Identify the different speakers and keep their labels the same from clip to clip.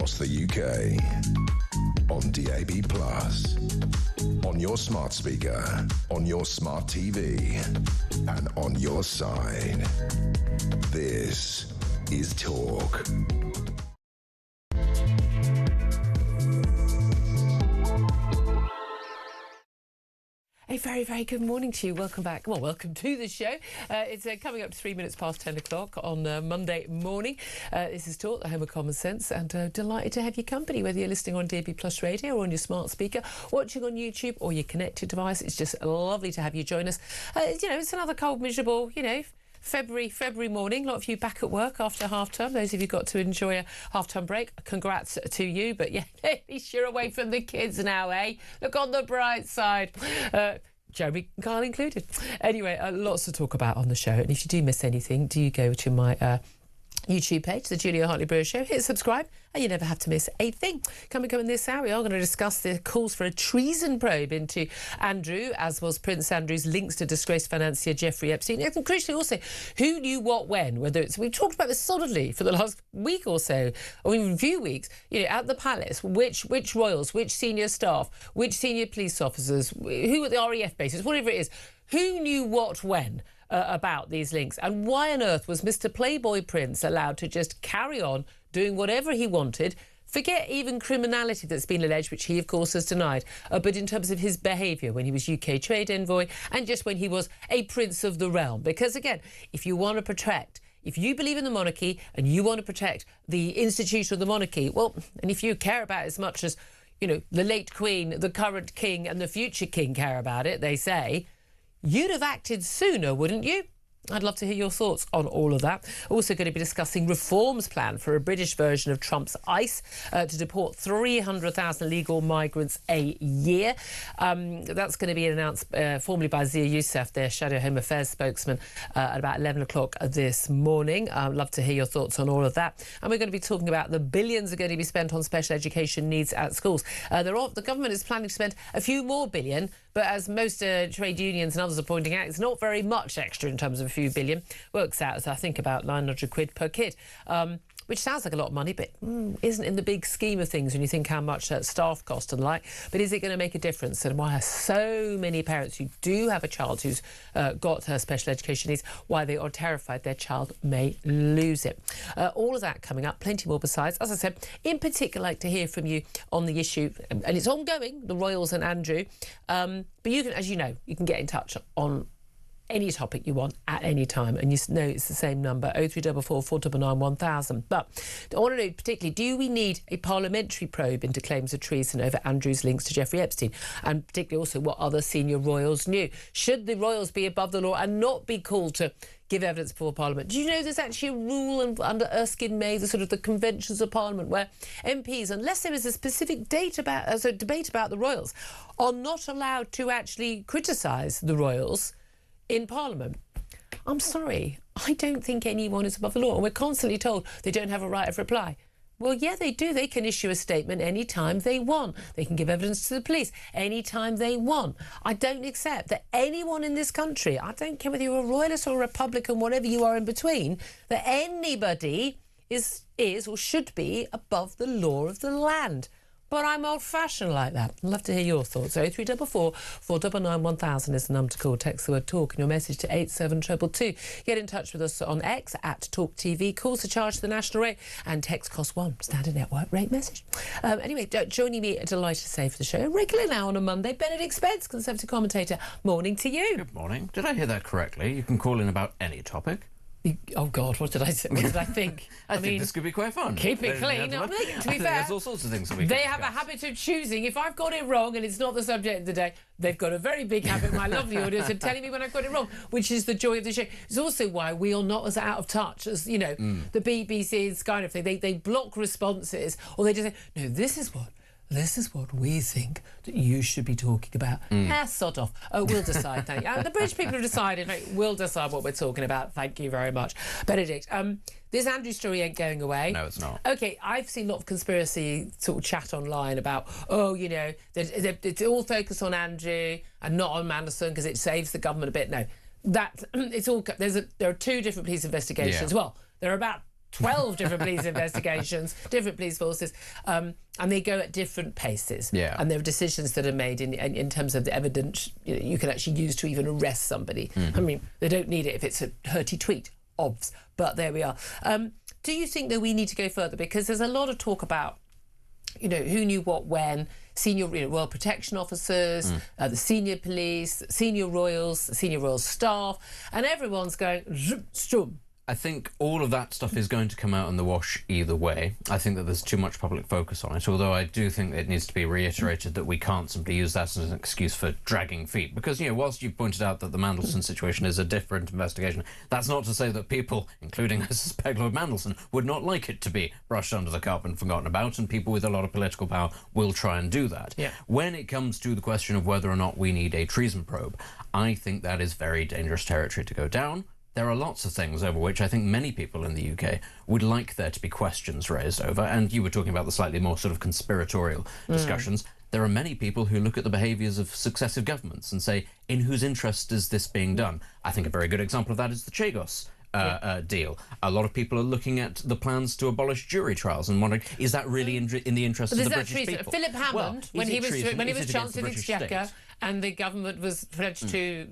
Speaker 1: across the UK. On DAB+, on your smart speaker, on your smart TV, and on your side. This is Talk.
Speaker 2: A very, very good morning to you. Welcome back. Well, welcome to the show. It's coming up to 3 minutes past 10 o'clock on Monday morning. This is Talk, the home of common sense, and delighted to have your company, whether you're listening on DAB+ radio or on your smart speaker, watching on YouTube or your connected device. It's just lovely to have you join us. It's another cold, miserable, February morning. A lot of you back at work after half-term. Those of you got to enjoy a half-term break, congrats to you. But yeah, at least you're away from the kids now, eh? Look on the bright side. Jeremy and Carl included. Anyway, lots to talk about on the show. And if you do miss anything, do go to my YouTube page, the Julia Hartley-Brewer Show. Hit subscribe and you never have to miss a thing. Coming in this hour, we are going to discuss the calls for a treason probe into Andrew, as was Prince Andrew's links to disgraced financier Jeffrey Epstein. And crucially also, who knew what when? We've talked about this solidly for the last week or so, or even a few weeks, at the palace, which royals, which senior staff, which senior police officers, who at the RAF bases, whatever it is, who knew what when? About these links, and why on earth was Mr. Playboy Prince allowed to just carry on doing whatever he wanted? Forget even criminality that's been alleged, which he of course has denied, but in terms of his behaviour when he was UK trade envoy and just when he was a prince of the realm. Because again, if you want to protect, if you believe in the monarchy and you want to protect the institution of the monarchy, well, and if you care about it as much as the late Queen, the current King and the future King care about it, they say, you'd have acted sooner, wouldn't you? I'd love to hear your thoughts on all of that. Also going to be discussing reforms plan for a British version of Trump's ICE to deport 300,000 illegal migrants a year. That's going to be announced formally by Zia Youssef, their Shadow Home Affairs spokesman, at about 11 o'clock this morning. I'd love to hear your thoughts on all of that. And we're going to be talking about the billions are going to be spent on special education needs at schools. The government is planning to spend a few more billion, but as most trade unions and others are pointing out, it's not very much extra in terms of a few billion. Works out as I think about 900 quid per kid, which sounds like a lot of money, but isn't in the big scheme of things when you think how much staff cost and the like. But is it going to make a difference? And why are so many parents who do have a child who's got special education needs, why they are terrified their child may lose it? All of that coming up, plenty more besides. As I said, in particular, I'd like to hear from you on the issue, and it's ongoing, the royals and Andrew. But you can, as you know, you can get in touch on any topic you want at any time, and you know it's the same number, 0344 499 1000. But I want to know particularly, do we need a parliamentary probe into claims of treason over Andrew's links to Jeffrey Epstein, and particularly also what other senior royals knew? Should the royals be above the law and not be called to give evidence before Parliament? Do you know there's actually a rule under Erskine May, the conventions of Parliament, where MPs, unless there is a specific debate about the royals, are not allowed to actually criticise the royals in Parliament? I'm sorry, I don't think anyone is above the law, and we're constantly told they don't have a right of reply. Well, yeah, they do. They can issue a statement any time they want. They can give evidence to the police any time they want. I don't accept that anyone in this country, I don't care whether you're a royalist or a Republican, whatever you are in between, that anybody is or should be above the law of the land. But I'm old-fashioned like that. I'd love to hear your thoughts. 0344 499 1000 is the number to call. Text the word talk and your message to 87222. Get in touch with us on X at talkTV. Calls are charged to the national rate and text costs £1. Standard network rate message. Anyway, joining me, delighted to say for the show, regular now on a Monday, Benedict Spence, Conservative commentator. Morning to you.
Speaker 3: Good morning. Did I hear that correctly? You can call in about any topic.
Speaker 2: Oh, God, what did I say? What did I think?
Speaker 3: I mean, this could be quite fun.
Speaker 2: Keep it clean. To be fair,
Speaker 3: there's all sorts of things that we
Speaker 2: they have a habit of choosing. If I've got it wrong and it's not the subject of the day, they've got a very big habit, my lovely audience, of telling me when I've got it wrong, which is the joy of the show. It's also why we are not as out of touch as, the BBC and Sky and everything. They block responses, or they just say, no, this is what we think that you should be talking about. Sod off. Oh, we'll decide, thank you. The British people have decided, right, we'll decide what we're talking about. Thank you very much. Benedict, this Andrew story ain't going away.
Speaker 3: No, it's not.
Speaker 2: OK, I've seen a lot of conspiracy chat online about, it's all focused on Andrew and not on Manderson because it saves the government a bit. No, there are two different police investigations.
Speaker 3: Yeah.
Speaker 2: Well, there are about 12 different police investigations, different police forces, and they go at different paces.
Speaker 3: Yeah.
Speaker 2: And there are decisions that are made in terms of the evidence you can actually use to even arrest somebody. I mean, they don't need it if it's a hurty tweet, obvs, but there we are. Do you think that we need to go further? Because there's a lot of talk about, who knew what when, senior royal protection officers, the senior police, senior royal staff, and everyone's going, stum.
Speaker 3: I think all of that stuff is going to come out in the wash either way. I think that there's too much public focus on it, although I do think it needs to be reiterated that we can't simply use that as an excuse for dragging feet. Because, whilst you've pointed out that the Mandelson situation is a different investigation, that's not to say that people, including, I suspect, Lord Mandelson, would not like it to be brushed under the carpet and forgotten about, and people with a lot of political power will try and do that.
Speaker 2: Yeah.
Speaker 3: When it comes to the question of whether or not we need a treason probe, I think that is very dangerous territory to go down. There are lots of things over which I think many people in the UK would like there to be questions raised over, and you were talking about the slightly more sort of conspiratorial discussions. There are many people who look at the behaviours of successive governments and say, in whose interest is this being done? I think a very good example of that is the Chagos deal. A lot of people are looking at the plans to abolish jury trials and wondering, is that really in the interest of the British people?
Speaker 2: Philip Hammond, when he was Chancellor of the Exchequer, and the government was pledged to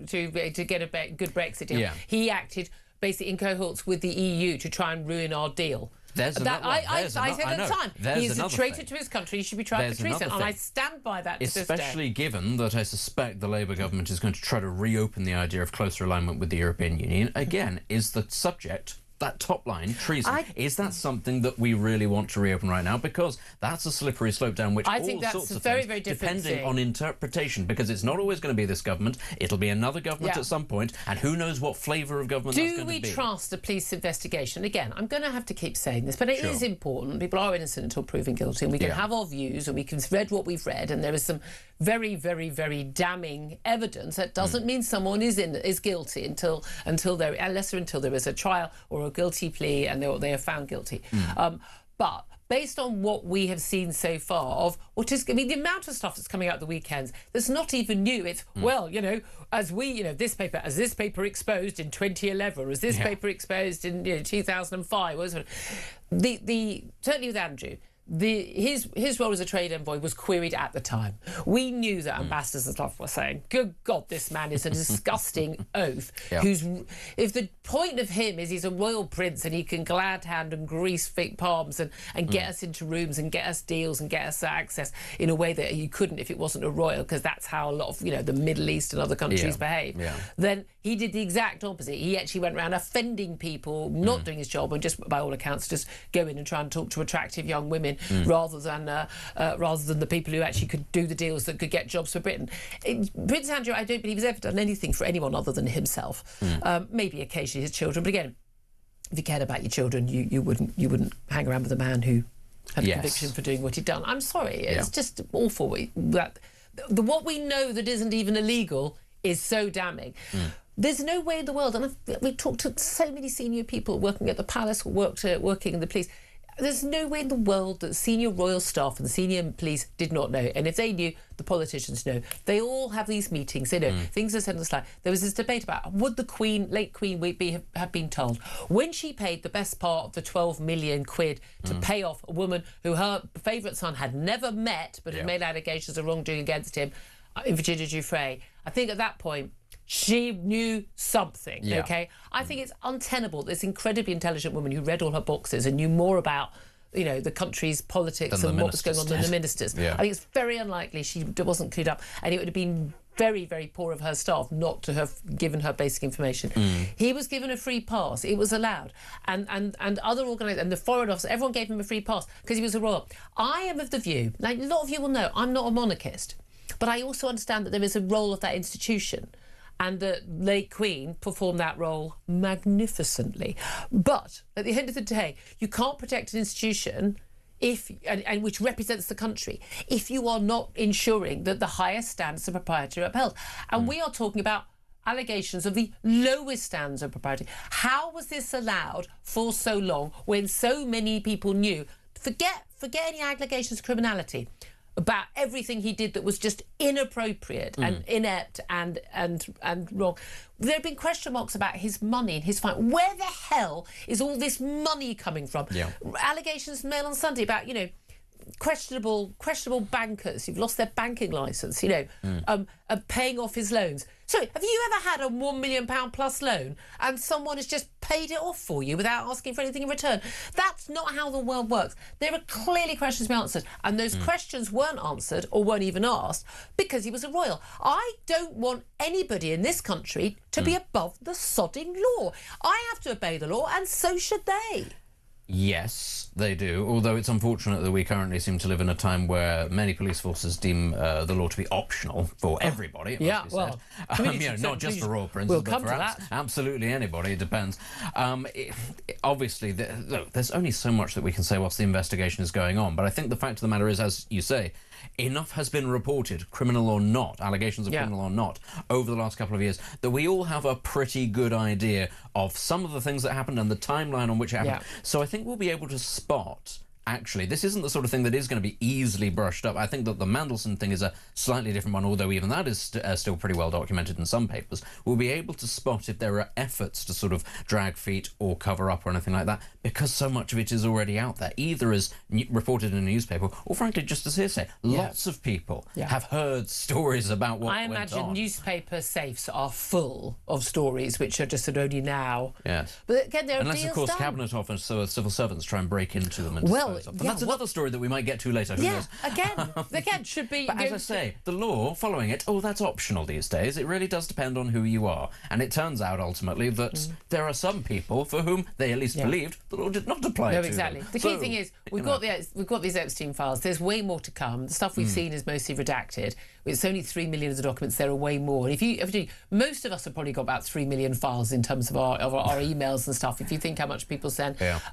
Speaker 2: get a good Brexit deal, he acted basically in cohorts with the EU to try and ruin our deal. I said at the time, he's a traitor to his country, he should be tried for treason, and I stand by that to this day.
Speaker 3: Especially given that I suspect the Labour government is going to try to reopen the idea of closer alignment with the European Union. Again, is the subject, that top line, treason, is that something that we really want to reopen right now? Because that's a slippery slope down which
Speaker 2: I think that's
Speaker 3: sorts of
Speaker 2: very,
Speaker 3: things,
Speaker 2: very different
Speaker 3: depending on interpretation, because it's not always going to be this government, it'll be another government at some point, and who knows what flavour of government that's going to be.
Speaker 2: Do we trust a police investigation? Again, I'm going to have to keep saying this, but it is important. People are innocent until proven guilty, and we can have our views, and we can read what we've read, and there is some very, very, very damning evidence. That doesn't mean someone is guilty until there is a trial or a guilty plea and they are found guilty. But based on what we have seen so far of the amount of stuff that's coming out the weekends that's not even new. It's as this paper exposed in 2011, or as this paper exposed in 2005. Certainly with Andrew. His role as a trade envoy was queried at the time. We knew that ambassadors and stuff were saying, good God, this man is a disgusting oath. If the point of him is he's a royal prince and he can glad hand and grease fake palms and get us into rooms and get us deals and get us access in a way that he couldn't if it wasn't a royal, because that's how a lot of the Middle East and other countries behave, then he did the exact opposite. He actually went around offending people, not doing his job, and just by all accounts just go in and try and talk to attractive young women rather than the people who actually could do the deals that could get jobs for Britain. Prince Andrew, I don't believe, has ever done anything for anyone other than himself. Maybe occasionally his children, but again, if you cared about your children, you wouldn't hang around with a man who had a conviction for doing what he'd done. I'm sorry, it's just awful. What we know that isn't even illegal is so damning. There's no way in the world, and we've talked to so many senior people working at the palace, working in the police. There's no way in the world that senior royal staff and the senior police did not know. And if they knew, the politicians know. They all have these meetings. They know things are said on the slide. There was this debate about would the Queen, late Queen, have been told when she paid the best part of the 12 million quid to pay off a woman who her favourite son had never met but had made allegations of wrongdoing against him in Virginia Giuffre. I think at that point she knew something, OK? I think it's untenable. This incredibly intelligent woman who read all her boxes and knew more about, the country's politics and what was going on than the ministers. I think it's very unlikely she wasn't clued up, and it would have been very, very poor of her staff not to have given her basic information. He was given a free pass. It was allowed. And other organisations, and the Foreign Office, everyone gave him a free pass because he was a royal. I am of the view, like a lot of you will know, I'm not a monarchist, but I also understand that there is a role of that institution. And the late Queen performed that role magnificently. But at the end of the day, you can't protect an institution and which represents the country if you are not ensuring that the highest standards of propriety are upheld. And we are talking about allegations of the lowest standards of propriety. How was this allowed for so long when so many people knew? Forget any allegations of criminality. about everything he did that was just inappropriate and inept and wrong. There have been question marks about his money and his fine. Where the hell is all this money coming from?
Speaker 3: Yeah.
Speaker 2: Allegations Mail on Sunday about, questionable bankers who've lost their banking licence, paying off his loans. So, have you ever had a £1 million plus loan and someone has just paid it off for you without asking for anything in return? That's not how the world works. There are clearly questions to be answered, and those questions weren't answered or weren't even asked because he was a royal. I don't want anybody in this country to be above the sodding law. I have to obey the law, and so should they.
Speaker 3: Yes, they do, although it's unfortunate that we currently seem to live in a time where many police forces deem the law to be optional for everybody. Not just for royal princes, but for absolutely anybody. It depends. Obviously, there's only so much that we can say whilst the investigation is going on, but I think the fact of the matter is, as you say, enough has been reported, criminal or not, allegations of criminal or not, over the last couple of years, that we all have a pretty good idea of some of the things that happened and the timeline on which it happened. So I think we'll be able to spot, actually, this isn't the sort of thing that is going to be easily brushed up. I think that the Mandelson thing is a slightly different one, although even that is still pretty well documented in some papers. We'll be able to spot if there are efforts to sort of drag feet or cover up or anything like that, because so much of it is already out there, either as reported in a newspaper or, frankly, just as hearsay. Lots of people have heard stories about what went on. I imagine
Speaker 2: newspaper safes are full of stories which are just only now.
Speaker 3: Yes.
Speaker 2: But again, there are
Speaker 3: unless,
Speaker 2: deals
Speaker 3: of course,
Speaker 2: done.
Speaker 3: Cabinet Office or civil servants try and break into them and dispose of them. And that's another story that we might get to later. Who knows?
Speaker 2: Again, should be...
Speaker 3: But as I say, the law, following it, that's optional these days. It really does depend on who you are. And it turns out, ultimately, that there are some people for whom they at least believed the law did not apply to them.
Speaker 2: Exactly. The key thing is, we've got these Epstein files. There's way more to come. The stuff we've seen is mostly redacted. It's only 3 million of the documents. There are way more. And if you most of us have probably got about 3 million files in terms of our emails and stuff, if you think how much people send. Now,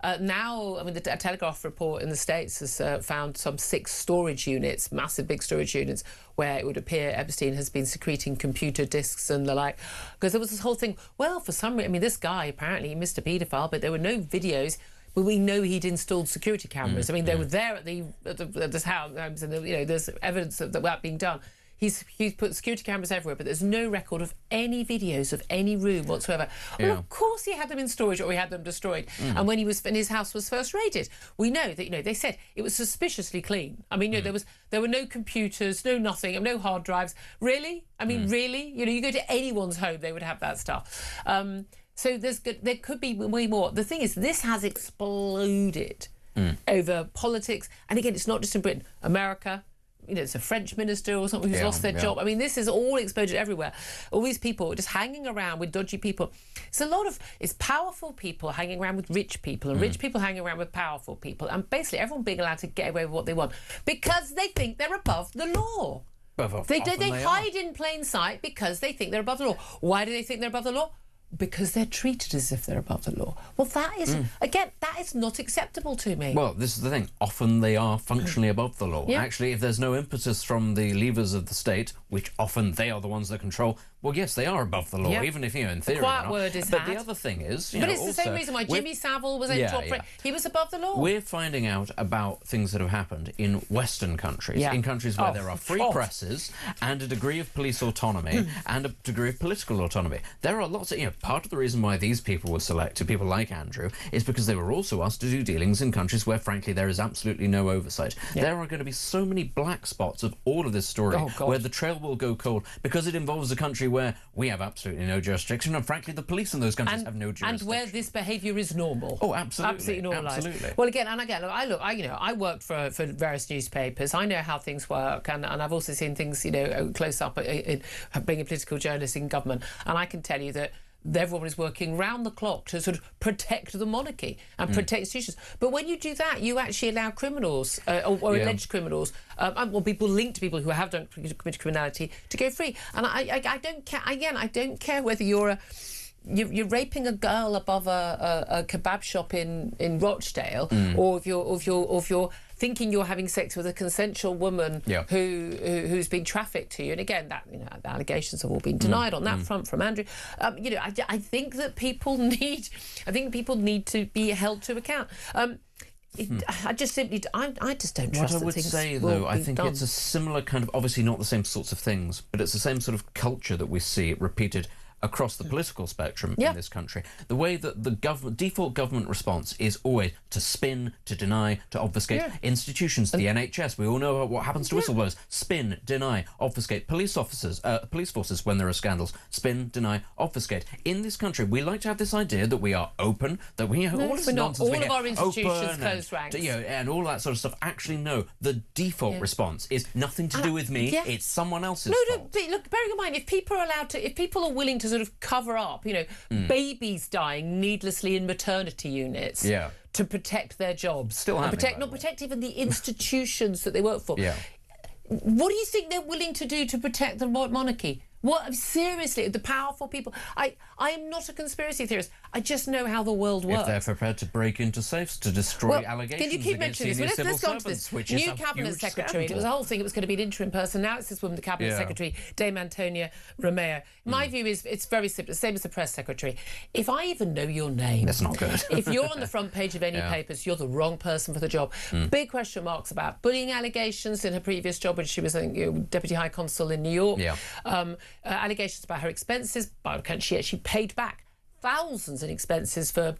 Speaker 2: I mean, the Telegraph report in the States has found some 6 storage units, massive big storage units, where it would appear Epstein has been secreting computer disks and the like. Because there was this whole thing, well, for some reason, I mean, this guy, apparently, he missed a paedophile, but there were no videos. But we know he'd installed security cameras. I mean, they were there at this house, and there's evidence of that being done. He's put security cameras everywhere, but there's no record of any videos of any room whatsoever. Well, of course he had them in storage, or he had them destroyed. And when his house was first raided, we know that they said it was suspiciously clean. I mean, there were no computers, no nothing, no hard drives. Really? I mean, really? You go to anyone's home, they would have that stuff. So there could be way more. The thing is, this has exploded over politics, and again, it's not just in Britain, America. It's a French minister or something who's lost their job. I mean, this is all exploded everywhere. All these people just hanging around with dodgy people. It's powerful people hanging around with rich people, and rich people hanging around with powerful people, and basically everyone being allowed to get away with what they want because they think they're above the law. They hide in plain sight because they think they're above the law. Why do they think they're above the law? Because they're treated as if they're above the law. Well, that is, again, that is not acceptable to me.
Speaker 3: Well, this is the thing. Often they are functionally above the law. Actually, if there's no impetus from the levers of the state, which often they are the ones that control, well, yes, they are above the law, even if, in theory,
Speaker 2: the quiet word is
Speaker 3: But the other thing is,
Speaker 2: but it's also the same reason why Jimmy Savile was able to operate. He was above the law.
Speaker 3: We're finding out about things that have happened in Western countries, in countries where there are free presses and a degree of police autonomy and a degree of political autonomy. There are lots of, part of the reason why these people were selected, people like Andrew, is because they were also asked to do dealings in countries where, frankly, there is absolutely no oversight. There are going to be so many black spots of all of this story where the trail will go cold because it involves a country where we have absolutely no jurisdiction, and frankly, the police in those countries have no jurisdiction.
Speaker 2: And where this behaviour is normal.
Speaker 3: Oh, absolutely.
Speaker 2: Absolutely normalised.
Speaker 3: Absolutely.
Speaker 2: Well, again, I worked for various newspapers. I know how things work, and I've also seen things, close up in being a political journalist in government, and I can tell you that everyone is working round the clock to sort of protect the monarchy and protect institutions. But when you do that, you actually allow criminals or alleged criminals, or people linked to people who have done committed criminality, to go free. And I don't care. Again, I don't care whether you're you're raping a girl above a kebab shop in Rochdale, or if you're thinking you're having sex with a consensual woman who's been trafficked to you. And again, the allegations have all been denied on that front from Andrew. I think that people need to be held to account. I just don't trust
Speaker 3: What I
Speaker 2: that
Speaker 3: would
Speaker 2: things
Speaker 3: say,
Speaker 2: will
Speaker 3: though, I
Speaker 2: be
Speaker 3: think
Speaker 2: done.
Speaker 3: it's a similar kind of, obviously not the same sorts of things, but it's the same sort of culture that we see repeated across the political spectrum in this country. The way that the default government response is always to spin, to deny, to obfuscate. Institutions, the NHS, we all know about what happens to whistleblowers. Spin, deny, obfuscate. Police forces, when there are scandals, spin, deny, obfuscate. In this country, we like to have this idea that we are open, that we all this nonsense.
Speaker 2: All of our institutions close ranks.
Speaker 3: And all that sort of stuff. Actually, no. The default response is nothing to do with me. It's someone else's fault.
Speaker 2: But look, bearing in mind, if people are willing to sort of cover up, babies dying needlessly in maternity units to protect their jobs,
Speaker 3: Still happening,
Speaker 2: not protect even the institutions that they work for.
Speaker 3: Yeah.
Speaker 2: What do you think they're willing to do to protect the monarchy? What, seriously, the powerful people? I am not a conspiracy theorist. I just know how the world works.
Speaker 3: If they're prepared to break into safes to destroy allegations,
Speaker 2: can you keep mentioning this? Let's go on to this. New cabinet secretary. It was a whole thing. It was going to be an interim person. Now it's this woman, the cabinet secretary, Dame Antonia Romeo. My view is it's very simple. The same as the press secretary. If I even know your name,
Speaker 3: that's not good.
Speaker 2: If you're on the front page of any papers, you're the wrong person for the job. Big question marks about bullying allegations in her previous job when she was Deputy High Consul in New York. Allegations about her expenses. She actually paid back thousands in expenses for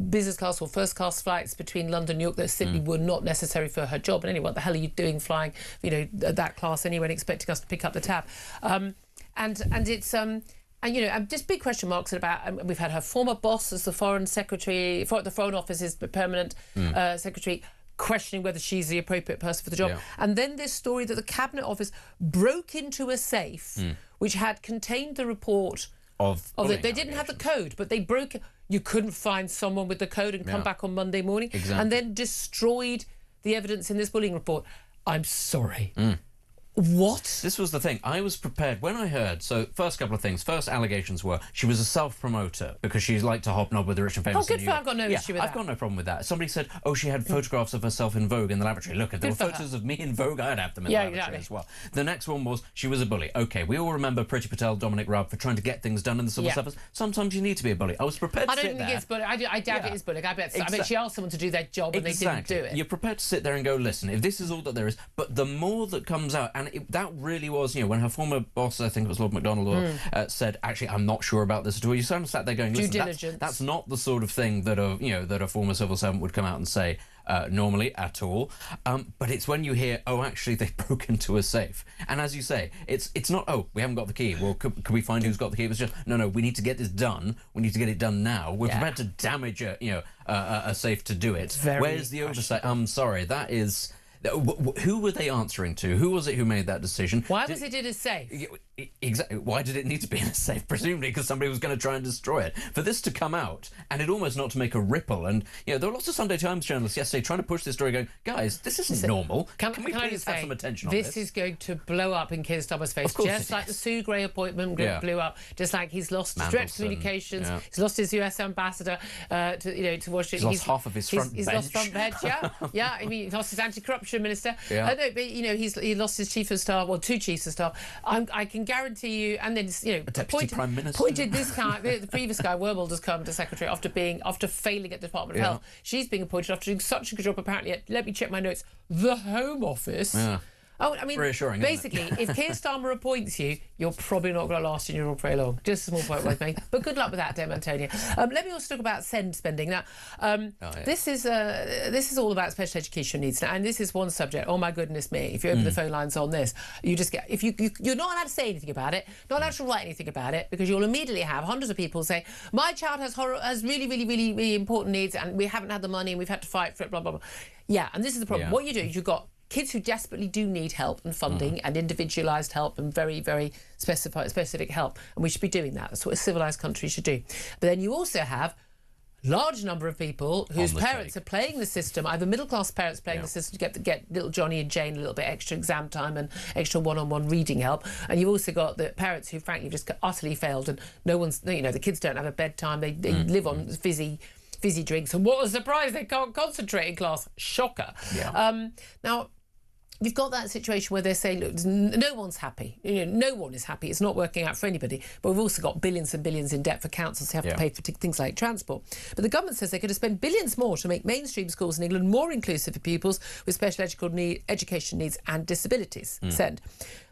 Speaker 2: business class or first class flights between London and New York that simply were not necessary for her job. And anyway, what the hell are you doing flying, that class anyway, and expecting us to pick up the tab? And it's just big question marks about. We've had her former boss as the foreign secretary, the Foreign Office's permanent secretary, questioning whether she's the appropriate person for the job. And then this story that the Cabinet Office broke into a safe which had contained the report of it. They didn't have the code, but they broke it. You couldn't find someone with the code and come back on Monday morning. And then destroyed the evidence in this bullying report. I'm sorry. What?
Speaker 3: This was the thing. I was prepared when I heard. So, first couple of things. First allegations were she was a self-promoter because she liked to hobnob with the rich and famous.
Speaker 2: Oh, good for her. I've got no issue with that.
Speaker 3: I've got no problem with that. Somebody said, she had photographs of herself in Vogue in the laboratory. Look, if there were photos of me in Vogue, I'd have them in the laboratory as well. The next one was she was a bully. Okay, we all remember Priti Patel, Dominic Raab for trying to get things done in the civil service. Sometimes you need to be a bully. I was prepared to sit there. I don't think
Speaker 2: it's bully. I doubt it is bullying. I bet she asked someone to do their job and they didn't do it.
Speaker 3: You're prepared to sit there and go, listen, if this is all that there is, but the more that comes out, and that really was, when her former boss, I think it was Lord MacDonald, said, actually, I'm not sure about this at all. You sort of sat there going, listen,
Speaker 2: due diligence.
Speaker 3: That's not the sort of thing that a former civil servant would come out and say normally at all. But it's when you hear, actually, they broke into a safe. And as you say, it's not, we haven't got the key. Well, could we find who's got the key? It was just, no, we need to get this done. We need to get it done now. We're prepared to damage a safe to do it. Where's the oversight? I'm sorry, that is... Who were they answering to? Who was it who made that decision?
Speaker 2: Why was it in a safe?
Speaker 3: Exactly. Why did it need to be in a safe? Presumably because somebody was going to try and destroy it. For this to come out, and it almost not to make a ripple. And there were lots of Sunday Times journalists yesterday trying to push this story, going, guys, this isn't normal. Can we please have some attention on this?
Speaker 2: This is going to blow up in Keir Starmer's face, just like the Sue Gray appointment blew up. Just like he's lost direct communications. He's lost his US ambassador to Washington.
Speaker 3: He's lost half of his front bench.
Speaker 2: He's lost front bench. Yeah. I mean, he lost his anti-corruption minister. No, but he lost his chief of staff, well, two chiefs of staff. I can guarantee you, and then
Speaker 3: Prime Minister.
Speaker 2: Appointed this guy, the previous guy, Wormald, has come to secretary after failing at the Department of Health. She's being appointed after doing such a good job. Apparently, let me check my notes. The Home Office.
Speaker 3: Yeah.
Speaker 2: I mean,
Speaker 3: reassuring,
Speaker 2: basically, if Keir Starmer appoints you, you're probably not going to last in your job very long. Just a small point worth making. But good luck with that, Dame Antonia. Let me also talk about SEND spending. Now, this is all about special education needs now, and this is one subject. Oh my goodness me! If you open the phone lines on this, you just get you're not allowed to say anything about it, not allowed to write anything about it, because you'll immediately have hundreds of people say, my child has really, really, really, really important needs, and we haven't had the money, and we've had to fight for it. Blah blah blah. Yeah, and this is the problem. What you do is you've got kids who desperately do need help and funding and individualised help and very, very specific help. And we should be doing that. That's what a civilised country should do. But then you also have a large number of people whose parents are playing the system, either middle-class parents playing the system to get little Johnny and Jane a little bit extra exam time and extra one-on-one reading help. And you've also got the parents who, frankly, just utterly failed, and no one's, the kids don't have a bedtime. They live on fizzy drinks. And what a surprise, they can't concentrate in class. Shocker.
Speaker 3: Yeah.
Speaker 2: Now, you've got that situation where they're saying, look, no one's happy. No one is happy. It's not working out for anybody. But we've also got billions and billions in debt for councils who have to pay for things like transport. But the government says they're going to spend billions more to make mainstream schools in England more inclusive for pupils with special education needs and disabilities. SEND.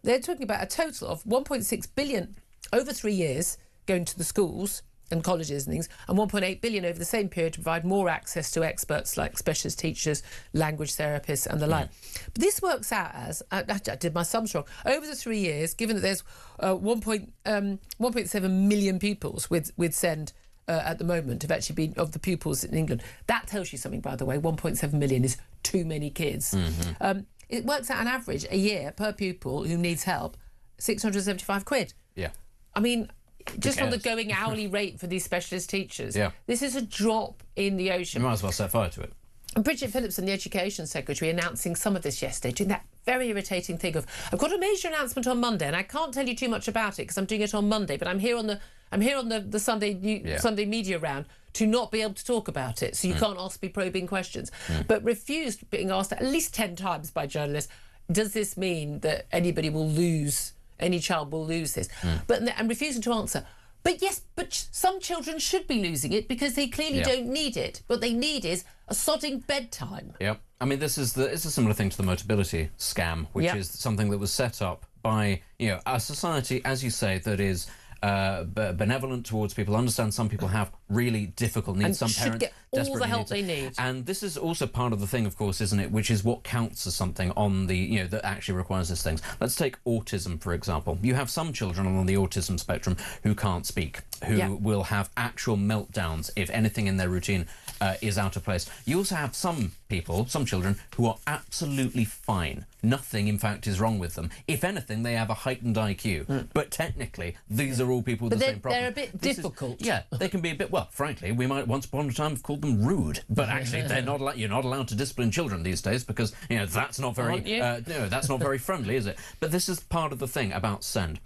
Speaker 2: They're talking about a total of 1.6 billion over 3 years going to the schools and colleges and things, and 1.8 billion over the same period to provide more access to experts like specialist teachers, language therapists and the like. But this works out as, I did my sums wrong, over the 3 years, given that there's 1.7 million pupils with SEND at the moment, have actually been, of the pupils in England. That tells you something, by the way. 1.7 million is too many kids. It works out on average a year per pupil who needs help, 675 quid.
Speaker 3: Yeah.
Speaker 2: I mean, just on the going hourly rate for these specialist teachers. This is a drop in the ocean.
Speaker 3: You might as well set fire to it.
Speaker 2: And Bridget Phillipson, the Education Secretary, announcing some of this yesterday, doing that very irritating thing of, I've got a major announcement on Monday, and I can't tell you too much about it because I'm doing it on Monday, but I'm here on the Sunday media round to not be able to talk about it, so you can't ask me probing questions. But refused being asked at least 10 times by journalists, does this mean that any child will lose this? And refusing to answer. But yes, but some children should be losing it because they clearly don't need it. What they need is a sodding bedtime.
Speaker 3: Yeah. I mean, it's a similar thing to the Motability scam, which is something that was set up by, a society, as you say, that is benevolent towards people. Understand some people have really difficult needs.
Speaker 2: And
Speaker 3: some parents
Speaker 2: get all the help they need.
Speaker 3: And this is also part of the thing, of course, isn't it? Which is what counts as something on the that actually requires these things. Let's take autism, for example. You have some children on the autism spectrum who can't speak, who will have actual meltdowns if anything in their routine is out of place. You also have some children who are absolutely fine. Nothing, in fact, is wrong with them. If anything, they have a heightened IQ. But technically, these are all people with the same problem.
Speaker 2: They're a bit difficult.
Speaker 3: They can be a bit, well, frankly, we might once upon a time have called them rude. But actually, you're not allowed to discipline children these days because, that's not very, that's not very friendly, is it? But this is part of the thing about SEND.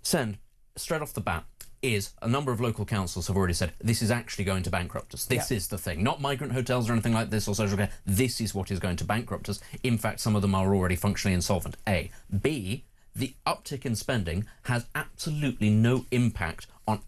Speaker 3: SEND, straight off the bat, is a number of local councils have already said this is actually going to bankrupt us. This is the thing. Not migrant hotels or anything like this or social care. This is what is going to bankrupt us. In fact, some of them are already functionally insolvent. A. B. The uptick in spending has absolutely no impact on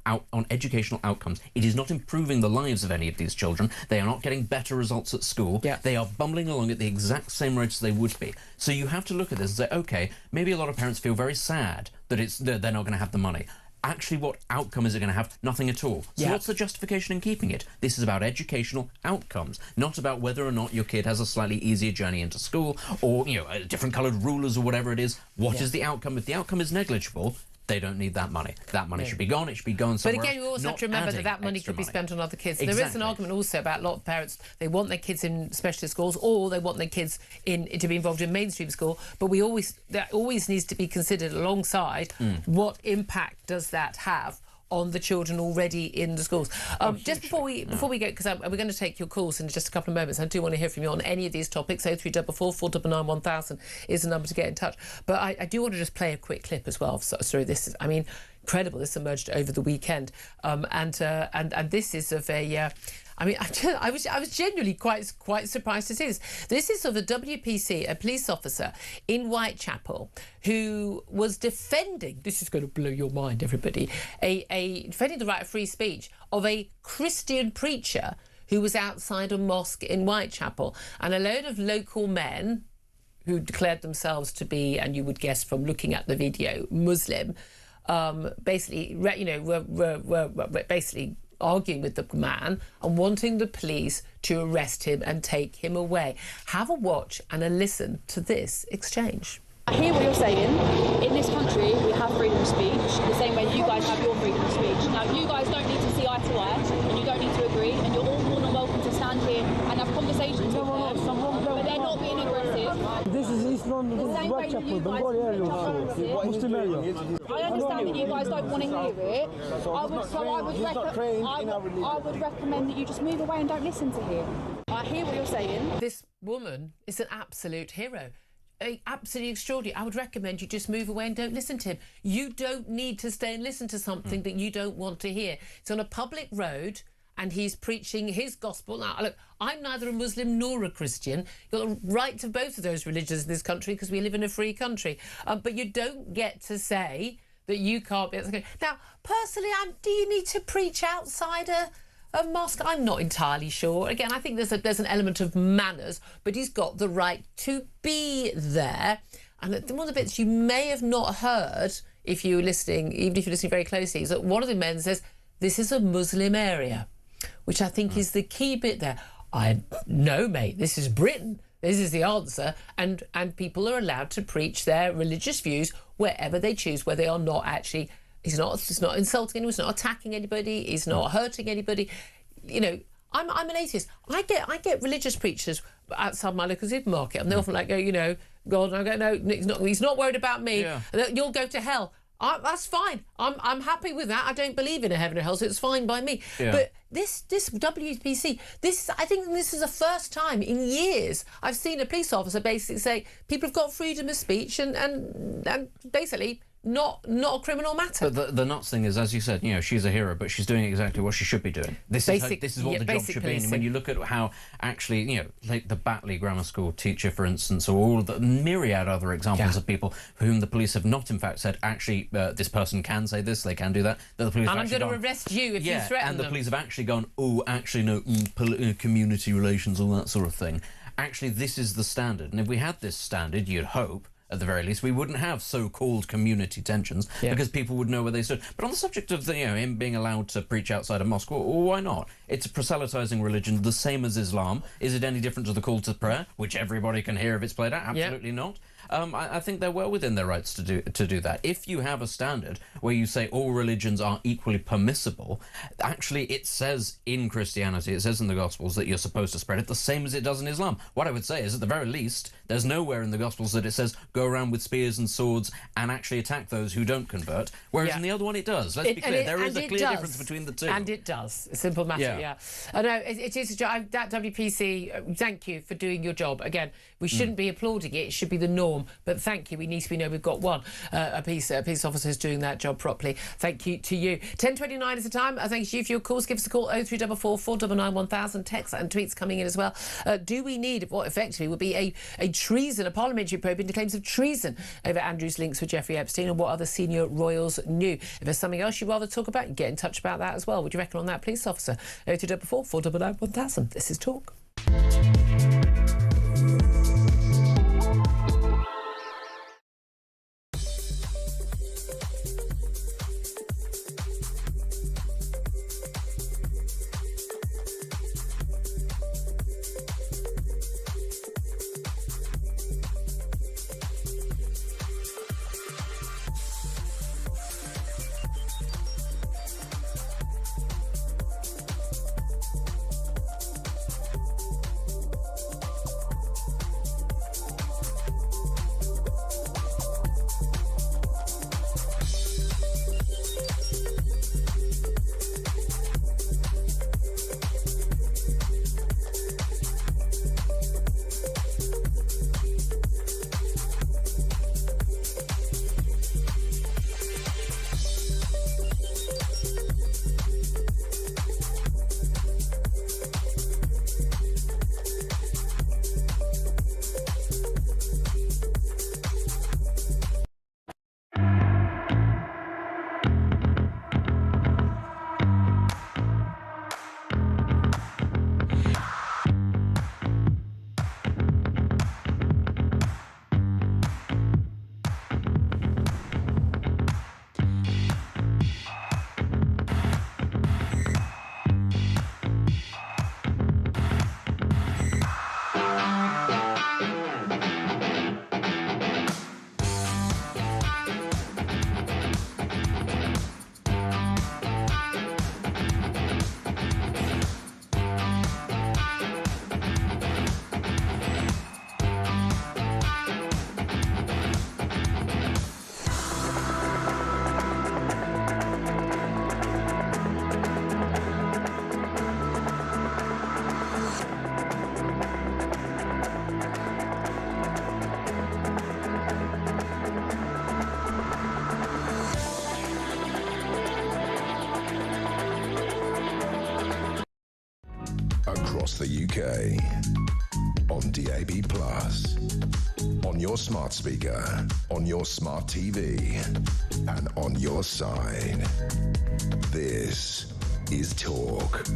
Speaker 3: educational outcomes. It is not improving the lives of any of these children. They are not getting better results at school. They are bumbling along at the exact same rates they would be. So you have to look at this and say, okay, maybe a lot of parents feel very sad that they're not going to have the money. Actually, what outcome is it going to have? Nothing at all. So what's the justification in keeping it? This is about educational outcomes, not about whether or not your kid has a slightly easier journey into school or, different coloured rulers or whatever it is. What is the outcome? If the outcome is negligible, they don't need that money. That money should be gone. It should be gone somewhere.
Speaker 2: But again, you also have to remember that money could be spent on other kids. Exactly. There is an argument also about a lot of parents, they want their kids in specialist schools or they want their kids to be involved in mainstream school, but that always needs to be considered alongside what impact does that have on the children already in the schools. Just before we go, because we're going to take your calls in just a couple of moments. I do want to hear from you on any of these topics. 0344 499 1000 is the number to get in touch. But I do want to just play a quick clip as well. Sorry, this is, incredible. This emerged over the weekend, and this is of a. I was genuinely quite surprised to see this. This is of a WPC, a police officer in Whitechapel, who was defending. This is going to blow your mind, everybody. Defending the right of free speech of a Christian preacher who was outside a mosque in Whitechapel, and a load of local men who declared themselves to be, and you would guess from looking at the video, Muslim, basically arguing with the man and wanting the police to arrest him and take him away. Have a watch and a listen to this exchange.
Speaker 4: I hear what you're saying. In this country, we have freedom of speech, the same way you guys have your freedom of speech. Now, you guys don't need to see eye to eye, and you don't need to agree, and you're all more than welcome to stand here and have conversations with them, but they're not being aggressive.
Speaker 5: This is East London, this is Whitechapel, Bengali area also, Muslim area.
Speaker 4: I understand that you guys don't want to hear it. I would recommend that you just move away and don't listen to him. I hear what you're saying.
Speaker 2: This woman is an absolute hero. Absolutely extraordinary. I would recommend you just move away and don't listen to him. You don't need to stay and listen to something that you don't want to hear. It's on a public road, and he's preaching his gospel. Now, look, I'm neither a Muslim nor a Christian. You've got the right to both of those religions in this country because we live in a free country. But you don't get to say that you can't be... Now, personally, do you need to preach outside a mosque? I'm not entirely sure. Again, I think there's an element of manners, but he's got the right to be there. And one of the bits you may have not heard if you're listening, even if you're listening very closely, is that one of the men says, this is a Muslim area, which I think is the key bit there. No, mate, this is Britain. This is the answer. And people are allowed to preach their religious views wherever they choose, where they are not actually... He's not insulting anyone, he's not attacking anybody, he's not hurting anybody. You know, I'm an atheist. I get religious preachers outside my local supermarket, and they often go, you know, God, and I go, no, he's not worried about me. Yeah. You'll go to hell. That's fine. I'm happy with that. I don't believe in a heaven or hell, so it's fine by me. Yeah. But this WPC, I think this is the first time in years I've seen a police officer basically say people have got freedom of speech and basically not a criminal matter.
Speaker 3: But the nuts thing is, as you said, you know, she's a hero, but she's doing exactly what she should be doing. This is what the job should be. And when you look at how actually, you know, like the Batley Grammar School teacher, for instance, or all the myriad other examples of people for whom the police have not, in fact, said, actually, this person can say this, they can do that. That the police
Speaker 2: and I'm going to arrest you if you threaten them.
Speaker 3: And the police have actually gone, oh, actually, no, community relations, all that sort of thing. Actually, this is the standard. And if we had this standard, you'd hope, at the very least, we wouldn't have so-called community tensions because people would know where they stood. But on the subject of him being allowed to preach outside a mosque, well, why not? It's a proselytizing religion, the same as Islam. Is it any different to the call to prayer, which everybody can hear if it's played out? Absolutely not. I think they're well within their rights to do that. If you have a standard where you say all religions are equally permissible, actually it says in Christianity, it says in the Gospels that you're supposed to spread it the same as it does in Islam. What I would say is, at the very least, there's nowhere in the Gospels that it says go around with spears and swords and actually attack those who don't convert, whereas in the other one it does. Let's be clear, there is a clear difference between the two.
Speaker 2: And it does. A simple matter, I know, it is a job. That WPC, thank you for doing your job. Again, we shouldn't be applauding it. It should be the norm. But thank you. We need to know we've got one. A police officer who's doing that job properly. Thank you to you. 10:29 is the time. Thank you for your calls. Give us a call, 0344 499 1000. Texts and tweets coming in as well. Do we need what effectively would be a treason, a parliamentary probe into claims of treason over Andrew's links with Jeffrey Epstein and what other senior royals knew? If there's something else you'd rather talk about, get in touch about that as well. Would you reckon on that, police officer? 0344 499 1000. This is Talk.
Speaker 1: across the UK. On DAB+, on your smart speaker, on your smart TV, and on your side. This is Talk.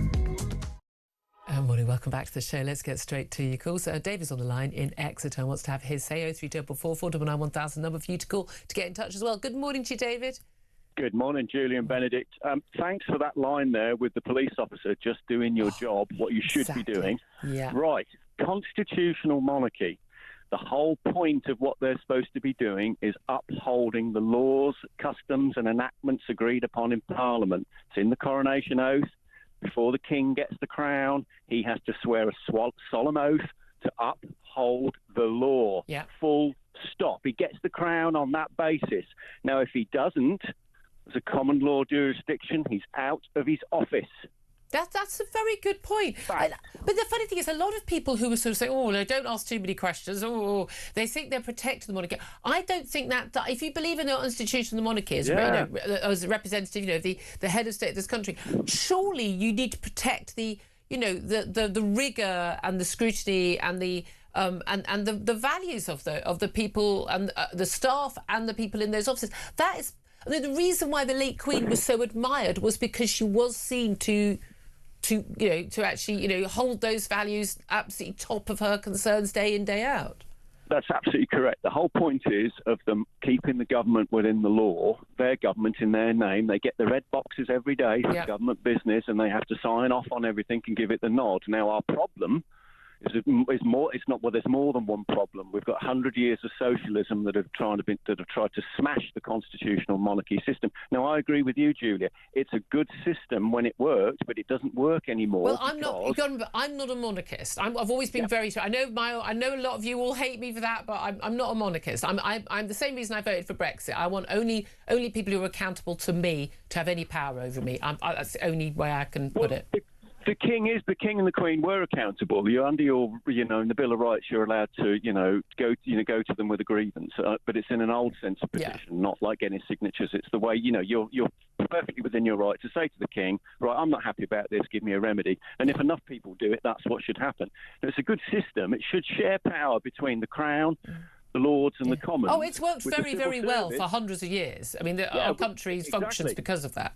Speaker 2: Morning, welcome back to the show. Let's get straight to your calls. Dave is on the line in Exeter and wants to have his say. 03444 499 1000 number for you to call to get in touch as well. Good morning to you, David.
Speaker 6: Good morning, Julie and Benedict. Thanks for that line there with the police officer just doing your job, what you should be doing.
Speaker 2: Yeah.
Speaker 6: Right. Constitutional monarchy. The whole point of what they're supposed to be doing is upholding the laws, customs and enactments agreed upon in Parliament. It's in the coronation oath. Before the king gets the crown, he has to swear a solemn oath to uphold the law.
Speaker 2: Yeah. Full
Speaker 6: stop. He gets the crown on that basis. Now, if he doesn't, as a common law jurisdiction, he's out of his office.
Speaker 2: That's a very good point. But the funny thing is, a lot of people who are sort of saying, oh, no, don't ask too many questions, they think they're protecting the monarchy. I don't think that if you believe in the institution of the monarchy as, as a representative, of the head of state of this country, surely you need to protect the rigour and the scrutiny and the the values of the people and the staff and the people in those offices. That is, the reason why the late Queen was so admired was because she was seen to actually hold those values absolutely top of her concerns day in, day out.
Speaker 6: That's absolutely correct. The whole point is of them keeping the government within the law, their government in their name. They get the red boxes every day for government business, and they have to sign off on everything and give it the nod. Now, our problem is more. It's not. Well, there's more than one problem. We've got 100 years of socialism that have tried to smash the constitutional monarchy system. Now, I agree with you, Julia. It's a good system when it worked, but it doesn't work anymore.
Speaker 2: Well, I'm not a monarchist. I've always been very. I know a lot of you all hate me for that, but I'm not a monarchist. I'm the same reason I voted for Brexit. I want only people who are accountable to me to have any power over me. That's the only way I can put it.
Speaker 6: The king and the Queen were accountable. You're under your, in the Bill of Rights, you're allowed to, go to them with a grievance. But it's in an old sense of position, not like getting signatures. It's the way, you're perfectly within your right to say to the king, right, I'm not happy about this, give me a remedy. And if enough people do it, that's what should happen. And it's a good system. It should share power between the Crown, the Lords and the Commons.
Speaker 2: Oh, it's worked very, very well for hundreds of years. I mean, our country functions because of that.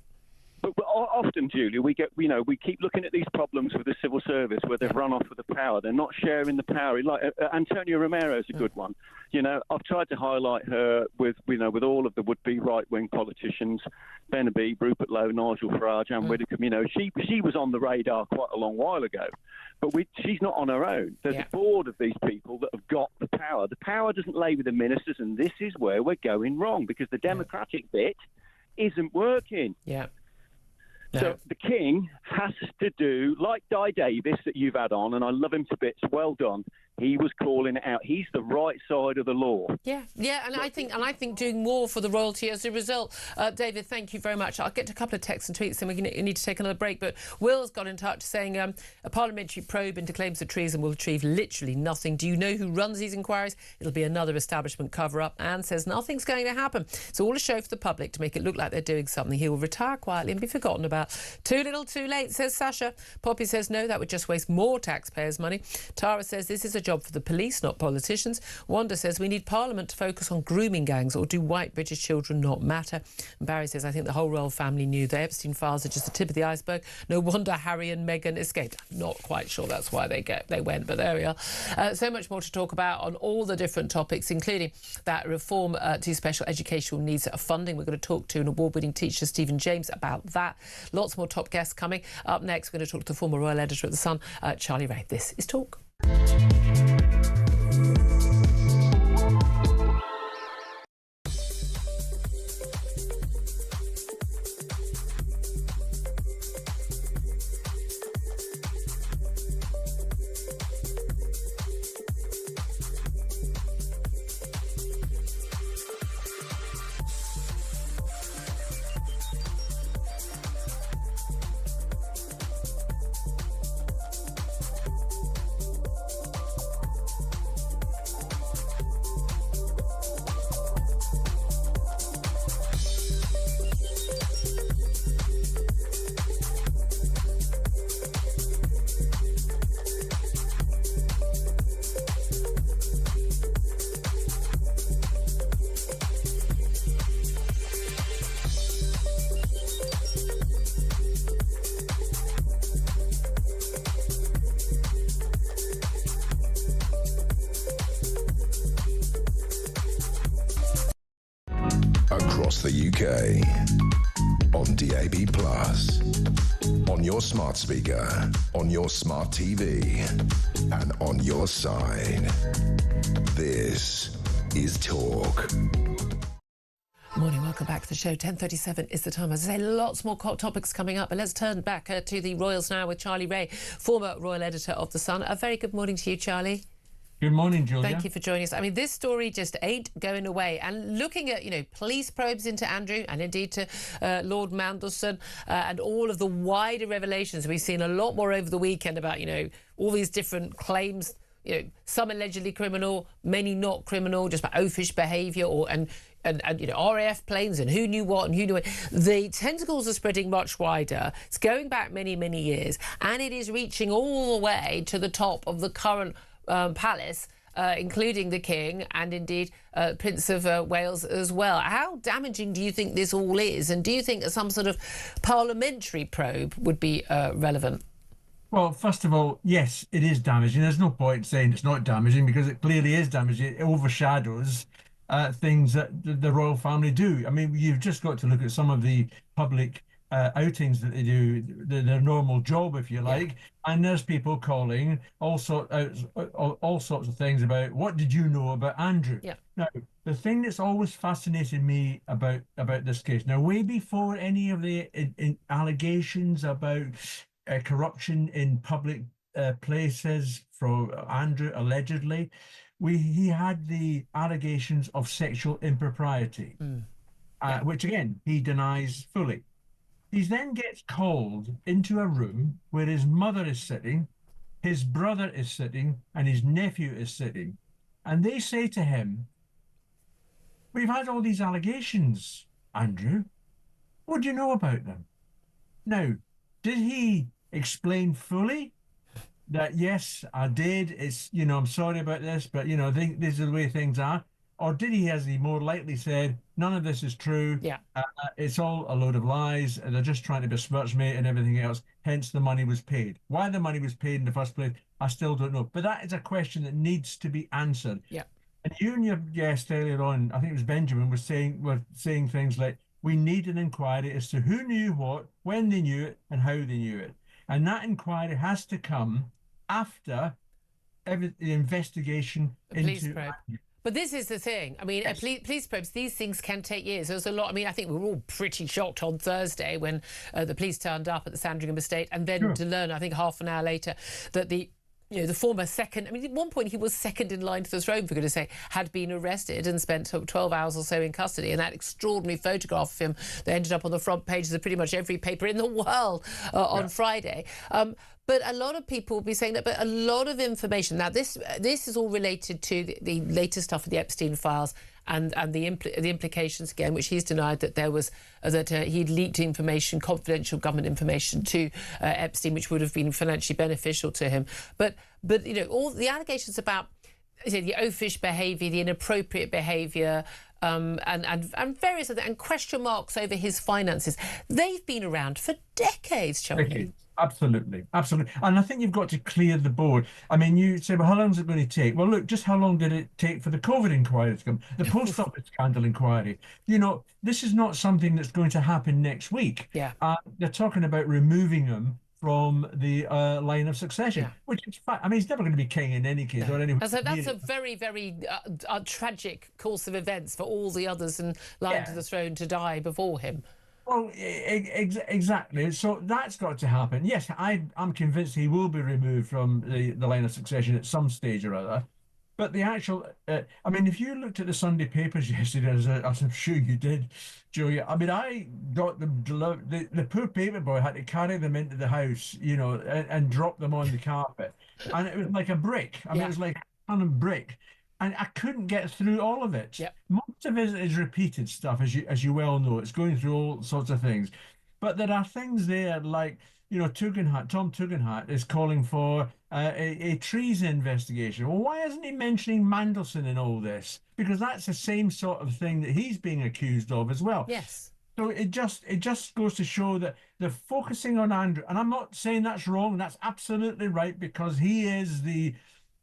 Speaker 6: But often, Julia, we keep looking at these problems with the civil service where they've run off with the power. They're not sharing the power. Like Antonia Romero is a good one. I've tried to highlight her with all of the would-be right-wing politicians, Ben Habib, Rupert Lowe, Nigel Farage, Anne Widdecombe. She was on the radar quite a long while ago, but she's not on her own. There's a board of these people that have got the power. The power doesn't lay with the ministers, and this is where we're going wrong because the democratic bit isn't working.
Speaker 2: Yeah.
Speaker 6: No. So the king has to do, like Di Davis that you've had on, and I love him to bits, well done. He was calling it out. He's the right side of the law.
Speaker 2: Yeah, and I think doing more for the royalty as a result. David, thank you very much. I'll get to a couple of texts and tweets, and we need to take another break. But Will's got in touch saying a parliamentary probe into claims of treason will achieve literally nothing. Do you know who runs these inquiries? It'll be another establishment cover-up. Anne says nothing's going to happen. It's all a show for the public to make it look like they're doing something. He will retire quietly and be forgotten about. Too little, too late, says Sasha. Poppy says no, that would just waste more taxpayers' money. Tara says this is a job for the police, not politicians. Wanda says we need Parliament to focus on grooming gangs, or do white British children not matter? And Barry says I think the whole royal family knew the Epstein files are just the tip of the iceberg. No wonder Harry and Meghan escaped. I'm not quite sure that's why they went, but there we are. So much more to talk about on all the different topics, including that reform to special educational needs funding. We're going to talk to an award-winning teacher, Stephen James, about that. Lots more top guests coming. Up next, we're going to talk to the former royal editor of The Sun, Charlie Ray. This is Talk.
Speaker 1: across the UK. On DAB+, on your smart speaker, on your smart TV, and on your side. This is Talk.
Speaker 2: Morning, welcome back to the show. 10:37 is the time. As I say, lots more topics coming up, but let's turn back to the Royals now with Charlie Ray, former Royal Editor of The Sun. A very good morning to you, Charlie.
Speaker 7: Good morning, Julia.
Speaker 2: Thank you for joining us. I mean, this story just ain't going away. And looking at, police probes into Andrew and indeed to Lord Mandelson and all of the wider revelations we've seen a lot more over the weekend about, all these different claims, some allegedly criminal, many not criminal, just about oafish behaviour and RAF planes and who knew what and who knew it. The tentacles are spreading much wider. It's going back many, many years, and it is reaching all the way to the top of the current palace, including the King and indeed Prince of Wales as well. How damaging do you think this all is? And do you think that some sort of parliamentary probe would be relevant?
Speaker 7: Well, first of all, yes, it is damaging. There's no point saying it's not damaging because it clearly is damaging. It overshadows things that the royal family do. I mean, you've just got to look at some of the public outings that they do, their normal job, if you like, and there's people calling all sorts of things about what did you know about Andrew. Now, the thing that's always fascinated me about this case, now way before any of the allegations about corruption in public places from Andrew allegedly, he had the allegations of sexual impropriety, which again he denies fully. He then gets called into a room where his mother is sitting, his brother is sitting, and his nephew is sitting. And they say to him, "We've had all these allegations, Andrew. What do you know about them?" Now, did he explain fully that, yes, I did, it's, I'm sorry about this, but, I think these are the way things are? Or did he, as he more likely said, none of this is true. It's all a load of lies. And they're just trying to besmirch me and everything else. Hence, the money was paid. Why the money was paid in the first place, I still don't know. But that is a question that needs to be answered. And you and your guest earlier on, I think it was Benjamin, were saying things like, we need an inquiry as to who knew what, when they knew it, and how they knew it. And that inquiry has to come after the investigation into...
Speaker 2: But this is the thing. I mean, police probes, these things can take years. There's a lot. I mean, I think we were all pretty shocked on Thursday when the police turned up at the Sandringham estate, and then to learn, I think half an hour later, that the former second, I mean, at one point he was second in line to the throne, for goodness sake, had been arrested and spent 12 hours or so in custody. And that extraordinary photograph of him that ended up on the front pages of pretty much every paper in the world on Friday. But a lot of people will be saying that, but a lot of information. Now, this is all related to the latest stuff of the Epstein files and the implications again, which he's denied that there was he'd leaked information, confidential government information to Epstein, which would have been financially beneficial to him. But all the allegations about the oafish behaviour, the inappropriate behaviour, and various other and question marks over his finances. They've been around for decades, Charlie.
Speaker 7: Absolutely. And I think you've got to clear the board. I mean, you say, well, how long is it going to take? Well, look, just how long did it take for the COVID inquiry to come? The post office scandal inquiry. This is not something that's going to happen next week. They're talking about removing him from the line of succession, which is fine. I mean, he's never going to be king in any case. Or
Speaker 2: that's a very, very tragic course of events for all the others in line to the throne to die before him.
Speaker 7: Well, exactly. So that's got to happen. Yes, I'm convinced he will be removed from the line of succession at some stage or other. But the actual, I mean, if you looked at the Sunday papers yesterday, as I'm sure you did, Julia, I mean, I got them, the poor paper boy had to carry them into the house, and drop them on the carpet. And it was like a brick. I mean, it was like a ton of brick. And I couldn't get through all of it. Most of it is repeated stuff, as you well know. It's going through all sorts of things. But there are things there like, Tom Tugendhat is calling for a treason investigation. Well, why isn't he mentioning Mandelson in all this? Because that's the same sort of thing that he's being accused of as well. So it just goes to show that they're focusing on Andrew. And I'm not saying that's wrong. That's absolutely right, because he is the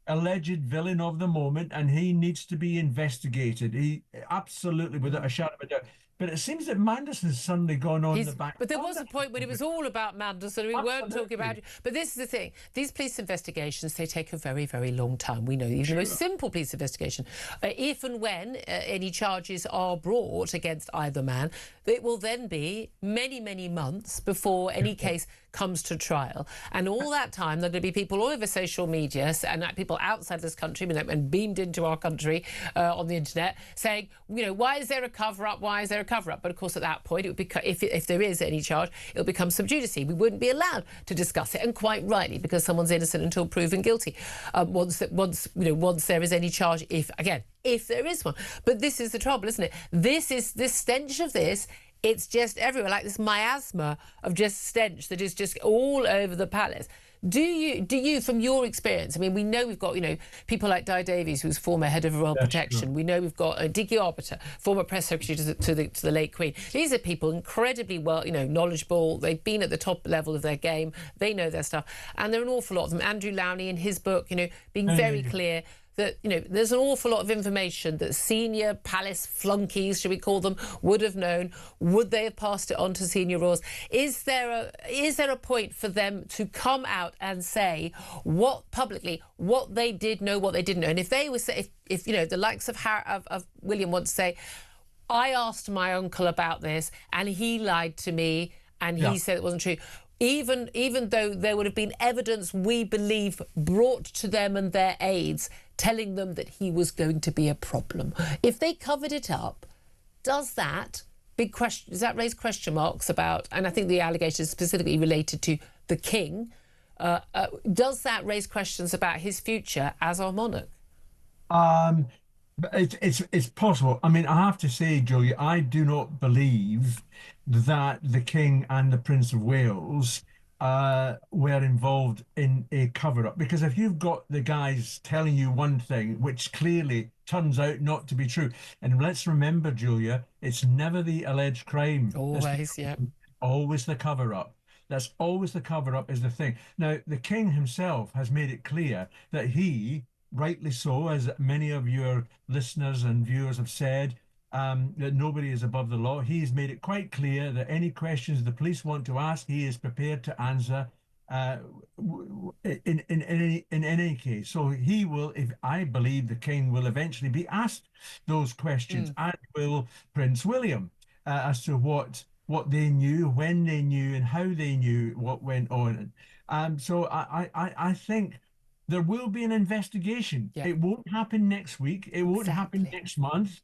Speaker 7: alleged villain of the moment and he needs to be investigated. He absolutely, without a shadow of a doubt. But it seems that Manderson's suddenly gone on the back.
Speaker 2: But there was a point when it was all about Manderson. We weren't talking about it. But this is the thing. These police investigations, they take a very, very long time. We know even the most simple police investigation. If and when any charges are brought against either man, it will then be many, many months before any case comes to trial. And all that time, there'll be people all over social media and people outside this country and beamed into our country on the internet saying, you know, why is there a cover-up? Why is there a cover-up? But of course, at that point, it would be, if there is any charge, it'll become sub judice. We wouldn't be allowed to discuss it, and quite rightly, because someone's innocent until proven guilty. Once there is any charge, if there is one. But this is the trouble, isn't it? This stench of this. It's just everywhere, like this miasma of just stench that is just all over the palace. Do you, from your experience, I mean, we know we've got, you know, people like Di Davies, who's former head of Royal Protection. Sure. We know we've got Dickie Arbiter, former press secretary to the late Queen. These are people incredibly well, you know, knowledgeable. They've been at the top level of their game. They know their stuff. And there are an awful lot of them. Andrew Lowney, in his book, you know, being very clear that, you know, there's an awful lot of information that senior palace flunkies, should we call them, would have known. Would they have passed it on to senior royals? Is there a point for them to come out and say publicly what they did know, what they didn't know? And if they were if you know, the likes of William want to say, I asked my uncle about this and he lied to me and he said it wasn't true. Even though there would have been evidence, we believe, brought to them and their aides telling them that he was going to be a problem. If they covered it up, does that raise question marks about, and I think the allegation is specifically related to the king, does that raise questions about his future as our monarch?
Speaker 7: It's possible. I mean, I have to say, Julia, I do not believe that the King and the Prince of Wales were involved in a cover-up, because if you've got the guys telling you one thing which clearly turns out not to be true, and let's remember, Julia, it's never the alleged crime.
Speaker 2: Always,
Speaker 7: always the cover-up. That's always the cover-up is the thing. Now, the King himself has made it clear that he, rightly so, as many of your listeners and viewers have said, that nobody is above the law. He's made it quite clear that any questions the police want to ask, he is prepared to answer in any case. So he will, if I believe the King will eventually be asked those questions, and will Prince William, as to what they knew, when they knew, and how they knew what went on. So I think there will be an investigation. Yeah. It won't happen next week. It won't happen next month.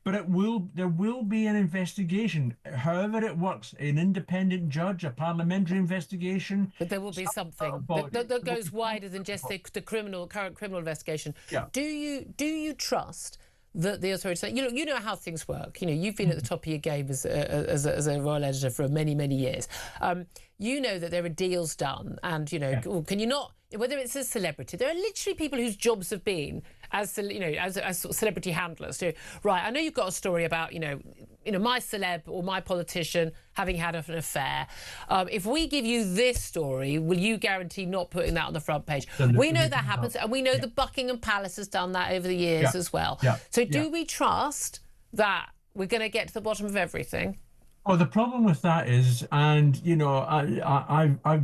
Speaker 7: But there will be an investigation. However it works, an independent judge, a parliamentary investigation.
Speaker 2: But there will be something that goes wider than just the current criminal investigation. Yeah. Do you trust that the authorities, you know how things work. You know, you've been at the top of your game as a royal editor for many, many years. You know that there are deals done, and you know, can you not? Whether it's a celebrity, there are literally people whose jobs have been as celebrity handlers. So, right, I know you've got a story about my celeb or my politician having had an affair. If we give you this story, will you guarantee not putting that on the front page? We know that happens, and we know the Buckingham Palace has done that over the years as well. Yeah. So do we trust that we're going to get to the bottom of everything?
Speaker 7: Well, the problem with that is, and I've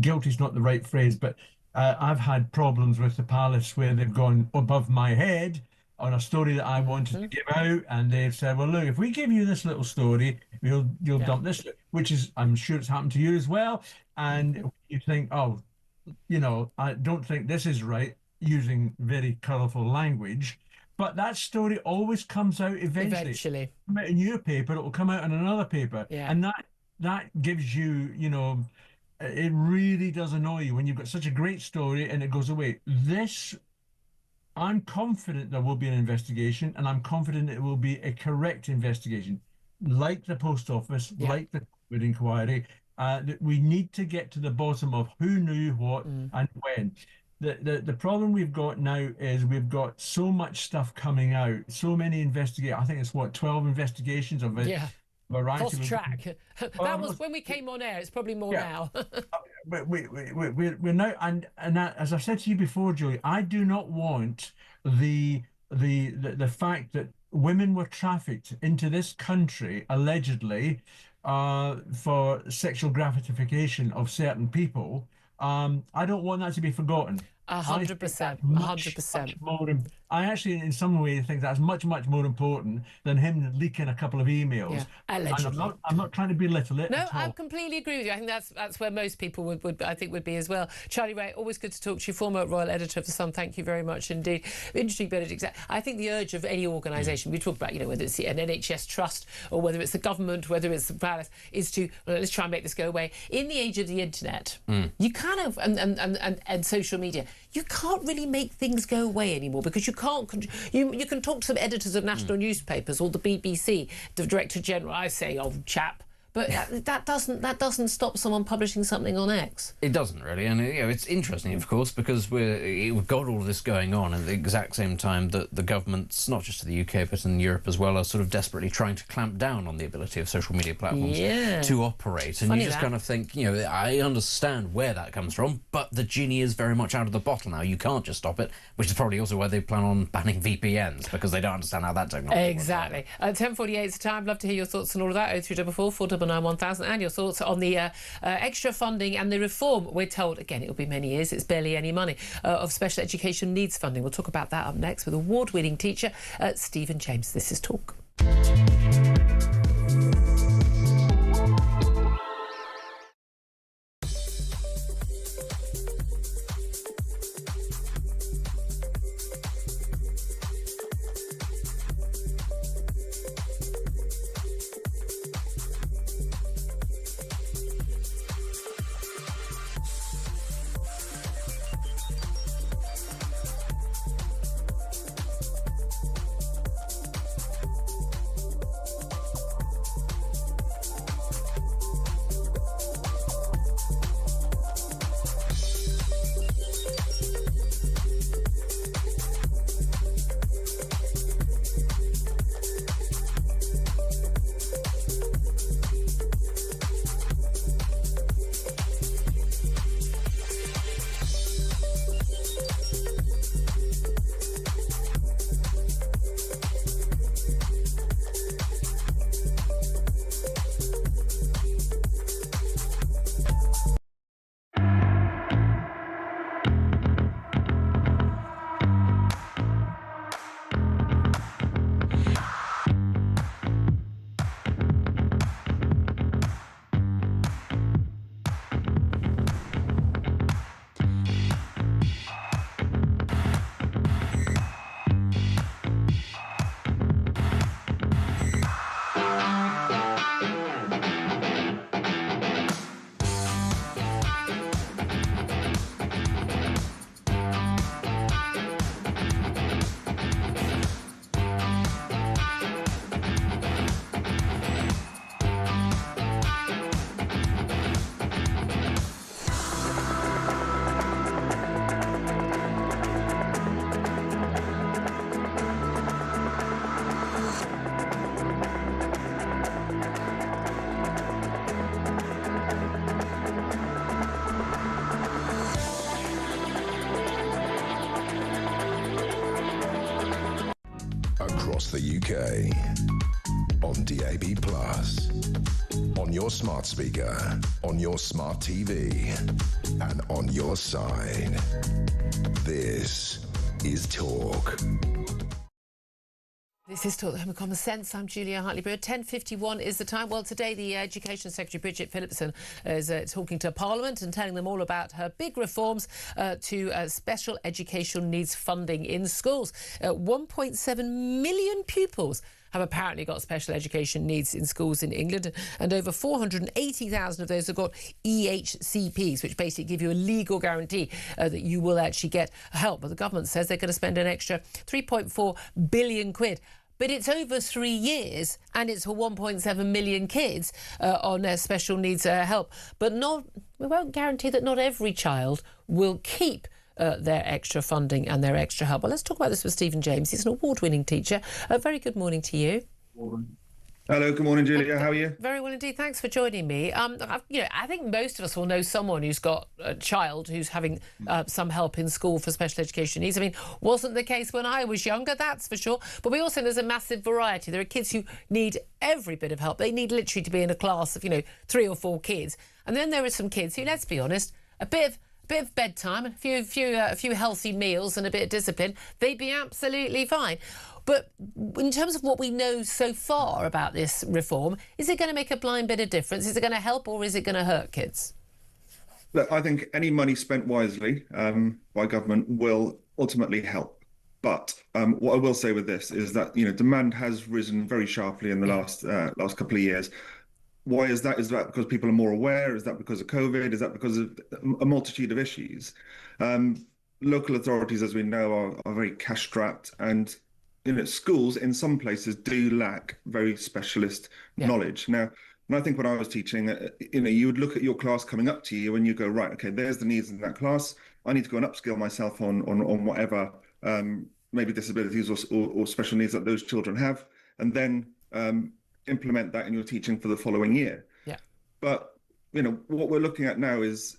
Speaker 7: guilty is not the right phrase, but I've had problems with the palace where they've gone above my head on a story that I wanted to give out, and they've said, well, look, if we give you this little story, you'll dump this, which is, I'm sure it's happened to you as well. And you think, oh, I don't think this is right, using very colourful language. But that story always comes out eventually. It'll come out in your paper, it will come out in another paper. Yeah. And that gives you, it really does annoy you when you've got such a great story and it goes away. I'm confident there will be an investigation, and I'm confident it will be a correct investigation, like the Post Office, like the COVID inquiry. That we need to get to the bottom of who knew what and when. The problem we've got now is we've got so much stuff coming out, so many investigations. I think it's 12 investigations of it. Yeah.
Speaker 2: Lost track. That was when we came on air. It's probably more now.
Speaker 7: But we're now, and as I said to you before, Julie, I do not want the fact that women were trafficked into this country allegedly for sexual gratification of certain people. I don't want that to be forgotten.
Speaker 2: 100%.
Speaker 7: Much
Speaker 2: 100%.
Speaker 7: more. I actually, in some way, think that's much more important than him leaking a couple of emails.
Speaker 2: Yeah,
Speaker 7: And
Speaker 2: allegedly.
Speaker 7: I'm not trying to belittle it.
Speaker 2: No,
Speaker 7: at all.
Speaker 2: I completely agree with you. I think that's where most people would be as well. Charlie Ray, always good to talk to you, former royal editor of The Sun. Thank you very much indeed. Interesting, Benedict. I think the urge of any organisation, we talk about, whether it's an NHS trust or whether it's the government, whether it's the palace, is to, let's try and make this go away. In the age of the internet, you kind of, and social media, you can't really make things go away anymore because you can't. You can talk to some editors of national newspapers or the BBC, the Director General. I say, old chap. But that doesn't stop someone publishing something on X.
Speaker 3: It doesn't really, and it's interesting, of course, because we've got all of this going on at the exact same time that the governments, not just in the UK but in Europe as well, are sort of desperately trying to clamp down on the ability of social media platforms to operate. And you just kind of think, I understand where that comes from, but the genie is very much out of the bottle now. You can't just stop it, which is probably also why they plan on banning VPNs, because they don't understand how that technology works.
Speaker 2: Exactly. 10:48 is the time. Love to hear your thoughts on all of that. 0344 499 1000 and your thoughts on the extra funding and the reform. We're told, again, it'll be many years, it's barely any money, of special education needs funding. We'll talk about that up next with award-winning teacher Stephen James. This is Talk.
Speaker 1: Across the UK, on DAB+, on your smart speaker, on your smart TV, and on your side. This is Talk.
Speaker 2: This is Talk, the Home of Common Sense. I'm Julia Hartley-Brewer. 10:51 is the time. Well, today the Education Secretary, Bridget Phillipson, is talking to Parliament and telling them all about her big reforms to special education needs funding in schools. 1.7 million pupils have apparently got special education needs in schools in England, and over 480,000 of those have got EHCPs, which basically give you a legal guarantee that you will actually get help. But the government says they're going to spend an extra 3.4 billion quid. But it's over 3 years, and it's for 1.7 million kids on special needs help. But we won't guarantee that not every child will keep their extra funding and their extra help. Well, let's talk about this with Stephen James. He's an award-winning teacher. A very good morning to you.
Speaker 8: Hello, good morning, Julia. How are you?
Speaker 2: Very well indeed. Thanks for joining me. I think most of us will know someone who's got a child who's having some help in school for special education needs. I mean, wasn't the case when I was younger, that's for sure. But we also know there's a massive variety. There are kids who need every bit of help. They need literally to be in a class of, 3 or 4 kids. And then there are some kids who, let's be honest, a bit of bedtime, a few healthy meals and a bit of discipline, they'd be absolutely fine. But in terms of what we know so far about this reform, is it going to make a blind bit of difference? Is it going to help or is it going to hurt kids?
Speaker 8: Look, I think any money spent wisely by government will ultimately help. But what I will say with this is that demand has risen very sharply in the last couple of years. Why is that? Is that because people are more aware? Is that because of COVID? Is that because of a multitude of issues? Local authorities, as we know, are very cash strapped, and schools in some places do lack very specialist knowledge. Now, and I think when I was teaching, you would look at your class coming up to you and you go, right, okay, there's the needs in that class. I need to go and upskill myself on whatever maybe disabilities or special needs that those children have, and then implement that in your teaching for the following year.
Speaker 2: Yeah.
Speaker 8: But what we're looking at now is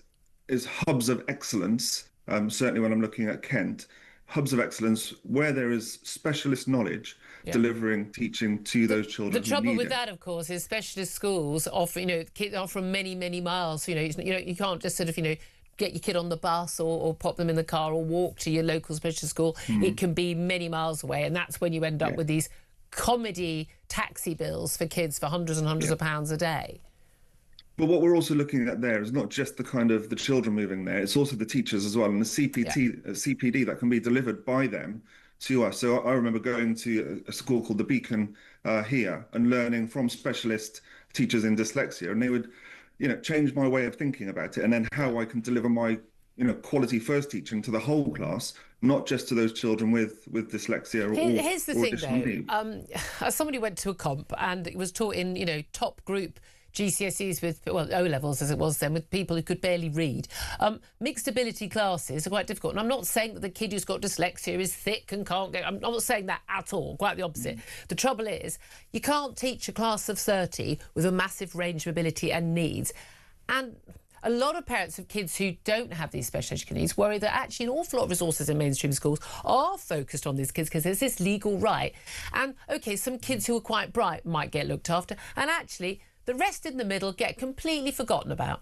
Speaker 8: hubs of excellence. Certainly when I'm looking at Kent, hubs of excellence where there is specialist knowledge delivering teaching to those children.
Speaker 2: The trouble with that, of course, is specialist schools often, kids are from many, many miles. You can't just sort of, get your kid on the bus or pop them in the car or walk to your local specialist school. It can be many miles away, and that's when you end up with these comedy taxi bills for kids for hundreds and hundreds of pounds a day.
Speaker 8: But what we're also looking at there is not just the children moving there, it's also the teachers as well, and the CPD that can be delivered by them to us. So I remember going to a school called the Beacon here and learning from specialist teachers in dyslexia, and they would, change my way of thinking about it, and then how I can deliver my, quality first teaching to the whole class, not just to those children with dyslexia or
Speaker 2: Here's the thing, though. Somebody went to a comp and it was taught in, top group GCSEs with, O-levels as it was then, with people who could barely read. Mixed ability classes are quite difficult. And I'm not saying that the kid who's got dyslexia is thick and can't go... I'm not saying that at all, quite the opposite. The trouble is, you can't teach a class of 30 with a massive range of ability and needs. And a lot of parents of kids who don't have these special education needs worry that actually an awful lot of resources in mainstream schools are focused on these kids because there's this legal right. And, OK, some kids who are quite bright might get looked after. And actually... the rest in the middle get completely forgotten about.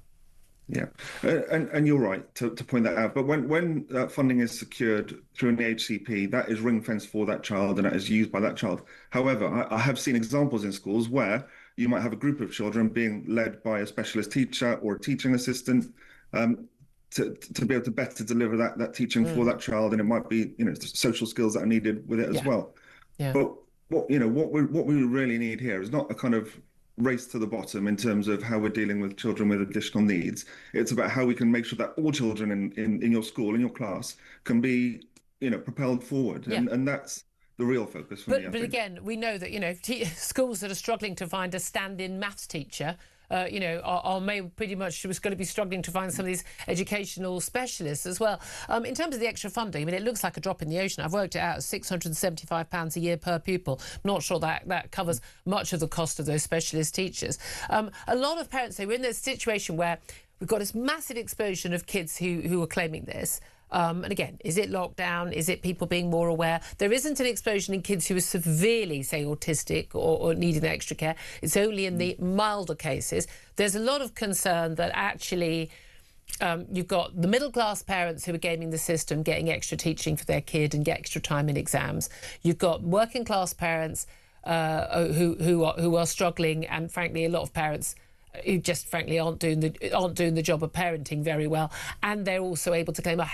Speaker 8: Yeah, and you're right to point that out. But when funding is secured through an HCP, that is ring fenced for that child and that is used by that child. However, I have seen examples in schools where you might have a group of children being led by a specialist teacher or a teaching assistant to be able to better deliver that teaching for that child, and it might be social skills that are needed with it as well.
Speaker 2: Yeah.
Speaker 8: But what we really need here is not a kind of race to the bottom in terms of how we're dealing with children with additional needs. It's about how we can make sure that all children in your school, in your class, can be, propelled forward. And that's the real focus for me.
Speaker 2: But again, we know that, schools that are struggling to find a stand-in maths teacher, are pretty much was going to be struggling to find some of these educational specialists as well. In terms of the extra funding, I mean, it looks like a drop in the ocean. I've worked it out as £675 a year per pupil. I'm not sure that covers much of the cost of those specialist teachers. A lot of parents say we're in this situation where we've got this massive explosion of kids who are claiming this. And again, is it lockdown? Is it people being more aware? There isn't an explosion in kids who are severely, say, autistic or needing extra care. It's only in the milder cases. There's a lot of concern that actually you've got the middle-class parents who are gaming the system, getting extra teaching for their kid and get extra time in exams. You've got working-class parents who are struggling, and frankly, a lot of parents who just frankly aren't doing the job of parenting very well, and they're also able to claim a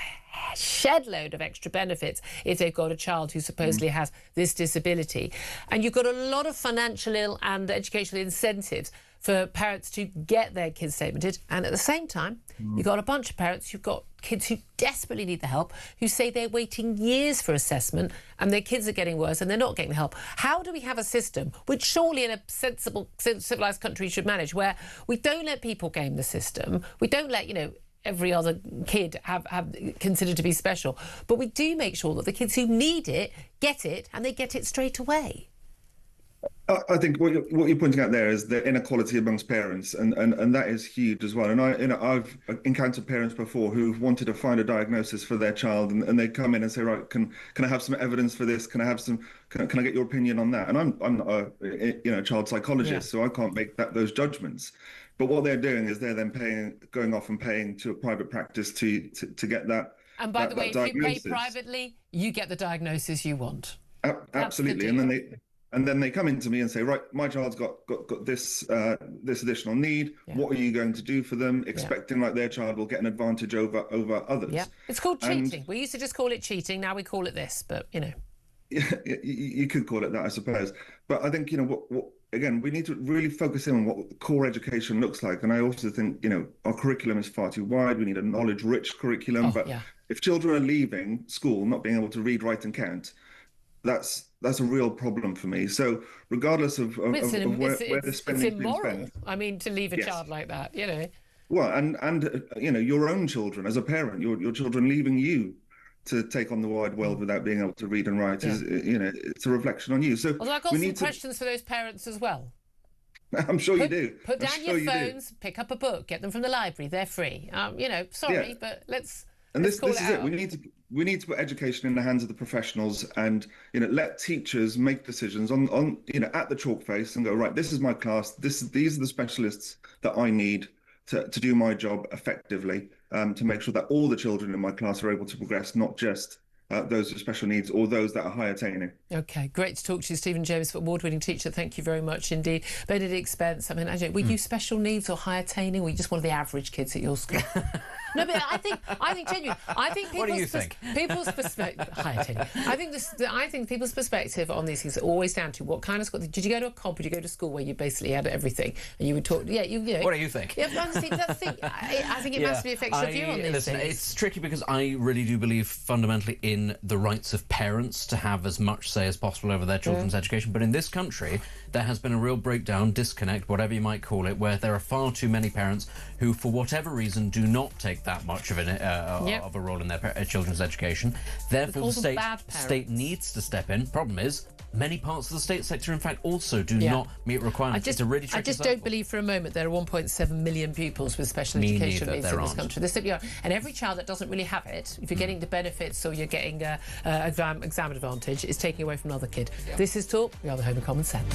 Speaker 2: shed load of extra benefits if they've got a child who supposedly has this disability. And you've got a lot of financial and educational incentives for parents to get their kids statemented, and at the same time you've got a bunch of parents who've got kids who desperately need the help, who say they're waiting years for assessment and their kids are getting worse and they're not getting the help. How do we have a system which surely in a sensible, civilised country should manage, where we don't let people game the system, we don't let every other kid have considered to be special, but we do make sure that the kids who need it get it, and they get it straight away?
Speaker 8: I think what you're pointing out there is the inequality amongst parents, and that is huge as well. And I've encountered parents before who've wanted to find a diagnosis for their child, and they come in and say, right, can I have some evidence for this? Can I have some? Can I get your opinion on that? And I'm not a child psychologist, so I can't make those judgments. But what they're doing is they're then going off and paying to a private practice to get that.
Speaker 2: And by the way, if you pay
Speaker 8: diagnosis.
Speaker 2: privately, you get the diagnosis you want.
Speaker 8: Absolutely, and then they come into me and say, right, my child's got this additional need. Yeah. What are you going to do for them? Expecting like their child will get an advantage over others.
Speaker 2: Yeah, it's called cheating. We used to just call it cheating. Now we call it this, but
Speaker 8: you could call it that, I suppose. But I think what again, we need to really focus in on what core education looks like. And I also think our curriculum is far too wide. We need a knowledge-rich curriculum. If children are leaving school not being able to read, write, and count, that's a real problem for me. So regardless of where the spending is being spent,
Speaker 2: I mean, to leave a child like that,
Speaker 8: Well, and your own children as a parent, your children leaving you to take on the wide world without being able to read and write is, it's a reflection on you. So
Speaker 2: although I've got some questions for those parents as well.
Speaker 8: I'm sure you do.
Speaker 2: Put down your phones, pick up a book, get them from the library. They're free. Sorry, but let's. And this is it.
Speaker 8: We need to put education in the hands of the professionals, and let teachers make decisions on at the chalk face and go, right, this is my class. These are the specialists that I need to do my job effectively, to make sure that all the children in my class are able to progress, not just those with special needs or those that are high attaining.
Speaker 2: Okay, great to talk to you, Stephen James, award-winning teacher. Thank you very much indeed. Benedict Spence, I mean, were you special needs or high attaining? Or were you just one of the average kids at your school? No, but I think genuinely. I think
Speaker 3: what do you think?
Speaker 2: People's perspective. High attaining. I think people's perspective on these things are always down to what kind of school. Did you go to a comp? Did you go to school where you basically had everything and you would talk? Yeah, you know.
Speaker 3: What do you think?
Speaker 2: Yeah, that's the thing. I think it massively affects your view on these things.
Speaker 3: It's tricky because I really do believe fundamentally in the rights of parents to have as much say as possible over their children's education. But in this country, there has been a real breakdown, disconnect, whatever you might call it, where there are far too many parents who, for whatever reason, do not take that much of a role in their children's education. Therefore, the state needs to step in. Problem is, many parts of the state sector, in fact, also do not meet requirements. I just
Speaker 2: don't believe for a moment there are 1.7 million pupils with special education needs in this country. There simply are. And every child that doesn't really have it, if you're getting the benefits or you're getting exam advantage, is taking away from another kid. Yeah. This is Talk. We are the home of common sense.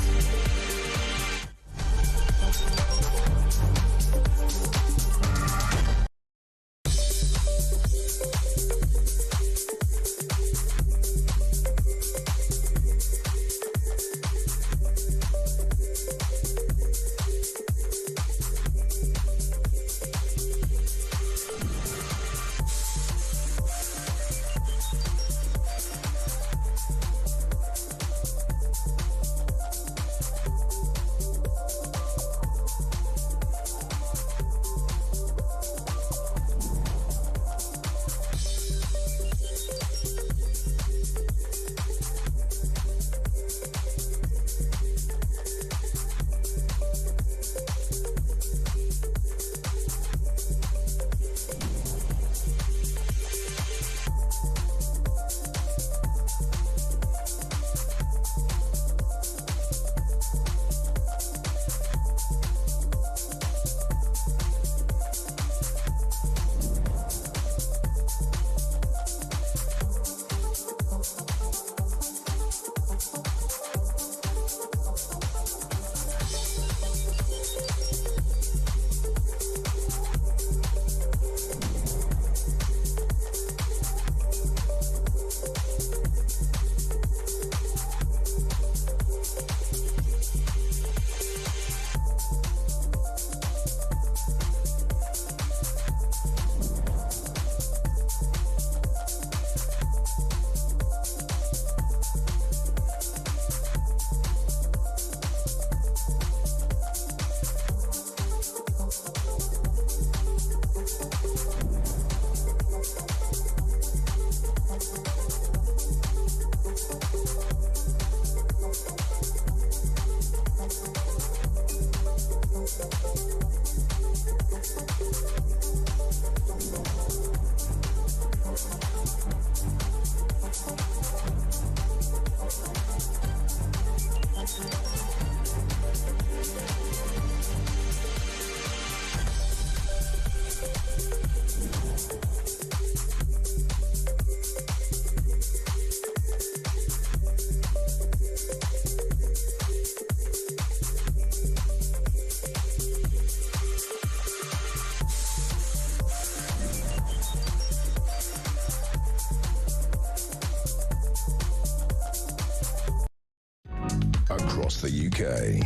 Speaker 1: across the UK.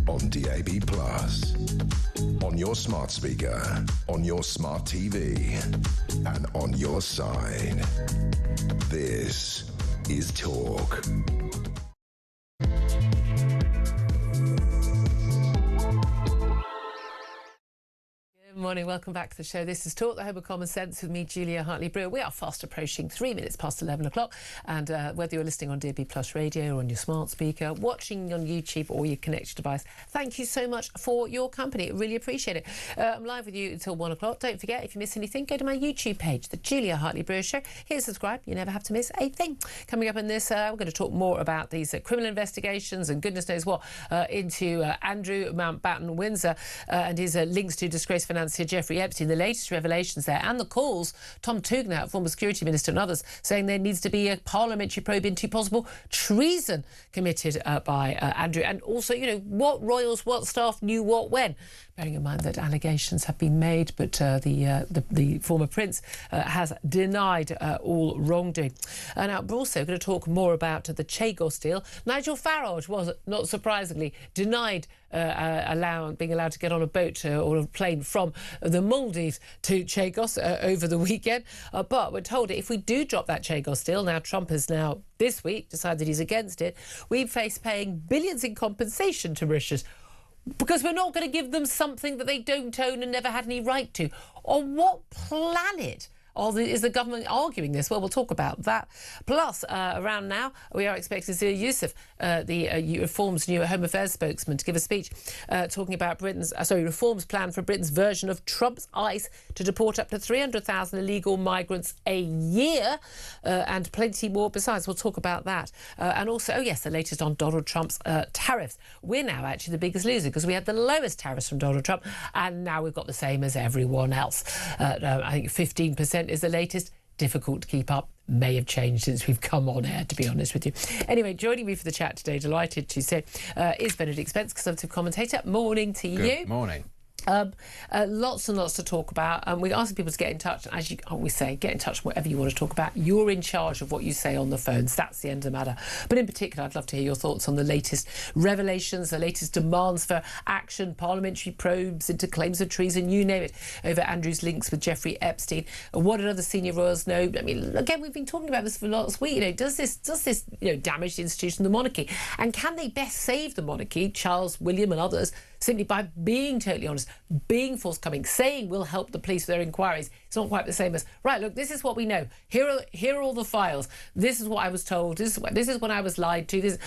Speaker 1: On DAB+, on your smart speaker, on your smart TV, and on your side. This is Talk.
Speaker 2: Good morning, welcome back to the show. This is Talk, the home of common sense, with me, Julia Hartley-Brewer. We are fast approaching 3 minutes past 11 o'clock, and whether you're listening on DAB+ radio or on your smart speaker, watching on YouTube or your connected device, thank you so much for your company. Really appreciate it. I'm live with you until 1 o'clock. Don't forget, if you miss anything, go to my YouTube page, the Julia Hartley-Brewer Show. Hit subscribe, you never have to miss a thing. Coming up in this, we're going to talk more about these criminal investigations and goodness knows what into Andrew Mountbatten Windsor and his links to disgraced financier Jeffrey Epstein, the latest revelations there, and the calls, Tom Tugendhat, former security minister, and others, saying there needs to be a parliamentary probe into possible treason committed by Andrew, and also, you know, what royals, what staff knew what when. Bearing in mind that allegations have been made, but the former prince has denied all wrongdoing. Now, we're also going to talk more about the Chagos deal. Nigel Farage was, not surprisingly, denied being allowed to get on a boat or a plane from the Maldives to Chagos over the weekend. But we're told that if we do drop that Chagos deal, now Trump has now this week decided he's against it, we face paying billions in compensation to Mauritius, because we're not going to give them something that they don't own and never had any right to. On what planet is the government arguing this? Well, we'll talk about that. Plus, around now, we are expecting Zia Youssef, the Reform's new Home Affairs spokesman, to give a speech talking about Reform's plan for Britain's version of Trump's ICE to deport up to 300,000 illegal migrants a year, and plenty more besides. We'll talk about that. And also, the latest on Donald Trump's tariffs. We're now actually the biggest loser because we had the lowest tariffs from Donald Trump, and now we've got the same as everyone else. I think 15% is the latest. Difficult to keep up. May have changed since we've come on air, to be honest with you. Anyway, joining me for the chat today, delighted to say, is Benedict Spence, Conservative commentator. Morning to you.
Speaker 3: Good morning.
Speaker 2: Lots and lots to talk about. We're asking people to get in touch. As you always say, get in touch whatever you want to talk about. You're in charge of what you say on the phones. That's the end of the matter. But in particular, I'd love to hear your thoughts on the latest revelations, the latest demands for action, parliamentary probes into claims of treason, you name it, over Andrew's links with Jeffrey Epstein. What did other senior royals know? I mean, again, we've been talking about this for last week. You know, does this damage the institution of the monarchy? And can they best save the monarchy, Charles, William and others, simply by being totally honest, being forthcoming, saying we'll help the police with their inquiries? It's not quite the same as, right, look, this is what we know. Here are all the files. This is what I was told. This is when I was lied to.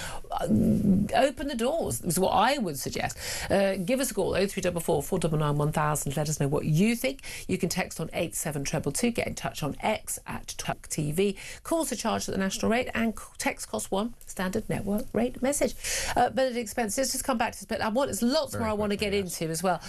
Speaker 2: Open the doors is what I would suggest. Give us a call, 0344 499 1000. Let us know what you think. You can text on 87222. Get in touch on X at talkTV. Calls are charged at the national rate, and text costs £1 standard network rate message. Benedict Spence, let's just come back to this bit. There's lots more I want to get into as well.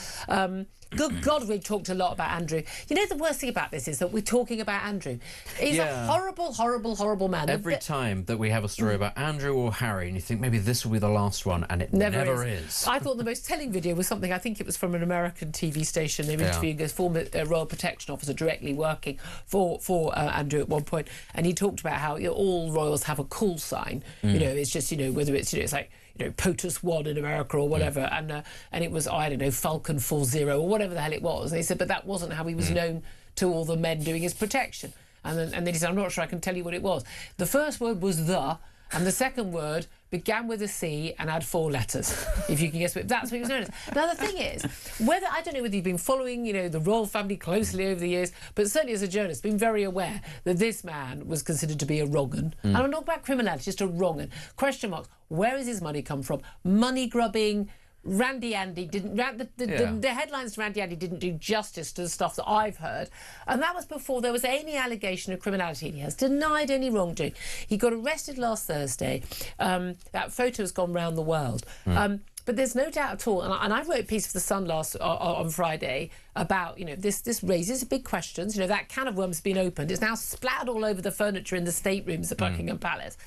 Speaker 2: Good God, we've talked a lot about Andrew. You know, the worst thing about this is that we're talking about Andrew. He's a horrible, horrible, horrible man.
Speaker 3: Every time that we have a story about Andrew or Harry, and you think maybe this will be the last one, and it never is.
Speaker 2: I thought the most telling video was something, I think it was from an American TV station. They were interviewing a former Royal Protection Officer directly working for Andrew at one point, and he talked about how all royals have a call sign. You know, it's just, whether it's, it's like, POTUS 1 in America or whatever, and it was, Falcon 40 or whatever the hell it was. And they said, but that wasn't how he was known to all the men doing his protection. And then he said, I'm not sure I can tell you what it was. The first word was the, and the second word began with a C and had 4 letters, if you can guess what. That's what he was known as. Now, the thing is, I don't know whether you've been following, the royal family closely over the years, but certainly as a journalist, been very aware that this man was considered to be a wrong-un. And I'm not about criminality, just a wrong-un. Question marks. Where has his money come from? Money grubbing. Randy Andy didn't. The headlines to Randy Andy didn't do justice to the stuff that I've heard, and that was before there was any allegation of criminality. He has denied any wrongdoing. He got arrested last Thursday. That photo has gone round the world. But there's no doubt at all, and I wrote a piece for The Sun on Friday about, this raises big questions. That can of worms has been opened. It's now splattered all over the furniture in the staterooms at Buckingham Palace.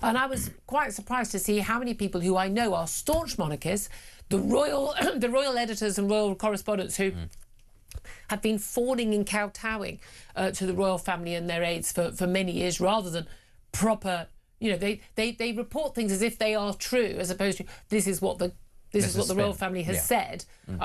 Speaker 2: And I was quite surprised to see how many people who I know are staunch monarchists, the royal editors and royal correspondents who have been fawning and kowtowing to the royal family and their aides for many years, rather than proper You know, they report things as if they are true, as opposed to this is what the royal family has said. They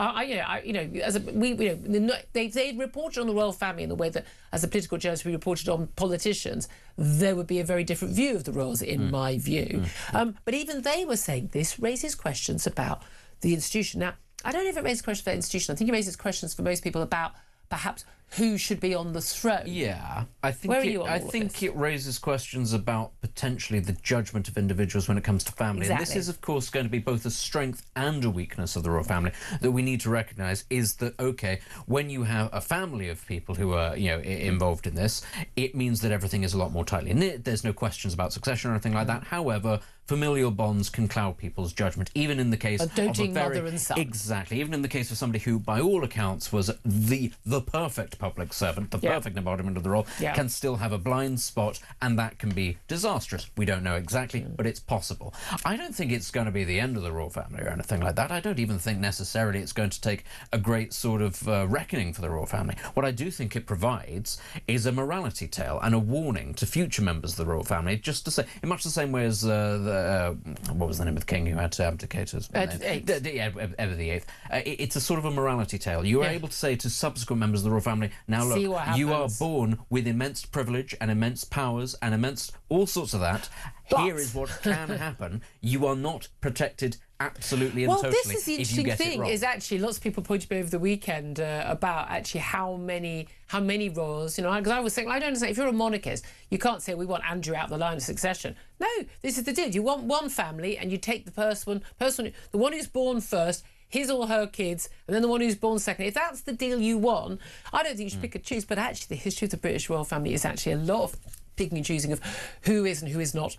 Speaker 2: reported on the royal family in the way that, as a political journalist, we reported on politicians. There would be a very different view of the royals, in my view. But even they were saying this raises questions about the institution. Now, I don't know if it raises questions for the institution. I think it raises questions for most people about perhaps who should be on the throne.
Speaker 3: Yeah, I think it raises questions about potentially the judgment of individuals when it comes to family.
Speaker 2: Exactly.
Speaker 3: And this is, of course, going to be both a strength and a weakness of the royal family that we need to recognise, is that, OK, when you have a family of people who are, involved in this, it means that everything is a lot more tightly knit. There's no questions about succession or anything like that. However, familial bonds can cloud people's judgment, even in the case of
Speaker 2: doting mother and son.
Speaker 3: Exactly, even in the case of somebody who, by all accounts, was the perfect public servant, the perfect embodiment of the role, can still have a blind spot, and that can be disastrous. We don't know exactly, but it's possible. I don't think it's going to be the end of the royal family or anything like that. I don't even think necessarily it's going to take a great sort of reckoning for the royal family. What I do think it provides is a morality tale and a warning to future members of the royal family, just to say, in much the same way as what was the name of the king who had to abdicate?
Speaker 2: Edward
Speaker 3: VIII. It's a sort of a morality tale. You are able to say to subsequent members of the royal family, now look, you are born with immense privilege and immense powers and immense all sorts of that. Here is what can happen. You are not protected absolutely and totally.
Speaker 2: Well, this is the interesting thing, is actually lots of people pointed me over the weekend about actually how many royals, because I was saying, I don't understand, if you're a monarchist, you can't say we want Andrew out of the line of succession. No, this is the deal. You want one family and you take the one who's born first, his or her kids, and then the one who's born second. If that's the deal you want, I don't think you should pick and choose, but actually the history of the British royal family is actually a lot of picking and choosing of who is and who is not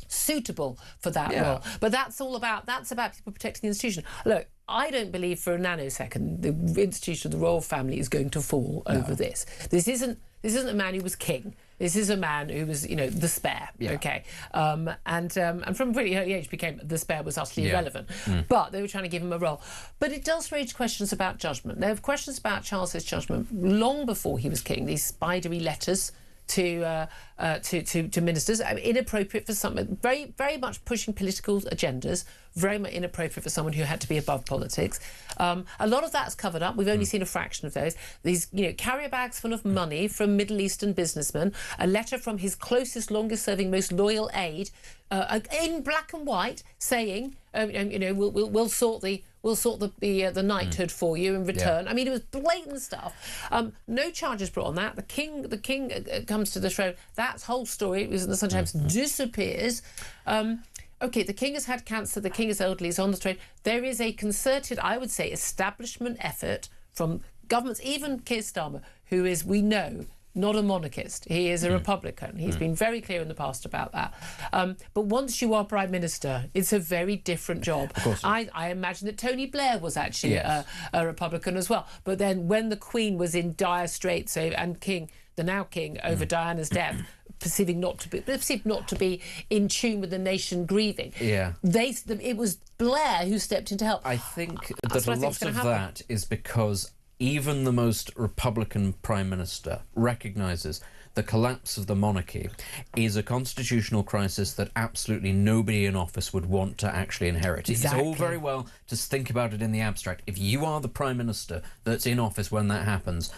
Speaker 2: suitable for that role. But that's about people protecting the institution. Look, I don't believe for a nanosecond the institution of the royal family is going to fall over this. This isn't a man who was king. This is a man who was, the spare, OK? And from a pretty early age became the spare was utterly irrelevant. But they were trying to give him a role. But it does raise questions about judgment. There are questions about Charles's judgment long before he was king, these spidery letters to ministers, inappropriate for some, very, very much pushing political agendas, very much inappropriate for someone who had to be above politics. A lot of that's covered up. We've only seen a fraction of those. These, carrier bags full of money from Middle Eastern businessmen, a letter from his closest, longest-serving, most loyal aide, in black and white, saying, we'll sort the knighthood for you in return. Yeah. I mean, it was blatant stuff. No charges brought on that. The king comes to the throne. That whole story, it was in the Sunday Times, disappears. OK, the king has had cancer. The king is elderly. He's on the throne. There is a concerted, I would say, establishment effort from governments, even Keir Starmer, who is, we know, not a monarchist. He is a Republican. He's been very clear in the past about that. But once you are Prime Minister, it's a very different job.
Speaker 3: Of course.
Speaker 2: I imagine that Tony Blair was actually a Republican as well. But then when the Queen was in dire straits and the now King, over Diana's death, perceived not to be in tune with the nation grieving. Yeah. It was Blair who stepped in to help.
Speaker 3: I think that a lot of that is because even the most Republican Prime Minister recognises the collapse of the monarchy is a constitutional crisis that absolutely nobody in office would want to actually inherit.
Speaker 2: Exactly.
Speaker 3: It's all very well to think about it in the abstract. If you are the Prime Minister that's in office when that happens,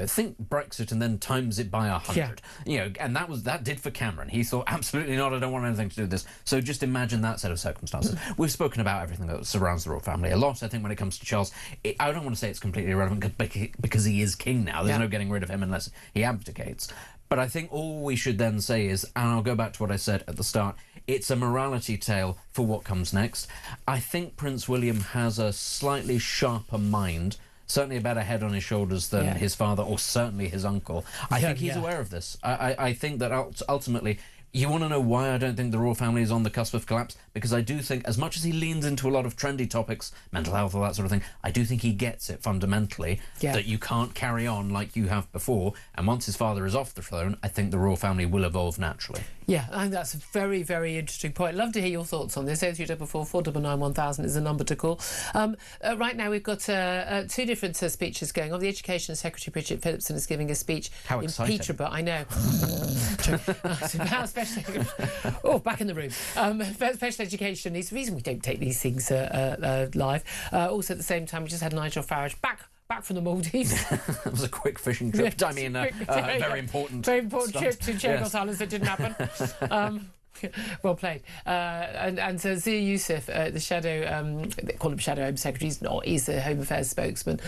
Speaker 3: think Brexit and then times it by 100. Yeah. And that did for Cameron. He thought, absolutely not, I don't want anything to do with this. So just imagine that set of circumstances. We've spoken about everything that surrounds the royal family a lot. I think when it comes to Charles, I don't want to say it's completely irrelevant because he is king now. There's no getting rid of him unless he abdicates. But I think all we should then say is, and I'll go back to what I said at the start, it's a morality tale for what comes next. I think Prince William has a slightly sharper mind, certainly a better head on his shoulders than his father or certainly his uncle. I think he's aware of this. I think that ultimately, you want to know why I don't think the royal family is on the cusp of collapse? Because I do think, as much as he leans into a lot of trendy topics, mental health, all that sort of thing, I do think he gets it fundamentally, that you can't carry on like you have before. And once his father is off the throne, I think the royal family will evolve naturally.
Speaker 2: Yeah, I think that's a very, very interesting point. Love to hear your thoughts on this. 0344 499 1000 is the number to call. Right now we've got two different speeches going on. The Education Secretary, Bridget Phillipson, is giving a speech in Peterborough. I know. How special back in the room. Special education is the reason we don't take these things live. Also, at the same time, we just had Nigel Farage back from the Maldives.
Speaker 3: It was a quick fishing trip. I mean, very important.
Speaker 2: Very important
Speaker 3: stunt.
Speaker 2: trip to Chagos Islands that didn't happen. Well played. And so Zia Youssef, the shadow, they call him Shadow Home Secretary, he's not, he's the Home Affairs spokesman.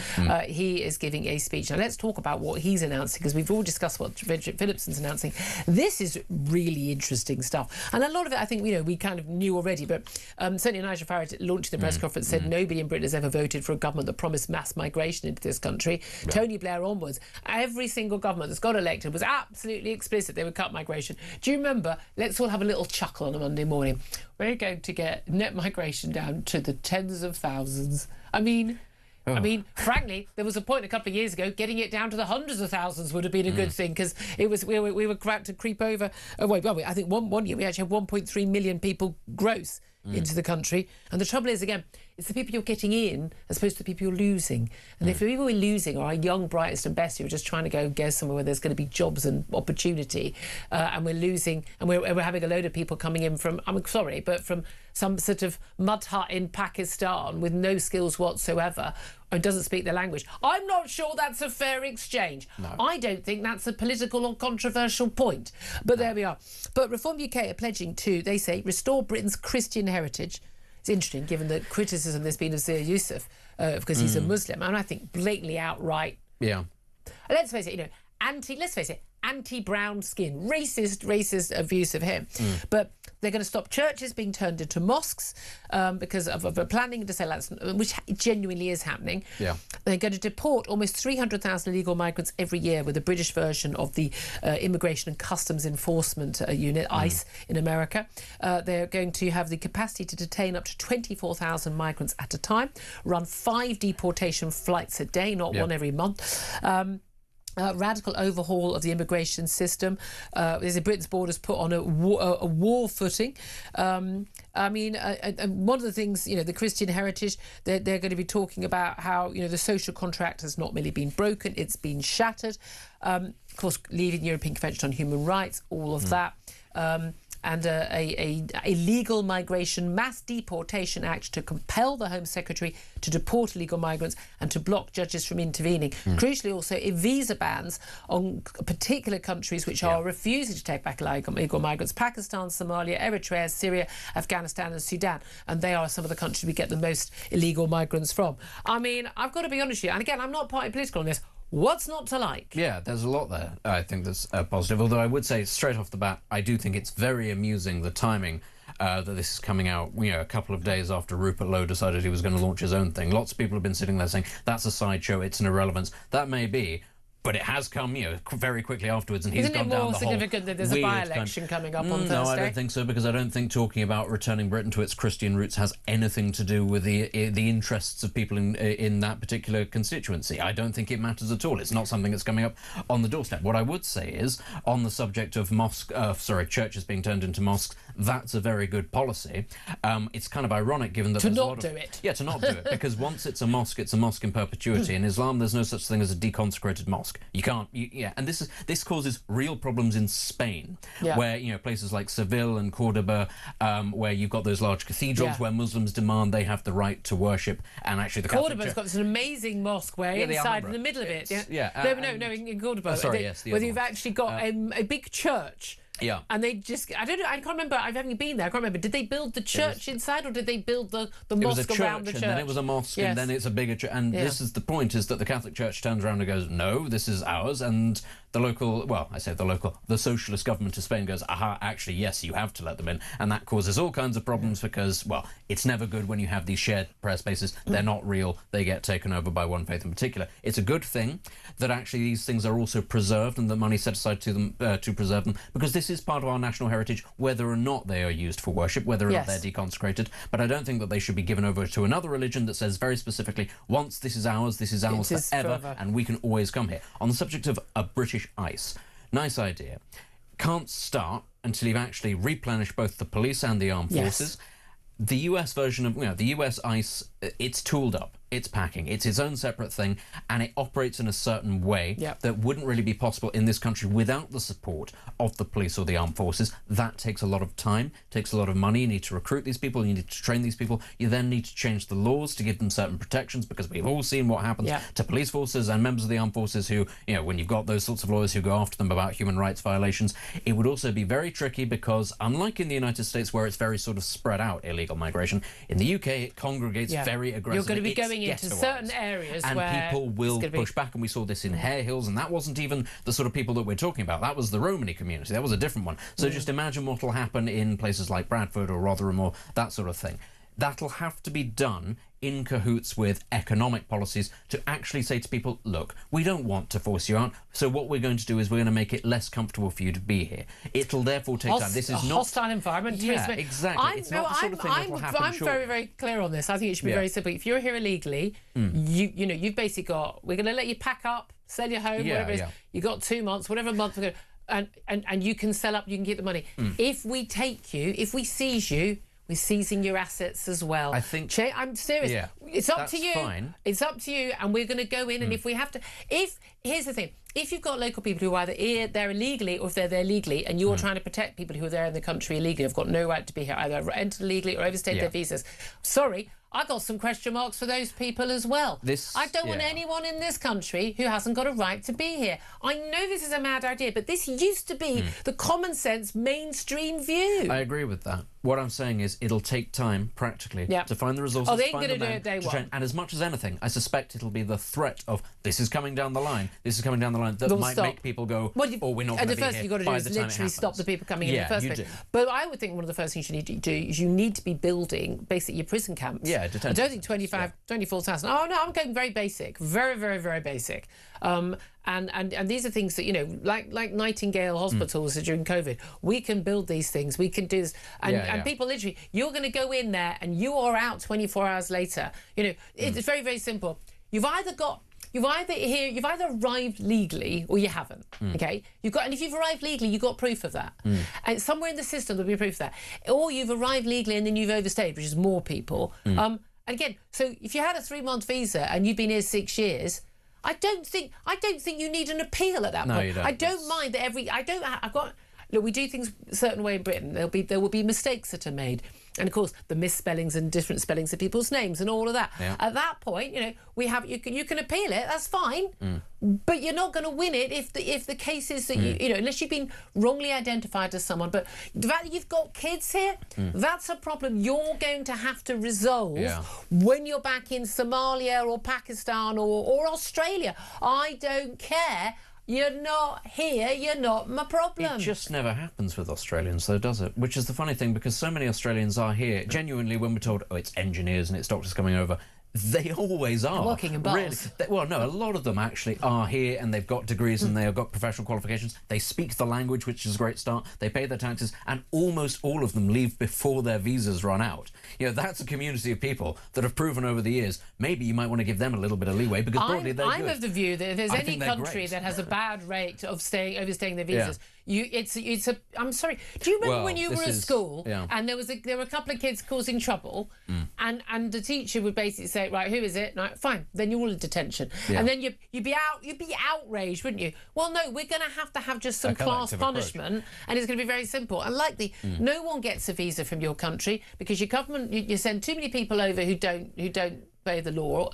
Speaker 2: He is giving a speech. Now let's talk about what he's announcing, because we've all discussed what Richard Phillipson's announcing. This is really interesting stuff. And a lot of it, I think, we kind of knew already, but certainly Nigel Farage launching the press conference said nobody in Britain has ever voted for a government that promised mass migration into this country. Yeah. Tony Blair onwards, every single government that's got elected was absolutely explicit they would cut migration. Do you remember? Let's all have a little chuckle on a Monday morning. We're going to get net migration down to the tens of thousands. I mean, frankly, there was a point a couple of years ago getting it down to the hundreds of thousands would have been a good thing, because it was we were about to creep over. I think one year we actually had 1.3 million people gross into the country, and the trouble is, again, it's the people you're getting in as opposed to the people you're losing. And if the people we're losing are our young, brightest and best who are just trying to go somewhere where there's going to be jobs and opportunity, and we're losing, and we're having a load of people coming in from, I'm sorry, but from some sort of mud hut in Pakistan with no skills whatsoever and doesn't speak the language. I'm not sure that's a fair exchange. No. I don't think that's a political or controversial point. But there we are. But Reform UK are pledging to, they say, restore Britain's Christian heritage. It's interesting, given the criticism there's been of Zia Youssef, because he's a Muslim, and I think blatantly outright. Yeah. Let's face it, anti-brown skin, racist views of him. But they're going to stop churches being turned into mosques because of planning to sell that, which genuinely is happening. Yeah. They're going to deport almost 300,000 illegal migrants every year with the British version of the Immigration and Customs Enforcement Unit, ICE, in America. They're going to have the capacity to detain up to 24,000 migrants at a time, run 5 deportation flights a day, not one every month. Radical overhaul of the immigration system. Britain's borders put on a war footing. And one of the things, the Christian heritage, they're going to be talking about how, the social contract has not merely been broken, it's been shattered. Of course, leaving the European Convention on Human Rights, all of that. And a legal migration mass deportation act to compel the Home Secretary to deport illegal migrants and to block judges from intervening. Crucially, also, visa bans on particular countries which are refusing to take back illegal migrants: Pakistan, Somalia, Eritrea, Syria, Afghanistan and Sudan. And they are some of the countries we get the most illegal migrants from. I mean, I've got to be honest with you, and again, I'm not party political on this. What's not to like? Yeah, there's a lot there, I think, that's positive. Although I would say, straight off the bat, I do think it's very amusing, the timing that this is coming out, a couple of days after Rupert Lowe decided he was going to launch his own thing. Lots of people have been sitting there saying, that's a sideshow, it's an irrelevance. That may be, but it has come, very quickly afterwards, and he's gone down the whole. Isn't it more significant that there's a by-election coming up on Thursday? No, I don't think so, because I don't think talking about returning Britain to its Christian roots has anything to do with the interests of people in that particular constituency. I don't think it matters at all. It's not something that's coming up on the doorstep. What I would say is, on the subject of churches being turned into mosques, that's a very good policy. It's kind of ironic, given that to not do it. Yeah, to not do it, because once it's a mosque in perpetuity. In Islam, there's no such thing as a deconsecrated mosque. You can't, and this causes real problems in Spain, where places like Seville and Cordoba, where you've got those large cathedrals where Muslims demand they have the right to worship, and actually the Cordoba's got this amazing mosque where inside in the middle of it, in Cordoba, where you've actually got a big church. Yeah. And they just, I can't remember, I haven't been there, I can't remember, did they build the church inside, or did they build the mosque around the church? And then it was a mosque, and then it's a bigger church. And this is the point, is that the Catholic Church turns around and goes, no, this is ours, and the local, the socialist government of Spain goes, aha, actually, yes, you have to let them in. And that causes all kinds of problems because, it's never good when you have these shared prayer spaces. They're not real. They get taken over by one faith in particular. It's a good thing that actually these things are also preserved and the money set aside to them to preserve them, because this is part of our national heritage, whether or not they are used for worship, whether or not they're deconsecrated. But I don't think that they should be given over to another religion that says very specifically, once this is ours forever, and we can always come here. On the subject of a British ICE, nice idea. Can't start until you've actually replenished both the police and the armed forces. The US version of, the US ICE
Speaker 3: it's tooled up, it's packing, it's its own separate thing, and it operates in a certain way that wouldn't really be possible in this country without the support of the police or the armed forces. That takes a lot of time, takes a lot of money. You need to recruit these people, you need to train these people, you then need to change the laws to give them certain protections, because we've all seen what happens to police forces and members of the armed forces who, you know, when you've got those sorts of lawyers who go after them about human rights violations. It would also be very tricky because, unlike in the United States where it's very sort of spread out illegal migration, in the UK it congregates very aggressively.
Speaker 2: You're going to be going into certain areas
Speaker 3: and
Speaker 2: where
Speaker 3: people will push back, and we saw this in Hare Hills, and that wasn't even the sort of people that we're talking about. That was the Romani community. That was a different one. So just imagine what will happen in places like Bradford or Rotherham or that sort of thing. That'll have to be done in cahoots with economic policies to actually say to people, look, we don't want to force you out, so what we're going to do is we're going to make it less comfortable for you to be here. It'll therefore take time. This is not
Speaker 2: hostile environment.
Speaker 3: Yeah, exactly. It's not the sort of thing that'll happen.
Speaker 2: I'm very, very clear on this. I think it should be very simple. If you're here illegally, you know, you've basically got, we're going to let you pack up, sell your home, whatever it is. You got 2 months, whatever month we're going to, and you can sell up, you can get the money. If we take you, if we seize you, we're seizing your assets as well.
Speaker 3: I think...
Speaker 2: I'm serious.
Speaker 3: Yeah,
Speaker 2: it's up to you.
Speaker 3: Fine.
Speaker 2: It's up to you, and we're going to go in, and if we have to... Here's the thing. If you've got local people who are either here, there illegally, or if they're there legally, and you're trying to protect people who are there in the country illegally, have got no right to be here, either entered illegally or overstayed their visas, sorry, I got some question marks for those people as well. I don't want anyone in this country who hasn't got a right to be here. I know this is a mad idea, but this used to be the common sense mainstream view.
Speaker 3: I agree with that. What I'm saying is it'll take time, practically, to find the resources,
Speaker 2: they ain't
Speaker 3: find
Speaker 2: going
Speaker 3: the
Speaker 2: to do it day one.
Speaker 3: And as much as anything, I suspect it'll be the threat of this is coming down the line, that might make people go, we're not going to be here.
Speaker 2: And the first thing you've got to do is literally stop the people coming in the first place. But I would think one of the first things you need to do is you need to be building basically your prison camps.
Speaker 3: Detention.
Speaker 2: I don't think 24,000. Oh, no, I'm going very basic. Very, very, very basic. And these are things that, you know, like Nightingale hospitals during COVID. We can build these things. We can do this. And people literally, you're going to go in there and you are out 24 hours later. You know, it's very, very simple. You've either arrived legally or you haven't. Okay, and if you've arrived legally, you've got proof of that, and somewhere in the system there'll be proof of that. Or you've arrived legally and then you've overstayed, which is more people. And again, so if you had a 3-month visa and you've been here 6 years, I don't think you need an appeal at that point.
Speaker 3: You don't.
Speaker 2: I don't mind that look, we do things a certain way in Britain. There will be mistakes that are made. And of course, the misspellings and different spellings of people's names and all of that. At that point, you know, you can appeal it. That's fine, but you're not going to win it if the case is that you know, unless you've been wrongly identified as someone. But the fact that you've got kids here, that's a problem you're going to have to resolve when you're back in Somalia or Pakistan or Australia. I don't care. You're not here, you're not my problem.
Speaker 3: It just never happens with Australians, though, does it? Which is the funny thing, because so many Australians are here. Genuinely, when we're told, oh, it's engineers and it's doctors coming over, they always are.
Speaker 2: Working in bars.
Speaker 3: Really. Well, no, a lot of them actually are here and they've got degrees and they've got professional qualifications. They speak the language, which is a great start. They pay their taxes, and almost all of them leave before their visas run out. You know, that's a community of people that have proven over the years, maybe you might want to give them a little bit of leeway, because broadly they're good.
Speaker 2: I'm of the view that if there's any country that has a bad rate of overstaying their visas, I'm sorry. Do you remember when you were at school and there were a couple of kids causing trouble, and the teacher would basically say, right, who is it? No, fine, then you're all in detention, and then you'd be outraged, wouldn't you? Well, no, we're going to have just some class punishment, and it's going to be very simple. And likely, no one gets a visa from your country because your government you send too many people over who don't obey the law,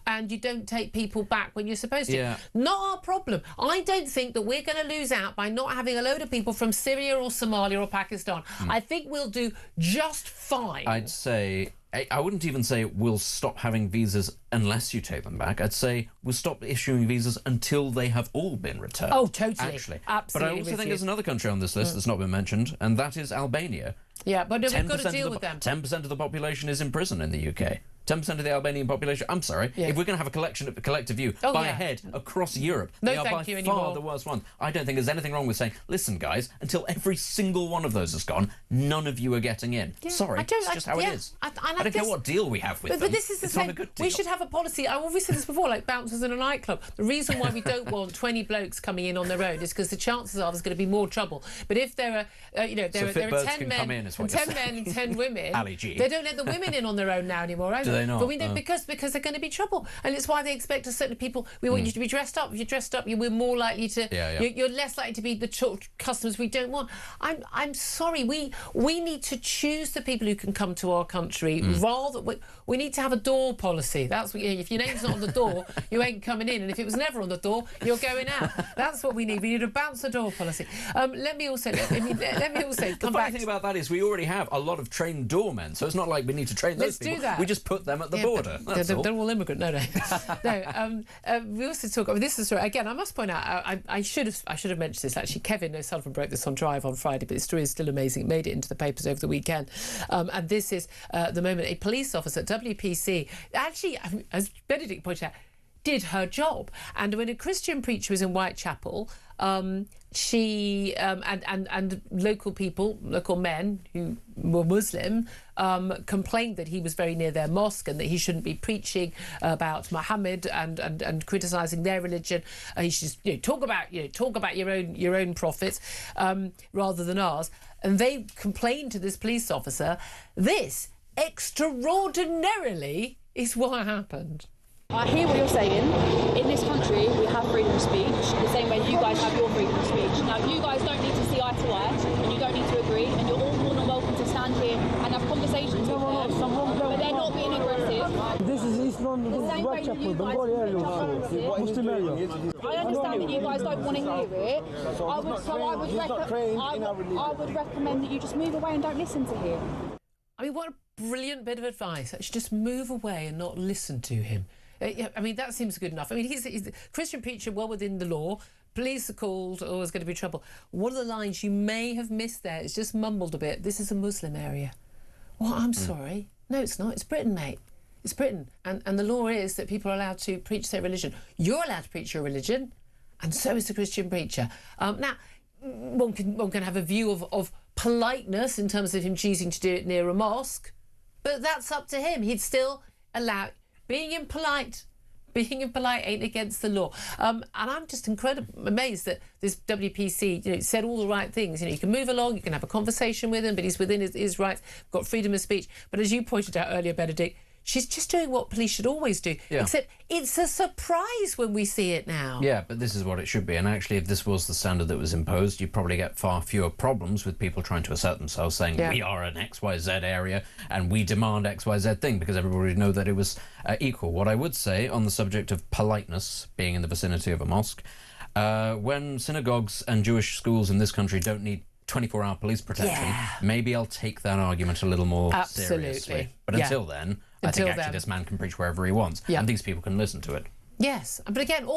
Speaker 2: and you don't take people back when you're supposed to. Not our problem. I don't think that we're going to lose out by not having a load of people from Syria or Somalia or Pakistan. I think we'll do just fine.
Speaker 3: I'd say, I wouldn't even say we'll stop having visas unless you take them back. I'd say we'll stop issuing visas until they have all been returned.
Speaker 2: Oh, totally.
Speaker 3: Actually.
Speaker 2: Absolutely.
Speaker 3: But I also think there's another country on this list that's not been mentioned, and that is Albania.
Speaker 2: Yeah, but we've got to deal with them.
Speaker 3: 10% of the population is in prison in the UK. 10% of the Albanian population. I'm sorry. If we're going to have a collective view by head across Europe, they are by far the worst ones. I don't think there's anything wrong with saying, listen, guys, until every single one of those is gone, none of you are getting in. Sorry, it's just how it is. I don't care what deal we have with them.
Speaker 2: But this is the same.
Speaker 3: Not a good deal.
Speaker 2: We should have a policy. I've always said this before, like bouncers in a nightclub. The reason why we don't want 20 blokes coming in on their own is because the chances are there's going to be more trouble. But if there are, there are 10 men and 10 women,
Speaker 3: Ali G.
Speaker 2: they don't let the women in on their own now anymore either.
Speaker 3: they not?
Speaker 2: But we know because they're going to be trouble, and it's why they expect us certain people. We want you to be dressed up. If you're dressed up, we're more likely to. You're less likely to be the customers we don't want. I'm sorry. We need to choose the people who can come to our country. Rather, we need to have a door policy. That's what, if your name's not on the door, you ain't coming in, and if it was never on the door, you're going out. That's what we need. We need a bounce the door policy. Let me also come
Speaker 3: the funny
Speaker 2: back.
Speaker 3: thing about that is we already have a lot of trained doormen, so it's not like we need to train those people.
Speaker 2: Do that.
Speaker 3: We just put them at the border.
Speaker 2: They're all immigrant. No. We also talk. This is again. I must point out. I should have mentioned this actually. Kevin O'Sullivan broke this on Drive on Friday, but the story is still amazing. It made it into the papers over the weekend. And this is the moment a police officer at WPC actually, as Benedict pointed out, did her job. And when a Christian preacher was in Whitechapel, she and local men who were Muslim, complained that he was very near their mosque and that he shouldn't be preaching about Muhammad and criticising their religion. He should talk about your own prophets rather than ours. And they complained to this police officer. This extraordinarily is what happened.
Speaker 4: I hear what you're saying. In this country, we have freedom of speech, the same way you guys have your freedom of speech. Now, you guys don't need to see eye to eye, and you don't need to agree, and you're all more than welcome to stand here and have conversations with them, but they're not being aggressive.
Speaker 5: This is East London, this is Whitechapel, Bengali area also, Muslim area.
Speaker 4: I understand that you guys don't want to hear it. I would recommend that you just move away and don't listen to him.
Speaker 2: I mean, what a brilliant bit of advice. Just move away and not listen to him. I mean, that seems good enough. I mean, he's a Christian preacher, well within the law. Police are called, there's going to be trouble. One of the lines you may have missed there is just mumbled a bit. This is a Muslim area. Well, I'm sorry. No, it's not. It's Britain, mate. It's Britain. And the law is that people are allowed to preach their religion. You're allowed to preach your religion, and so is the Christian preacher. Now, one can have a view of politeness in terms of him choosing to do it near a mosque, but that's up to him. He'd still allow... Being impolite ain't against the law. And I'm just incredibly amazed that this WPC, said all the right things. You can move along, you can have a conversation with him, but he's within his rights, got freedom of speech. But as you pointed out earlier, Benedict, she's just doing what police should always do. Yeah. Except it's a surprise when we see it now.
Speaker 3: Yeah, but this is what it should be. And actually, if this was the standard that was imposed, you'd probably get far fewer problems with people trying to assert themselves, saying, we are an XYZ area and we demand XYZ thing, because everybody would know that it was equal. What I would say on the subject of politeness being in the vicinity of a mosque, when synagogues and Jewish schools in this country don't need 24-hour police protection, maybe I'll take that argument a little more seriously. But until then, I think actually this man can preach wherever he wants, and these people can listen to it.
Speaker 2: Yes, but again,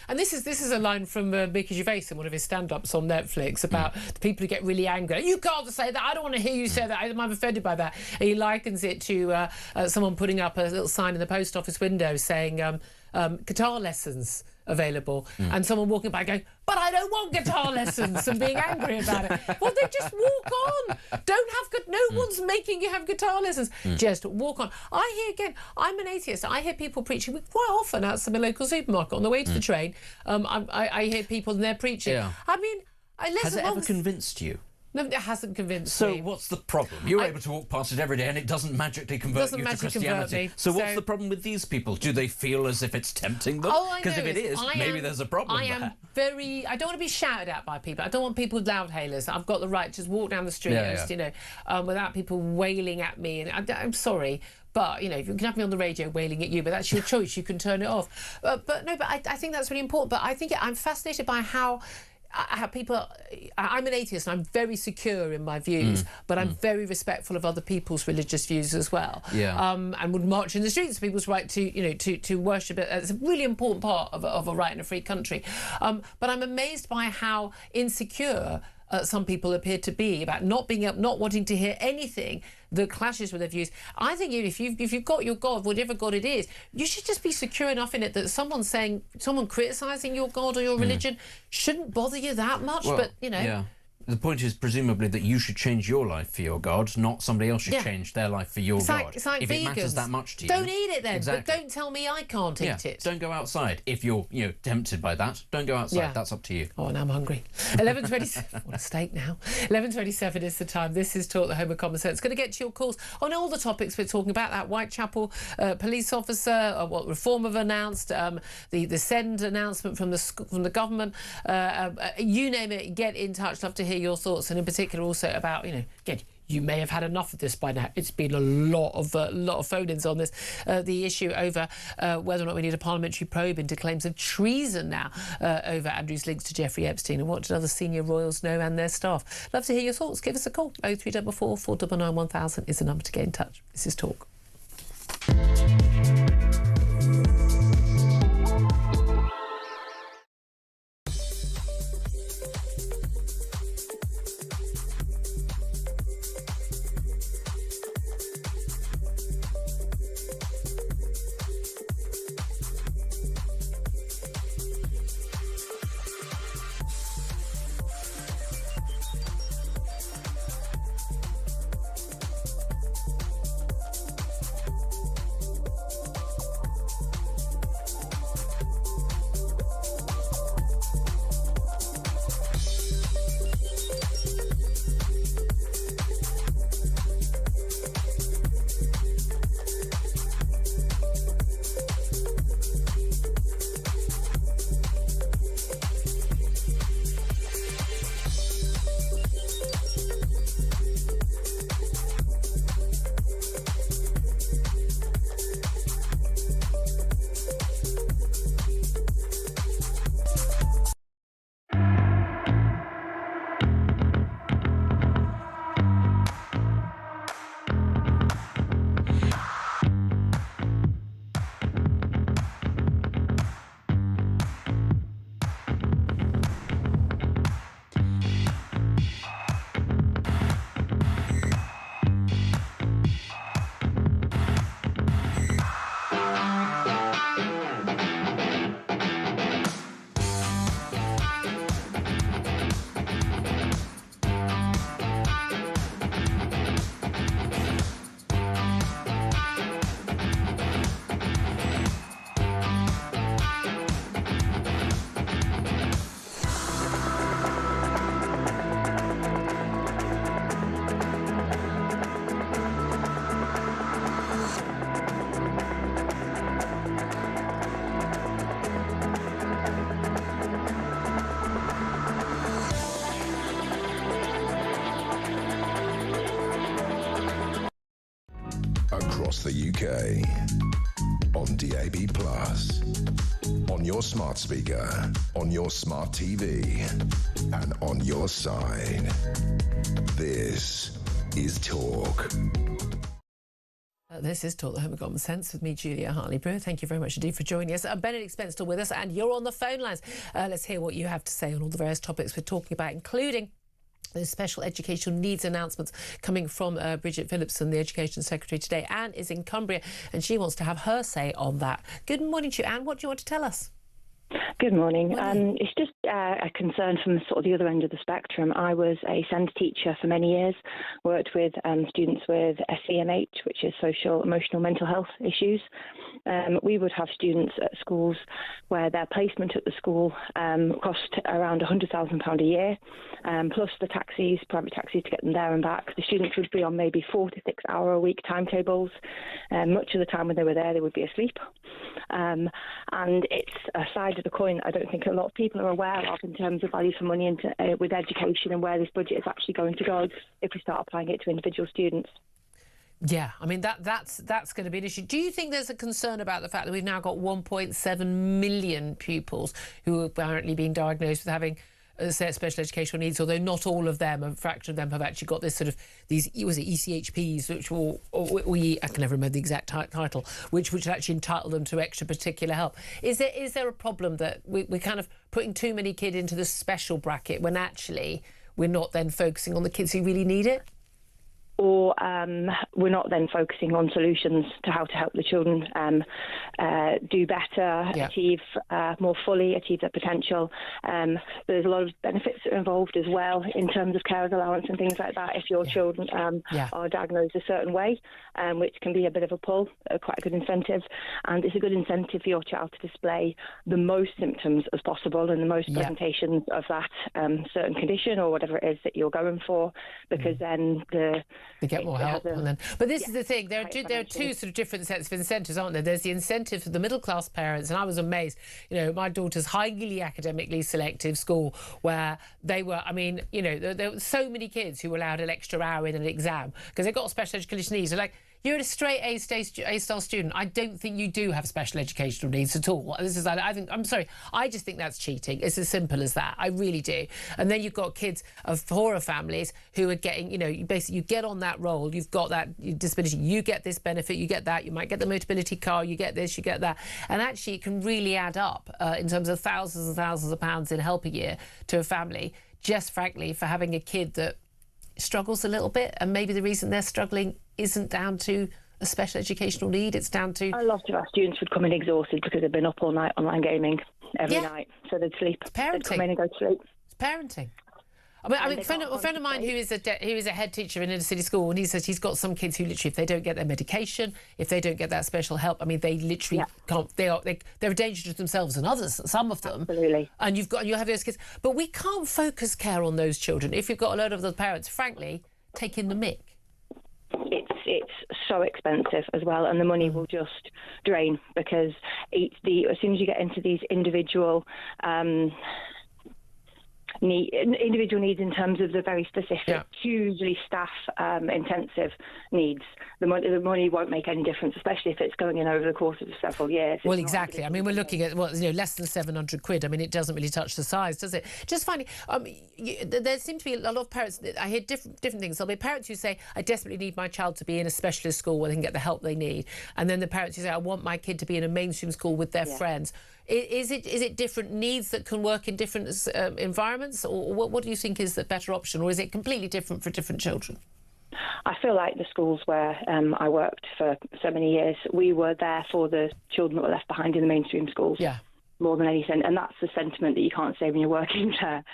Speaker 2: and this is a line from Mickey Gervais in one of his stand-ups on Netflix about the people who get really angry. You can't say that. I don't want to hear you say that. I'm offended by that. And he likens it to someone putting up a little sign in the post office window saying guitar lessons available, and someone walking by going, but I don't want guitar lessons, and being angry about it. Well, then just walk on. No one's making you have guitar lessons. Just walk on. I hear, again, I'm an atheist. I hear people preaching quite often outside my local supermarket on the way to the train. I hear people and they're preaching. Yeah. I mean,
Speaker 3: has it ever convinced you?
Speaker 2: No, it hasn't convinced
Speaker 3: me.
Speaker 2: So
Speaker 3: what's the problem? You're able to walk past it every day and it doesn't magically convert you to Christianity. So what's the problem with these people? Do they feel as if it's tempting them? Because if it is, maybe there's a problem there.
Speaker 2: I don't want to be shouted at by people. I don't want people with loud hailers. I've got the right to just walk down the street, without people wailing at me. And I'm sorry. But, you can have me on the radio wailing at you, but that's your choice. You can turn it off. But I think that's really important. But I think I'm fascinated by how people... I'm an atheist and I'm very secure in my views, but I'm very respectful of other people's religious views as well. Yeah. And would march in the streets for people's right to worship it. It's a really important part of a right in a free country. But I'm amazed by how insecure some people appear to be about not wanting to hear anything that clashes with their views. I think if you've got your God, whatever God it is, you should just be secure enough in it that someone criticising your God or your religion shouldn't bother you that much.
Speaker 3: Well,
Speaker 2: but
Speaker 3: The point is presumably that you should change your life for your God, not somebody else should change their life for your God.
Speaker 2: It's like
Speaker 3: if
Speaker 2: vegans.
Speaker 3: It matters that much to you,
Speaker 2: don't eat it then.
Speaker 3: Exactly.
Speaker 2: But don't tell me I can't eat it.
Speaker 3: Don't go outside. If you're tempted by that, don't go outside. That's up to you.
Speaker 2: Oh, now I'm hungry. 11:27. What a steak now. 11:27 is the time. This is Talk the Home of Common Sense. Going to get to your calls on all the topics we're talking about. That Whitechapel police officer, what Reform have announced, the send announcement from the government. You name it. Get in touch. Love to hear your thoughts, and in particular also about again. You may have had enough of this by now. It's been a lot of phone-ins on this. The issue over whether or not we need a parliamentary probe into claims of treason now over Andrew's links to Jeffrey Epstein, and what did other senior royals know and their staff. Love to hear your thoughts. Give us a call. 0344 499 1000 is the number to get in touch. This is Talk.
Speaker 1: Across the UK, on DAB+, on your smart speaker, on your smart TV, and on your side. This is Talk.
Speaker 2: This is Talk the Home of Common Sense with me, Julia Hartley-Brewer. Thank you very much indeed for joining us. Benedict Spence still with us, and you're on the phone lines. Let's hear what you have to say on all the various topics we're talking about, including the special educational needs announcements coming from Bridget Phillipson, the Education Secretary today. Anne is in Cumbria and she wants to have her say on that. Good morning to you, Anne. What do you want to tell us?
Speaker 9: Good morning. It's just a concern from sort of the other end of the spectrum. I was a SEND teacher for many years, worked with students with SEMH, which is social, emotional, mental health issues. We would have students at schools where their placement at the school cost around £100,000 a year, plus the taxis, private taxis to get them there and back. The students would be on maybe 4 to 6 hour a week timetables. Much of the time when they were there, they would be asleep. And it's a side of the coin that I don't think a lot of people are aware of in terms of value for money with education and where this budget is actually going to go if we start applying it to individual students.
Speaker 2: Yeah, I mean, that's going to be an issue. Do you think there's a concern about the fact that we've now got 1.7 million pupils who are apparently being diagnosed with having special educational needs, although not all of them, a fraction of them have actually got this sort of, these, was it ECHPs, which will, I can never remember the exact title, which actually entitle them to extra particular help. Is there a problem that we're kind of putting too many kids into the special bracket when actually we're not then focusing on the kids who really need it?
Speaker 9: or we're not then focusing on solutions to how to help the children do better, achieve more fully, achieve their potential. There's a lot of benefits that are involved as well in terms of carers allowance and things like that if your children are diagnosed a certain way, which can be a bit of a pull, quite a good incentive. And it's a good incentive for your child to display the most symptoms as possible and the most presentations of that certain condition or whatever it is that you're going for, because then
Speaker 2: they get more help. But this is the thing, there are two sort of different sets of incentives, aren't there? There's the incentive for the middle class parents, and I was amazed, you know, my daughter's highly academically selective school where they were, I mean, you know, there were so many kids who were allowed an extra hour in an exam because they got special educational needs. They're like, you're a straight A-star student. I don't think you do have special educational needs at all. This is, I'm sorry, I just think that's cheating. It's as simple as that. I really do. And then you've got kids of poorer families who are getting, you know, you get on that roll. You've got that disability. You get this benefit. You get that. You might get the Motability car. You get this. You get that. And actually, it can really add up in terms of thousands and thousands of pounds in help a year to a family. Just frankly, for having a kid that struggles a little bit, and maybe the reason they're struggling isn't down to a special educational need, it's down to...
Speaker 9: A lot of our students would come in exhausted because they've been up all night online gaming every night, so they'd sleep.
Speaker 2: It's parenting.
Speaker 9: They'd come in and go to sleep.
Speaker 2: It's parenting. I mean, a friend of mine who is a head teacher in a city school, and he says he's got some kids who literally, if they don't get their medication, if they don't get that special help, I mean, they literally can't. They're a danger to themselves and others. Some of them,
Speaker 9: absolutely.
Speaker 2: And you have those kids, but we can't focus care on those children if you've got a load of the parents, frankly, taking the mick.
Speaker 9: It's so expensive as well, and the money will just drain because as soon as you get into these individual needs in terms of the very specific, hugely staff intensive needs, the money won't make any difference, especially if it's going in over the course of several years.
Speaker 2: Well, exactly. I mean, we're looking at less than 700 quid. I mean, it doesn't really touch the size, does it? Just finally, there seem to be a lot of parents. I hear different things. There'll be parents who say, "I desperately need my child to be in a specialist school where they can get the help they need," and then the parents who say, "I want my kid to be in a mainstream school with their friends." Is it different needs that can work in different environments, or what do you think is the better option, or is it completely different for different children?
Speaker 9: I feel like the schools where I worked for so many years, we were there for the children that were left behind in the mainstream schools. Yeah. More than anything, and that's the sentiment that you can't say when you're working there.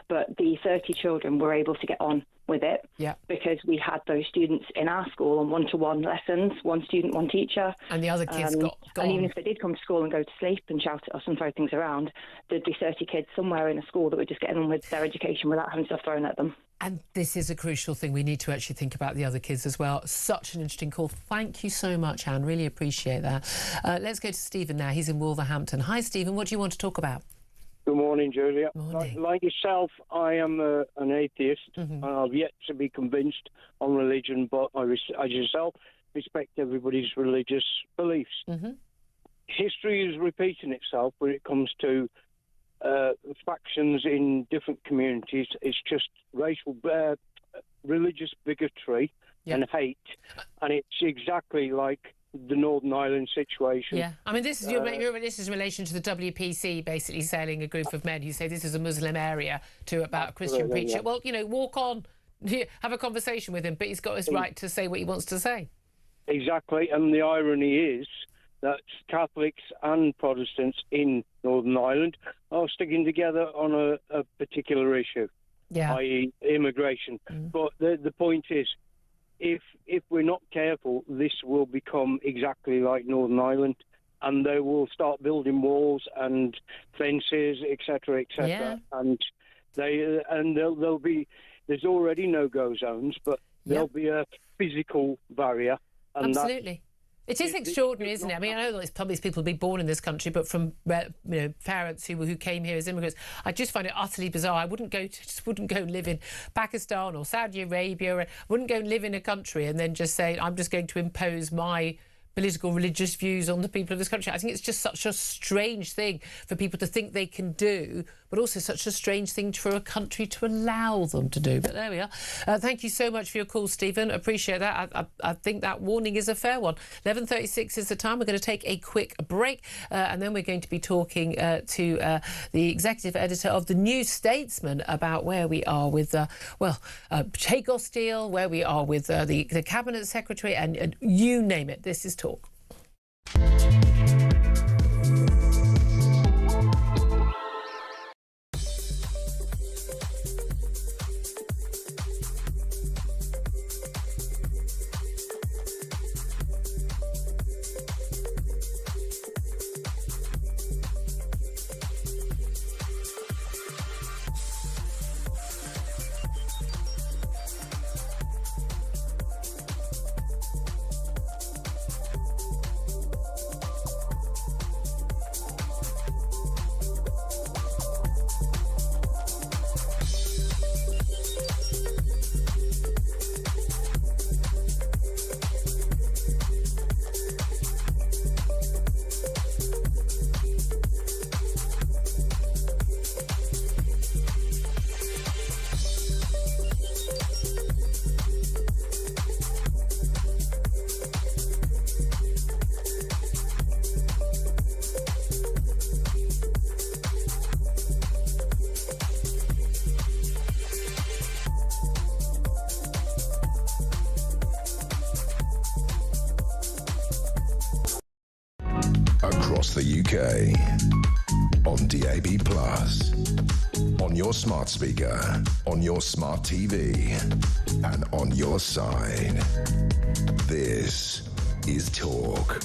Speaker 9: But the 30 children were able to get on with it because we had those students in our school on one-to-one lessons, one student, one teacher.
Speaker 2: And the other kids got
Speaker 9: and even if they did come to school and go to sleep and shout at us and throw things around, there'd be 30 kids somewhere in a school that were just getting on with their education without having stuff thrown at them.
Speaker 2: And this is a crucial thing. We need to actually think about the other kids as well. Such an interesting call. Thank you so much, Anne. Really appreciate that. Let's go to Stephen now. He's in Wolverhampton. Hi, Stephen. What do you want to talk about?
Speaker 10: Good morning, Julia.
Speaker 2: Morning.
Speaker 10: Like yourself, I am an atheist, and I've yet to be convinced on religion, but as yourself, respect everybody's religious beliefs. History is repeating itself when it comes to factions in different communities. It's just racial, religious bigotry and hate, and it's exactly like the Northern Ireland situation.
Speaker 2: Yeah, I mean, this is in relation to the WPC basically selling a group of men who say this is a Muslim area to about a Christian preacher. Well, you know, walk on, have a conversation with him, but he's got his right to say what he wants to say.
Speaker 10: Exactly, and the irony is that Catholics and Protestants in Northern Ireland are sticking together on a particular issue, i.e. immigration. But the point is, if we're not careful, this will become exactly like Northern Ireland, and they will start building walls and fences, etc., etc. And there'll be, there's already no-go zones, but there'll be a physical barrier. And
Speaker 2: absolutely. It is extraordinary, isn't it? I mean, I know that probably people be born in this country, but from parents who came here as immigrants, I just find it utterly bizarre. I wouldn't go and live in Pakistan or Saudi Arabia. I wouldn't go and live in a country and then just say I'm just going to impose my political, religious views on the people of this country. I think it's just such a strange thing for people to think they can do, but but also such a strange thing for a country to allow them to do. But there we are. Thank you so much for your call, Stephen. Appreciate that. I think that warning is a fair one. 11:36 is the time. We're going to take a quick break, and then we're going to be talking to the executive editor of the New Statesman about where we are with, Chagos deal, where we are with the Cabinet Secretary, and you name it. This is Talk.
Speaker 1: Across the UK, on DAB+, on your smart speaker, on your smart TV, and on your side. This is Talk.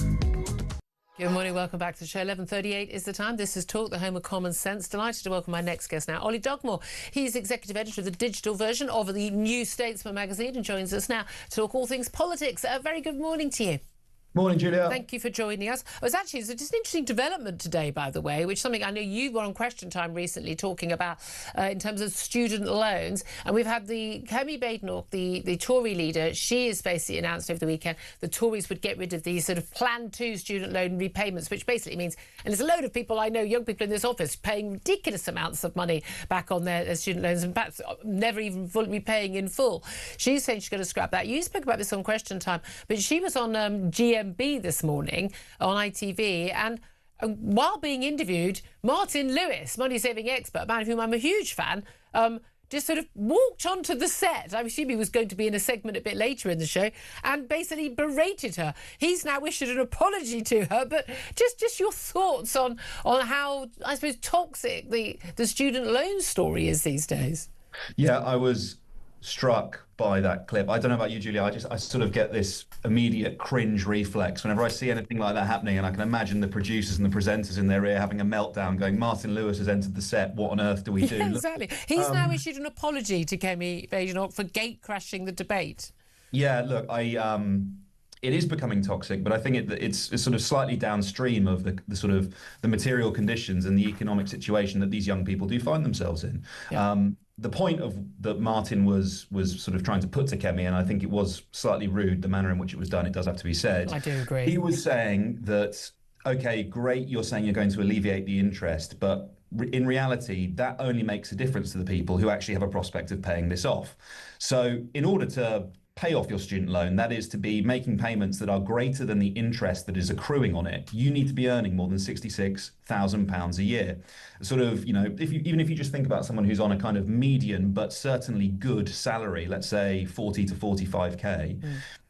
Speaker 2: Good morning, welcome back to the show. 11:38 is the time. This is Talk, the home of common sense. Delighted to welcome my next guest now, Ollie Dugmore. He's executive editor of the digital version of the New Statesman magazine and joins us now to talk all things politics. A very good morning to you.
Speaker 11: Morning, Julia.
Speaker 2: Thank you for joining us. It's just an interesting development today, by the way, which something I know you were on Question Time recently talking about in terms of student loans. And we've had the Kemi Badenoch, the Tory leader. She has basically announced over the weekend the Tories would get rid of these sort of Plan 2 student loan repayments, which basically means, and there's a load of people I know, young people in this office, paying ridiculous amounts of money back on their student loans and perhaps never even fully repaying in full. She's saying she's going to scrap that. You spoke about this on Question Time, but she was on GMB this morning on ITV, and while being interviewed, Martin Lewis, money-saving expert, a man of whom I'm a huge fan, just sort of walked onto the set. I assume he was going to be in a segment a bit later in the show, and basically berated her. He's now issued an apology to her, but just your thoughts on how, I suppose, toxic the student loan story is these days.
Speaker 11: Yeah, I was struck by that clip. I don't know about you, Julia. I sort of get this immediate cringe reflex whenever I see anything like that happening, and I can imagine the producers and the presenters in their ear having a meltdown, going, "Martin Lewis has entered the set. What on earth do we do?"
Speaker 2: Yeah, exactly. He's now issued an apology to Kemi Badenoch for gate crashing the debate.
Speaker 11: Yeah, look, it is becoming toxic, but I think it's sort of slightly downstream of the sort of the material conditions and the economic situation that these young people do find themselves in. Yeah. The point that Martin was sort of trying to put to Kemi, and I think it was slightly rude, the manner in which it was done, it does have to be said.
Speaker 2: I do agree.
Speaker 11: He was saying that, okay, great, you're saying you're going to alleviate the interest, but in reality, that only makes a difference to the people who actually have a prospect of paying this off. So in order to pay off your student loan, that is to be making payments that are greater than the interest that is accruing on it, you need to be earning more than £66,000 a year. Sort of, you know, even if you just think about someone who's on a kind of median but certainly good salary, let's say 40 to 45k,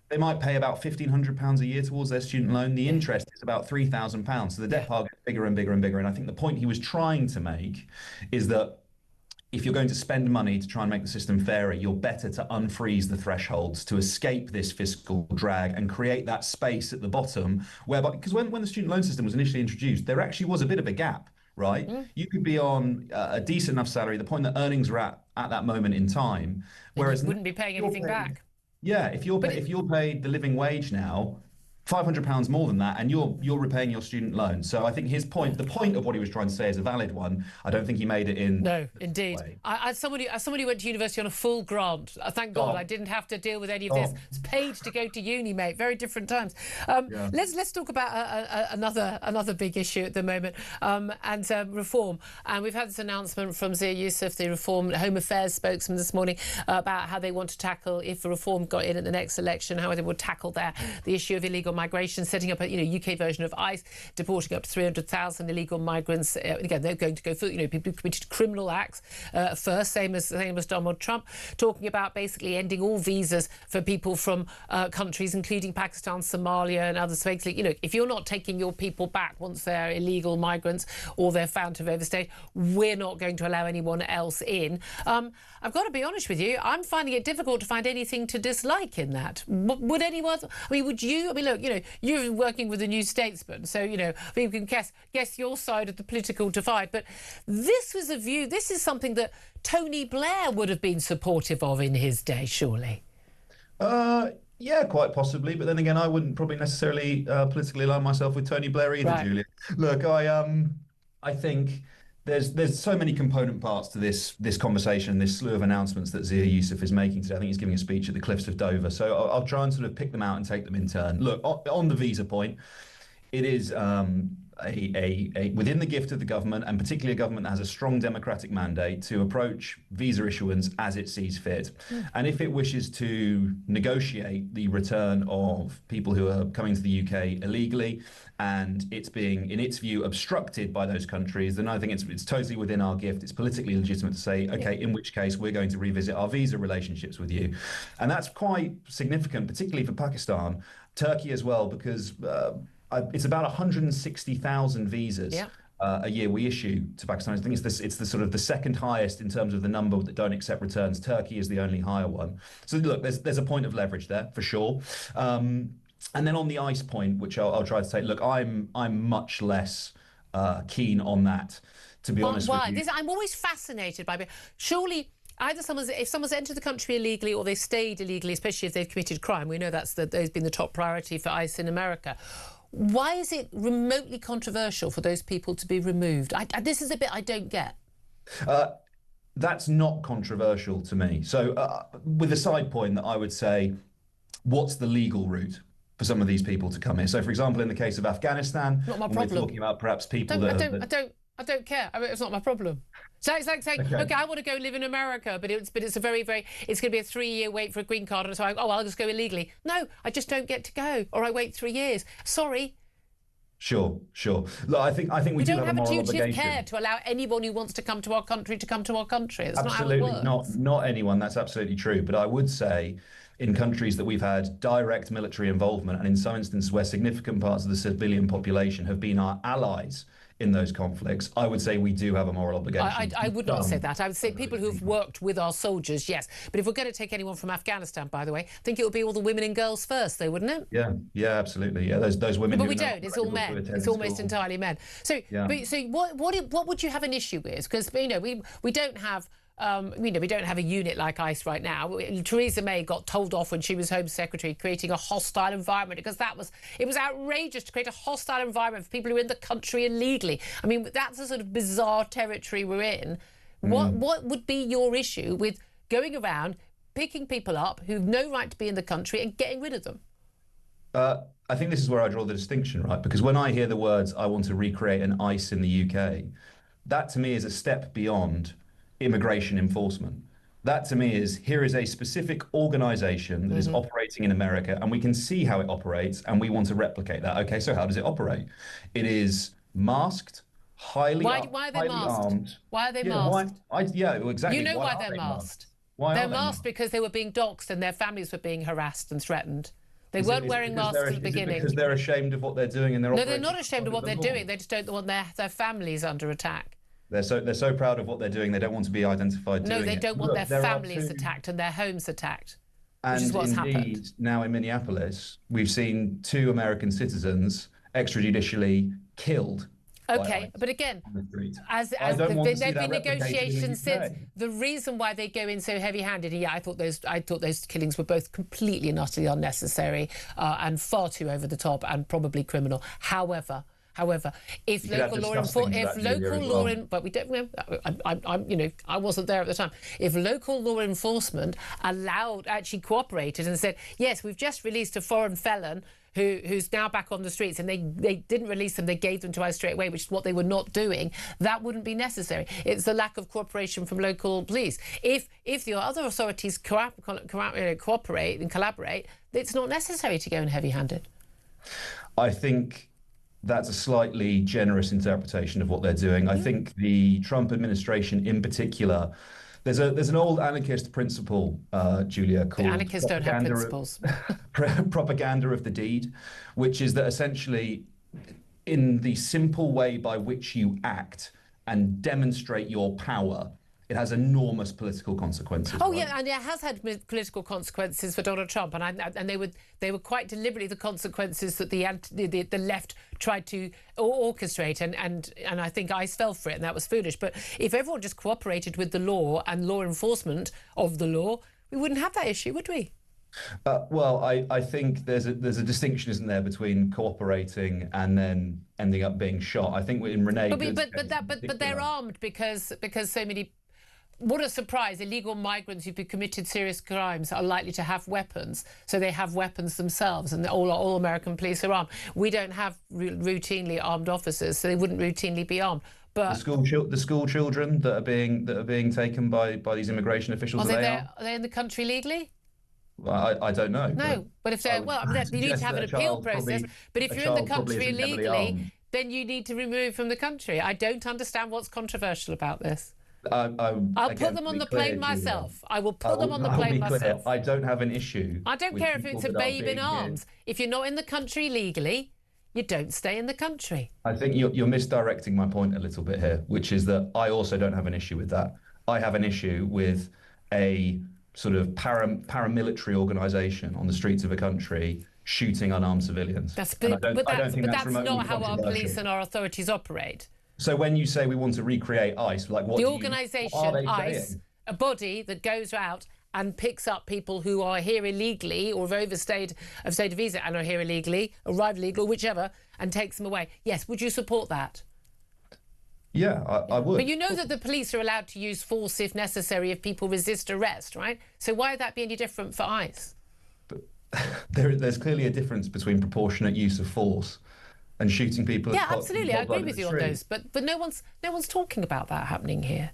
Speaker 11: they might pay about £1,500 a year towards their student loan. The interest is about £3,000. So the debt pile gets bigger and bigger and bigger. And I think the point he was trying to make is that if you're going to spend money to try and make the system fairer, you're better to unfreeze the thresholds to escape this fiscal drag and create that space at the bottom whereby, because when the student loan system was initially introduced, there actually was a bit of a gap, right? You could be on a decent enough salary, the point that earnings were at that moment in time, whereas
Speaker 2: you wouldn't be paying anything back.
Speaker 11: Yeah, if you're paid the living wage now, £500 more than that, and you're repaying your student loan. So I think his point, the point of what he was trying to say, is a valid one. I don't think he made it in.
Speaker 2: No, indeed. As somebody who went to university on a full grant, thank God I didn't have to deal with any of this. It's paid to go to uni, mate. Very different times. Let's talk about another big issue at the moment, and reform. And we've had this announcement from Zia Youssef, the Reform Home Affairs spokesman, this morning about how they want to tackle, if the reform got in at the next election, how they would tackle the issue of illegal migration, setting up a UK version of ICE, deporting up to 300,000 illegal migrants. Again, they're going to go for people who committed criminal acts first, same as Donald Trump, talking about basically ending all visas for people from countries including Pakistan, Somalia and others. Basically, if you're not taking your people back once they're illegal migrants or they're found to have overstayed, we're not going to allow anyone else in. I've got to be honest with you, I'm finding it difficult to find anything to dislike in that. Would anyone? Would you? Look, you're working with the New Statesman, so you can guess your side of the political divide. But this was a view. This is something that Tony Blair would have been supportive of in his day, surely.
Speaker 11: Yeah, quite possibly. But then again, I wouldn't probably necessarily politically align myself with Tony Blair either, right. Julia. Look, I think there's so many component parts to this conversation, this slew of announcements that Zia Youssef is making today. I think he's giving a speech at the Cliffs of Dover. So I'll try and sort of pick them out and take them in turn. Look, on the visa point, it is within the gift of the government, and particularly a government that has a strong democratic mandate, to approach visa issuance as it sees fit. And if it wishes to negotiate the return of people who are coming to the UK illegally, and it's being, in its view, obstructed by those countries, then I think it's totally within our gift. It's politically legitimate to say, okay, in which case we're going to revisit our visa relationships with you. And that's quite significant, particularly for Pakistan, Turkey as well, because it's about 160,000 visas a year we issue to Pakistan. I think it's the sort of the second highest in terms of the number that don't accept returns. Turkey is the only higher one. So look, there's a point of leverage there for sure. And then on the ICE point, which I'll try to take, look, I'm much less keen on that, to be honest with you.
Speaker 2: I'm always fascinated by it. Surely, either if someone's entered the country illegally or they stayed illegally, especially if they've committed crime, we know that's been the top priority for ICE in America. Why is it remotely controversial for those people to be removed? This is a bit I don't get.
Speaker 11: That's not controversial to me. So with a side point that I would say, what's the legal route for some of these people to come here? So, for example, in the case of Afghanistan,
Speaker 2: not my problem.
Speaker 11: We're talking about perhaps people
Speaker 2: I don't care. It's not my problem. So it's like saying, okay, I want to go live in America, but it's it's going to be a 3-year wait for a green card, and so I'll just go illegally. No, I just don't get to go, or I wait 3 years. Sorry.
Speaker 11: Sure. Look, I think we do have a moral obligation. We don't have a duty of care
Speaker 2: to allow anyone who wants to come to our country to come to our country. That's
Speaker 11: absolutely
Speaker 2: not how it works.
Speaker 11: Not anyone. That's absolutely true. But I would say, in countries that we've had direct military involvement, and in some instances where significant parts of the civilian population have been our allies in those conflicts, I would say we do have a moral obligation.
Speaker 2: I would not say that. I would say people who've worked with our soldiers, yes. But if we're going to take anyone from Afghanistan, by the way, I think it would be all the women and girls first, though, wouldn't it?
Speaker 11: Yeah, absolutely. Yeah, those women.
Speaker 2: But we don't. It's all men. It's almost entirely men. So, what would you have an issue with? Because we don't have. We don't have a unit like ICE right now. Theresa May got told off when she was Home Secretary, creating a hostile environment, because it was outrageous to create a hostile environment for people who are in the country illegally. I mean, that's a sort of bizarre territory we're in. What would be your issue with going around, picking people up who've no right to be in the country and getting rid of them?
Speaker 11: I think this is where I draw the distinction, right? Because when I hear the words, I want to recreate an ICE in the UK, that to me is a step beyond immigration enforcement. That to me is, here is a specific organisation that is operating in America, and we can see how it operates, and we want to replicate that. Okay, so how does it operate? It is masked, highly armed.
Speaker 2: Why are they masked? Why are they masked?
Speaker 11: Exactly.
Speaker 2: You know why they're masked. They're masked because they were being doxxed and their families were being harassed and threatened. They weren't wearing masks at the beginning.
Speaker 11: Because they're ashamed of what they're doing and they're
Speaker 2: No, they're not ashamed of what they're doing. They just don't want their families under attack.
Speaker 11: They're so proud of what they're doing, they don't want to be identified doing it.
Speaker 2: No, they don't want their families attacked and their homes attacked, which is what's happened.
Speaker 11: Now in Minneapolis, we've seen 2 American citizens extrajudicially killed
Speaker 2: Okay, but again, as there've been negotiations since, the reason why they go in so heavy-handed, I thought those killings were both completely and utterly unnecessary and far too over the top and probably criminal. However, if local law enforcement, but we don't. I wasn't there at the time. If local law enforcement actually cooperated and said, yes, we've just released a foreign felon who's now back on the streets, and they didn't release them, they gave them to us straight away, which is what they were not doing, that wouldn't be necessary. It's the lack of cooperation from local police. If the other authorities cooperate and collaborate, it's not necessary to go in heavy-handed.
Speaker 11: I think that's a slightly generous interpretation of what they're doing. I think the Trump administration in particular, there's an old anarchist principle, Julia, called
Speaker 2: anarchists don't have principles.
Speaker 11: Propaganda of the deed, which is that essentially in the simple way by which you act and demonstrate your power, it has enormous political consequences.
Speaker 2: Oh, right? Yeah, and it has had political consequences for Donald Trump, and they were quite deliberately the consequences that the left tried to orchestrate, and I think ICE fell for it, and that was foolish. But if everyone just cooperated with the law and law enforcement of the law, we wouldn't have that issue, would we?
Speaker 11: Well, I think there's a distinction, isn't there, between cooperating and then ending up being shot. I think in Renee,
Speaker 2: but they're armed because so many. What a surprise. Illegal migrants who've committed serious crimes are likely to have weapons. So they have weapons themselves, and all American police are armed. We don't have routinely armed officers, so they wouldn't routinely be armed. But
Speaker 11: the school children that are being taken by these immigration officials,
Speaker 2: are they in the country legally?
Speaker 11: Well, I don't know.
Speaker 2: No, but if they're, you need to have an appeal process. But if you're in the country illegally, then you need to remove from the country. I don't understand what's controversial about this. I'll put them on the plane myself. I will put them on the plane myself.
Speaker 11: I don't have an issue.
Speaker 2: I don't care if it's a babe in arms. If you're not in the country legally, you don't stay in the country.
Speaker 11: I think you're misdirecting my point a little bit here, which is that I also don't have an issue with that. I have an issue with a sort of paramilitary organisation on the streets of a country shooting unarmed civilians.
Speaker 2: That's not how our police and our authorities operate.
Speaker 11: So when you say we want to recreate ICE, like what?
Speaker 2: The organisation ICE, a body that goes out and picks up people who are here illegally or have overstayed a visa and are here illegally, arrived illegally, whichever, and takes them away. Yes, would you support that?
Speaker 11: Yeah, I would.
Speaker 2: But you know that the police are allowed to use force if necessary if people resist arrest, right? So why would that be any different for ICE?
Speaker 11: But there's clearly a difference between proportionate use of force and shooting people.
Speaker 2: Yeah, absolutely. I agree with you on those. But no one's talking about that happening here.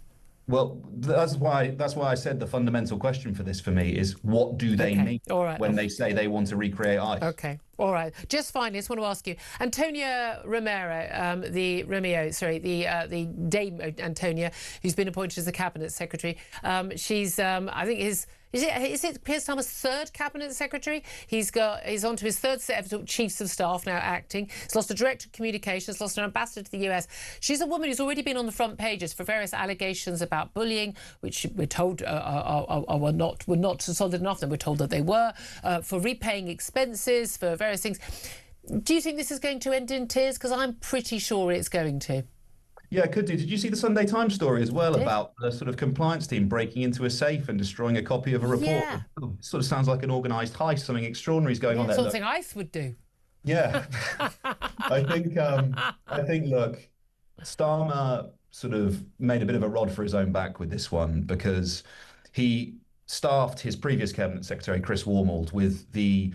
Speaker 11: Well, that's why I said the fundamental question for this for me is what do they mean when they say they want to recreate ICE?
Speaker 2: Okay. All right. Just finally, I just want to ask you, Antonia the Dame Antonia, who's been appointed as the Cabinet Secretary. She's, I think, is it Piers Starmer's third Cabinet Secretary? He's on to his third set of Chiefs of Staff now acting. He's lost a Director of Communications, lost an ambassador to the US. She's a woman who's already been on the front pages for various allegations about bullying, which we're told were not solid enough. Then we're told that they were, for repaying expenses, for various things. Do you think this is going to end in tears? Because I'm pretty sure it's going to.
Speaker 11: Yeah, it could do. Did you see the Sunday Times story as well about the sort of compliance team breaking into a safe and destroying a copy of a report?
Speaker 2: Yeah.
Speaker 11: Oh, it sort of sounds like an organised heist. Something extraordinary is going on there.
Speaker 2: Something ICE would do.
Speaker 11: Yeah. I think, look, Starmer sort of made a bit of a rod for his own back with this one because he staffed his previous Cabinet Secretary, Chris Warmold, with the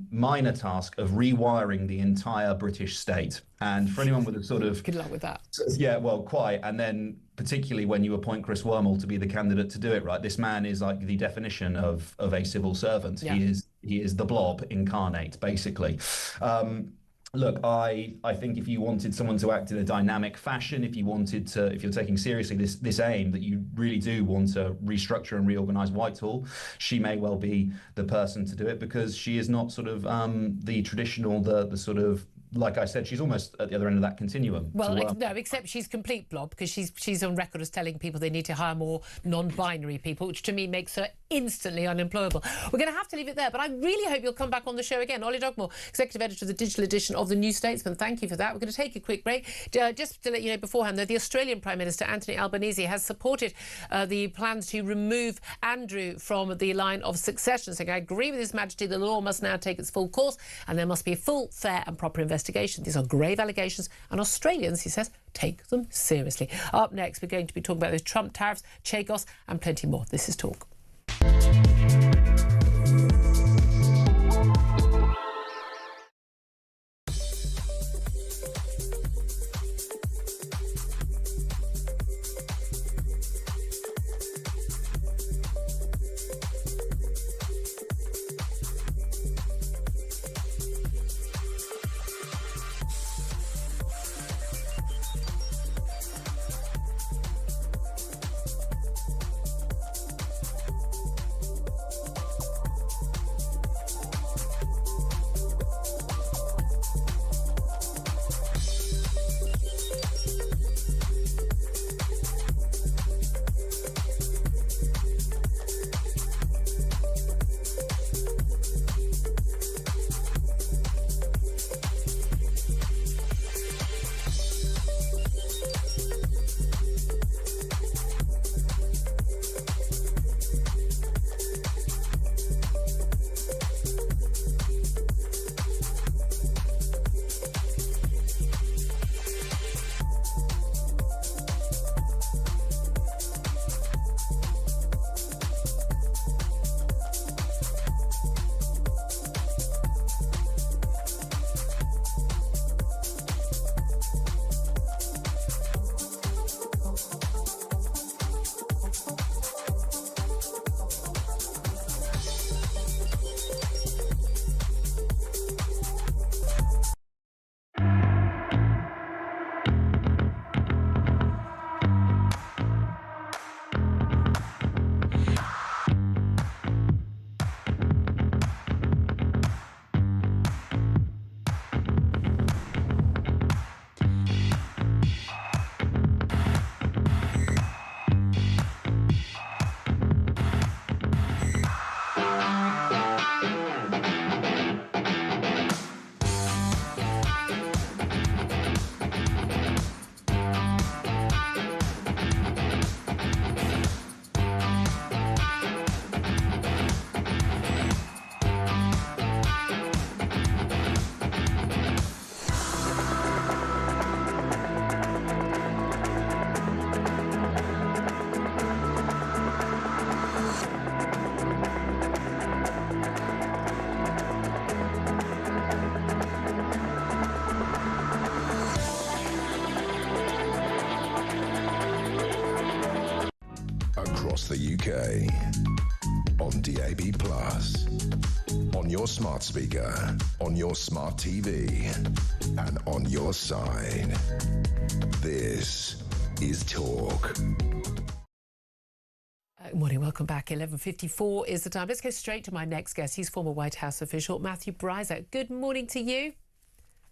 Speaker 11: minor task of rewiring the entire British state. And for anyone with a sort of...
Speaker 2: Good luck with that.
Speaker 11: Yeah, well, quite. And then particularly when you appoint Chris Warmold to be the candidate to do it, right? This man is like the definition of a civil servant. Yeah. He is the blob incarnate, basically. Look, I think if you wanted someone to act in a dynamic fashion, if you're taking seriously this aim that you really do want to restructure and reorganise Whitehall, she may well be the person to do it because she is not sort of the traditional, the sort of, like I said, she's almost at the other end of that continuum.
Speaker 2: Well, no, except she's complete blob because she's on record as telling people they need to hire more non-binary people, which to me makes her instantly unemployable. We're going to have to leave it there, but I really hope you'll come back on the show again. Ollie Dugmore, Executive Editor of the digital edition of the New Statesman. Thank you for that. We're going to take a quick break. Just to let you know beforehand, though, the Australian Prime Minister, Anthony Albanese, has supported the plans to remove Andrew from the line of succession, saying, I agree with His Majesty, the law must now take its full course and there must be a full, fair and proper investigation. These are grave allegations and Australians, he says, take them seriously. Up next, we're going to be talking about those Trump tariffs, Chagos and plenty more. This is Talk.
Speaker 1: Across the UK, on DAB+, on your smart speaker, on your smart TV, and on your side. This is Talk.
Speaker 2: Good morning, welcome back. 11:54 is the time. Let's go straight to my next guest. He's former White House official Matthew Bryza. Good morning to you.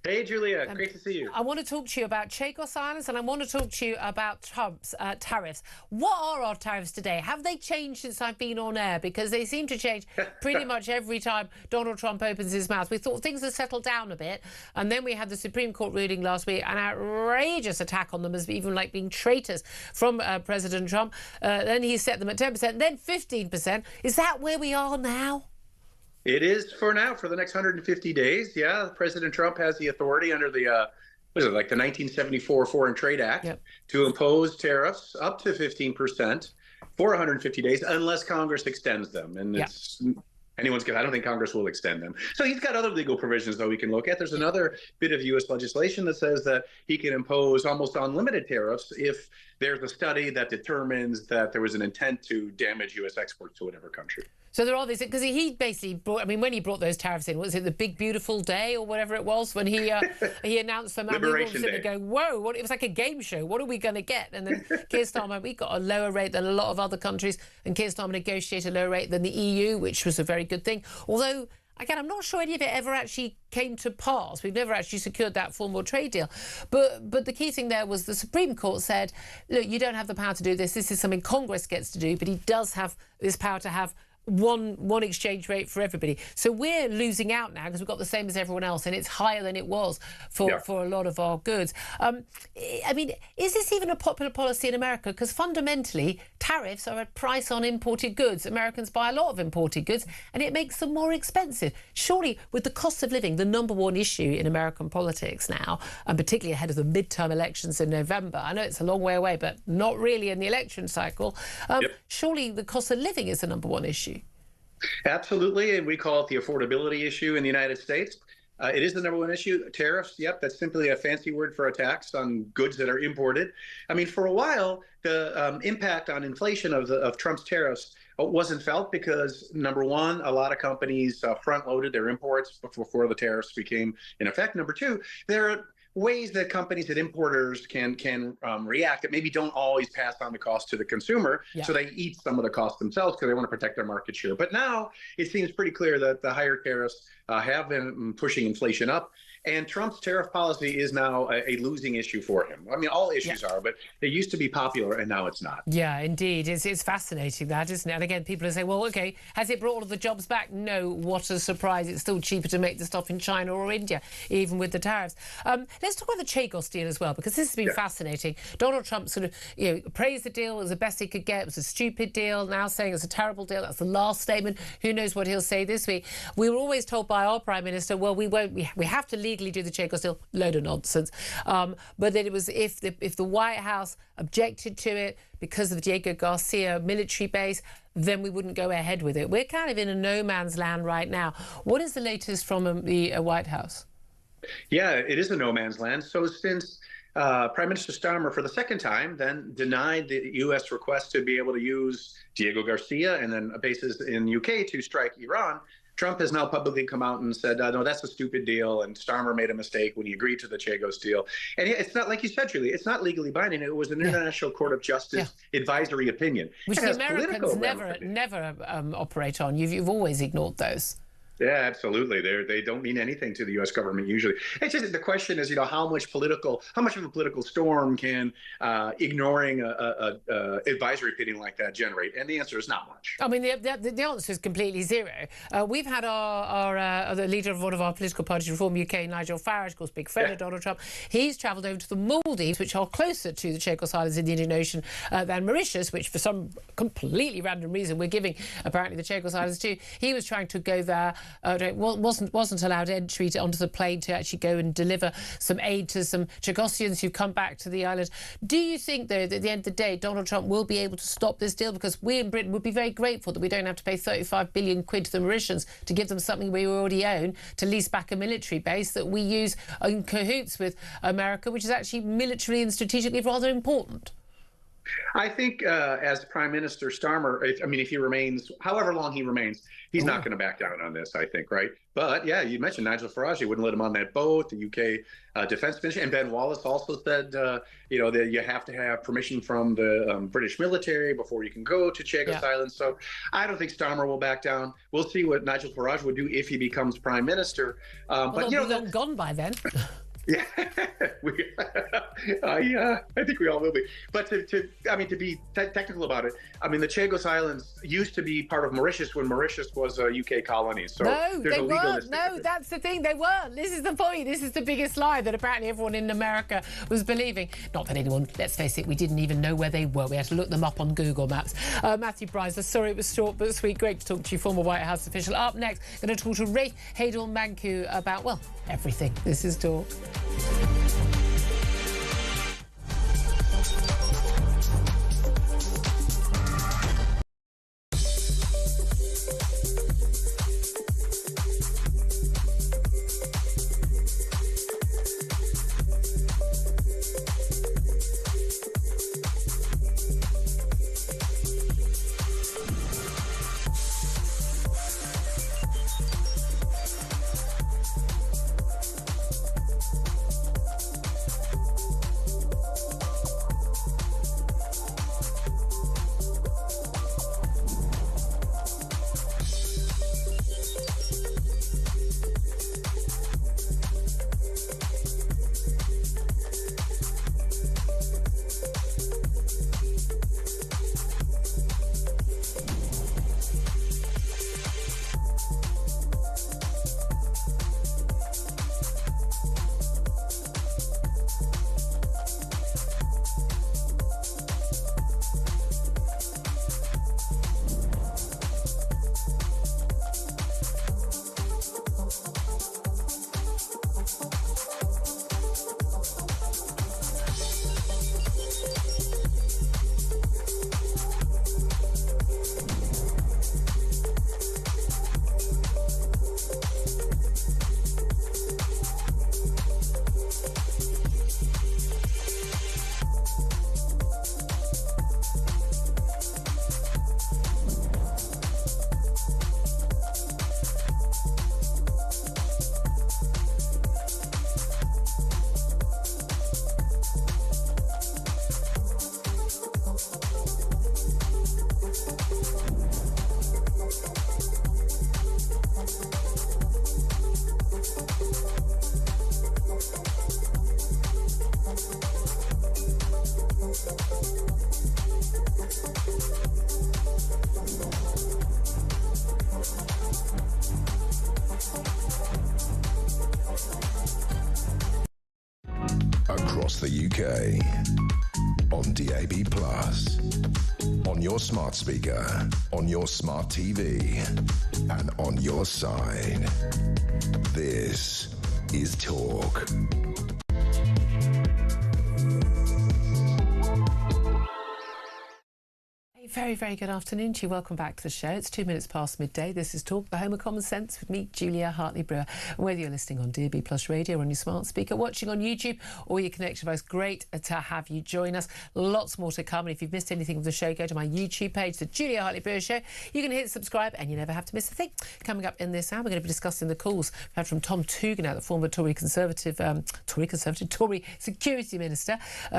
Speaker 12: Hey, Julia. Great to see you.
Speaker 2: I want to talk to you about Chagos Islands and I want to talk to you about Trump's tariffs. What are our tariffs today? Have they changed since I've been on air? Because they seem to change pretty much every time Donald Trump opens his mouth. We thought things had settled down a bit. And then we had the Supreme Court ruling last week, an outrageous attack on them as even like being traitors from President Trump. Then he set them at 10%, then 15%. Is that where we are now?
Speaker 12: It is for now, for the next 150 days. Yeah, President Trump has the authority under the, what is it, like the 1974 Foreign Trade Act to impose tariffs up to 15% for 150 days unless Congress extends them. And it's anyone's good. I don't think Congress will extend them. So he's got other legal provisions, though, we can look at. There's another bit of U.S. legislation that says that he can impose almost unlimited tariffs if there's a study that determines that there was an intent to damage U.S. exports to whatever country.
Speaker 2: So there are these, because he basically brought, I mean, when he brought those tariffs in, was it the Big Beautiful Day or whatever it was, when he announced them?
Speaker 12: Liberation Day.
Speaker 2: Going, whoa, it was like a game show. What are we going to get? And then Keir Starmer, we got a lower rate than a lot of other countries, and Keir Starmer negotiated a lower rate than the EU, which was a very good thing. Although Again, I'm not sure any of it ever actually came to pass. We've never actually secured that formal trade deal. But the key thing there was the Supreme Court said, look, you don't have the power to do this. This is something Congress gets to do, but he does have this power to have one exchange rate for everybody. So we're losing out now because we've got the same as everyone else, and it's higher than it was for a lot of our goods. I mean, is this even a popular policy in America? Because fundamentally, tariffs are a price on imported goods. Americans buy a lot of imported goods, and it makes them more expensive. Surely, with the cost of living, the number one issue in American politics now, and particularly ahead of the midterm elections in November, I know it's a long way away, but not really in the election cycle, surely the cost of living is the number one issue.
Speaker 12: Absolutely, and we call it the affordability issue in the United States. It is the number one issue. Tariffs, that's simply a fancy word for a tax on goods that are imported. I mean, for a while, the impact on inflation of Trump's tariffs wasn't felt because, number one, a lot of companies front-loaded their imports before the tariffs became in effect. Number two, there are ways that companies and importers can react that maybe don't always pass on the cost to the consumer, so they eat some of the cost themselves because they want to protect their market share. But now it seems pretty clear that the higher tariffs have been pushing inflation up, and Trump's tariff policy is now a losing issue for him. I mean, all issues are, but it used to be popular, and now it's not.
Speaker 2: Yeah, indeed. It's fascinating, that, isn't it? And again, people say, well, OK, has it brought all of the jobs back? No, what a surprise. It's still cheaper to make the stuff in China or India, even with the tariffs. Let's talk about the Chagos deal as well, because this has been fascinating. Donald Trump sort of, praised the deal. It was the best he could get. It was a stupid deal. Now saying it's a terrible deal. That's the last statement. Who knows what he'll say this week? We were always told by our Prime Minister, well, we have to legally do the Chagos deal. Load of nonsense. But then it was if the White House objected to it because of Diego Garcia military base, then we wouldn't go ahead with it. We're kind of in a no man's land right now. What is the latest from the White House?
Speaker 12: Yeah, it is a no man's land. So since Prime Minister Starmer, for the second time, then denied the U.S. request to be able to use Diego Garcia and then bases in UK to strike Iran, Trump has now publicly come out and said, no, that's a stupid deal, and Starmer made a mistake when he agreed to the Chagos deal. And it's not, like you said, Julie, it's not legally binding. It was an International Court of Justice advisory opinion.
Speaker 2: Which the Americans never operate on. You've always ignored those.
Speaker 12: Yeah, absolutely. They don't mean anything to the U.S. government usually. It's just the question is, how much of a political storm can ignoring a advisory opinion like that generate? And the answer is not much.
Speaker 2: I mean, the answer is completely zero. We've had the leader of one of our political parties, Reform UK, Nigel Farage, of course, big friend of Donald Trump. He's travelled over to the Maldives, which are closer to the Chagos Islands in the Indian Ocean than Mauritius, which for some completely random reason we're giving apparently the Chagos Islands to. He was trying to go there. Wasn't allowed entry onto the plane to actually go and deliver some aid to some Chagosians who've come back to the island. Do you think, though, that at the end of the day, Donald Trump will be able to stop this deal? Because we in Britain would be very grateful that we don't have to pay 35 billion quid to the Mauritians to give them something we already own, to lease back a military base that we use in cahoots with America, which is actually militarily and strategically rather important.
Speaker 12: I think as Prime Minister Starmer, if he remains, however long he remains, he's not going to back down on this, I think, right? But, yeah, you mentioned Nigel Farage. He wouldn't let him on that boat. The UK Defence Minister. And Ben Wallace also said, that you have to have permission from the British military before you can go to Chagos Islands. So I don't think Starmer will back down. We'll see what Nigel Farage would do if he becomes Prime Minister.
Speaker 2: But they'll be gone by then.
Speaker 12: Yeah, I think we all will be. But to be technical about it, the Chagos Islands used to be part of Mauritius when Mauritius was a UK colony. So
Speaker 2: no, they weren't. No, that's the thing. They weren't. This is the point. This is the biggest lie that apparently everyone in America was believing. Not that anyone, let's face it, we didn't even know where they were. We had to look them up on Google Maps. Matthew Bryser, sorry it was short but sweet. Great to talk to you, former White House official. Up next, going to talk to Ray Hadel-Manku about, well, everything. This is Talk.
Speaker 1: the UK. On DAB+, on your smart speaker, on your smart TV, and on your side. This is Talk.
Speaker 2: Very, very good afternoon to you. Welcome back to the show. It's 2 minutes past midday. This is Talk, the home of common sense, with me, Julia Hartley-Brewer. Whether you're listening on DAB+ radio or on your smart speaker, watching on YouTube or your connection device, great to have you join us. Lots more to come. And if you've missed anything of the show, go to my YouTube page, the Julia Hartley-Brewer Show. You can hit subscribe and you never have to miss a thing. Coming up in this hour, we're going to be discussing the calls we've had from Tom Tugendhat, the former Tory Security Minister,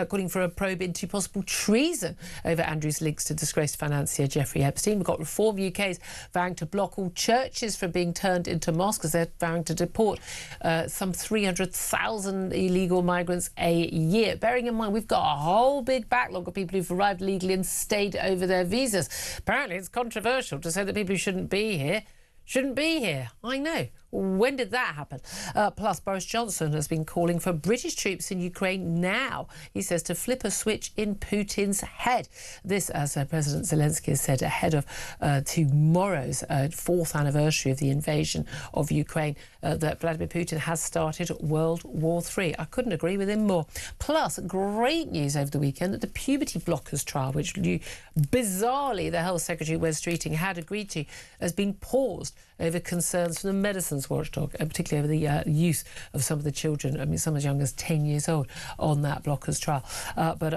Speaker 2: calling for a probe into possible treason over Andrew's links to disgraced financier Jeffrey Epstein. We've got Reform UK's vowing to block all churches from being turned into mosques. They're vowing to deport some 300,000 illegal migrants a year. Bearing in mind, we've got a whole big backlog of people who've arrived legally and stayed over their visas. Apparently, it's controversial to say that people who shouldn't be here. I know. When did that happen? Plus, Boris Johnson has been calling for British troops in Ukraine now, he says, to flip a switch in Putin's head. This, as President Zelensky has said, ahead of tomorrow's fourth anniversary of the invasion of Ukraine, that Vladimir Putin has started World War III. I couldn't agree with him more. Plus, great news over the weekend that the puberty blockers trial, which bizarrely the Health Secretary Wes Streeting had agreed to, has been paused over concerns from the medicines watchdog, and particularly over the use of some of the children, some as young as 10 years old, on that blockers trial. But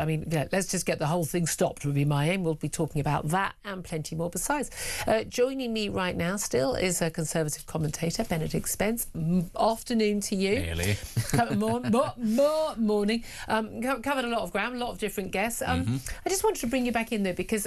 Speaker 2: let's just get the whole thing stopped would be my aim. We'll be talking about that and plenty more besides. Joining me right now still is a Conservative commentator, Benedict Spence. Afternoon to you.
Speaker 3: Really?
Speaker 2: Morning. Covered a lot of ground, a lot of different guests. I just wanted to bring you back in there because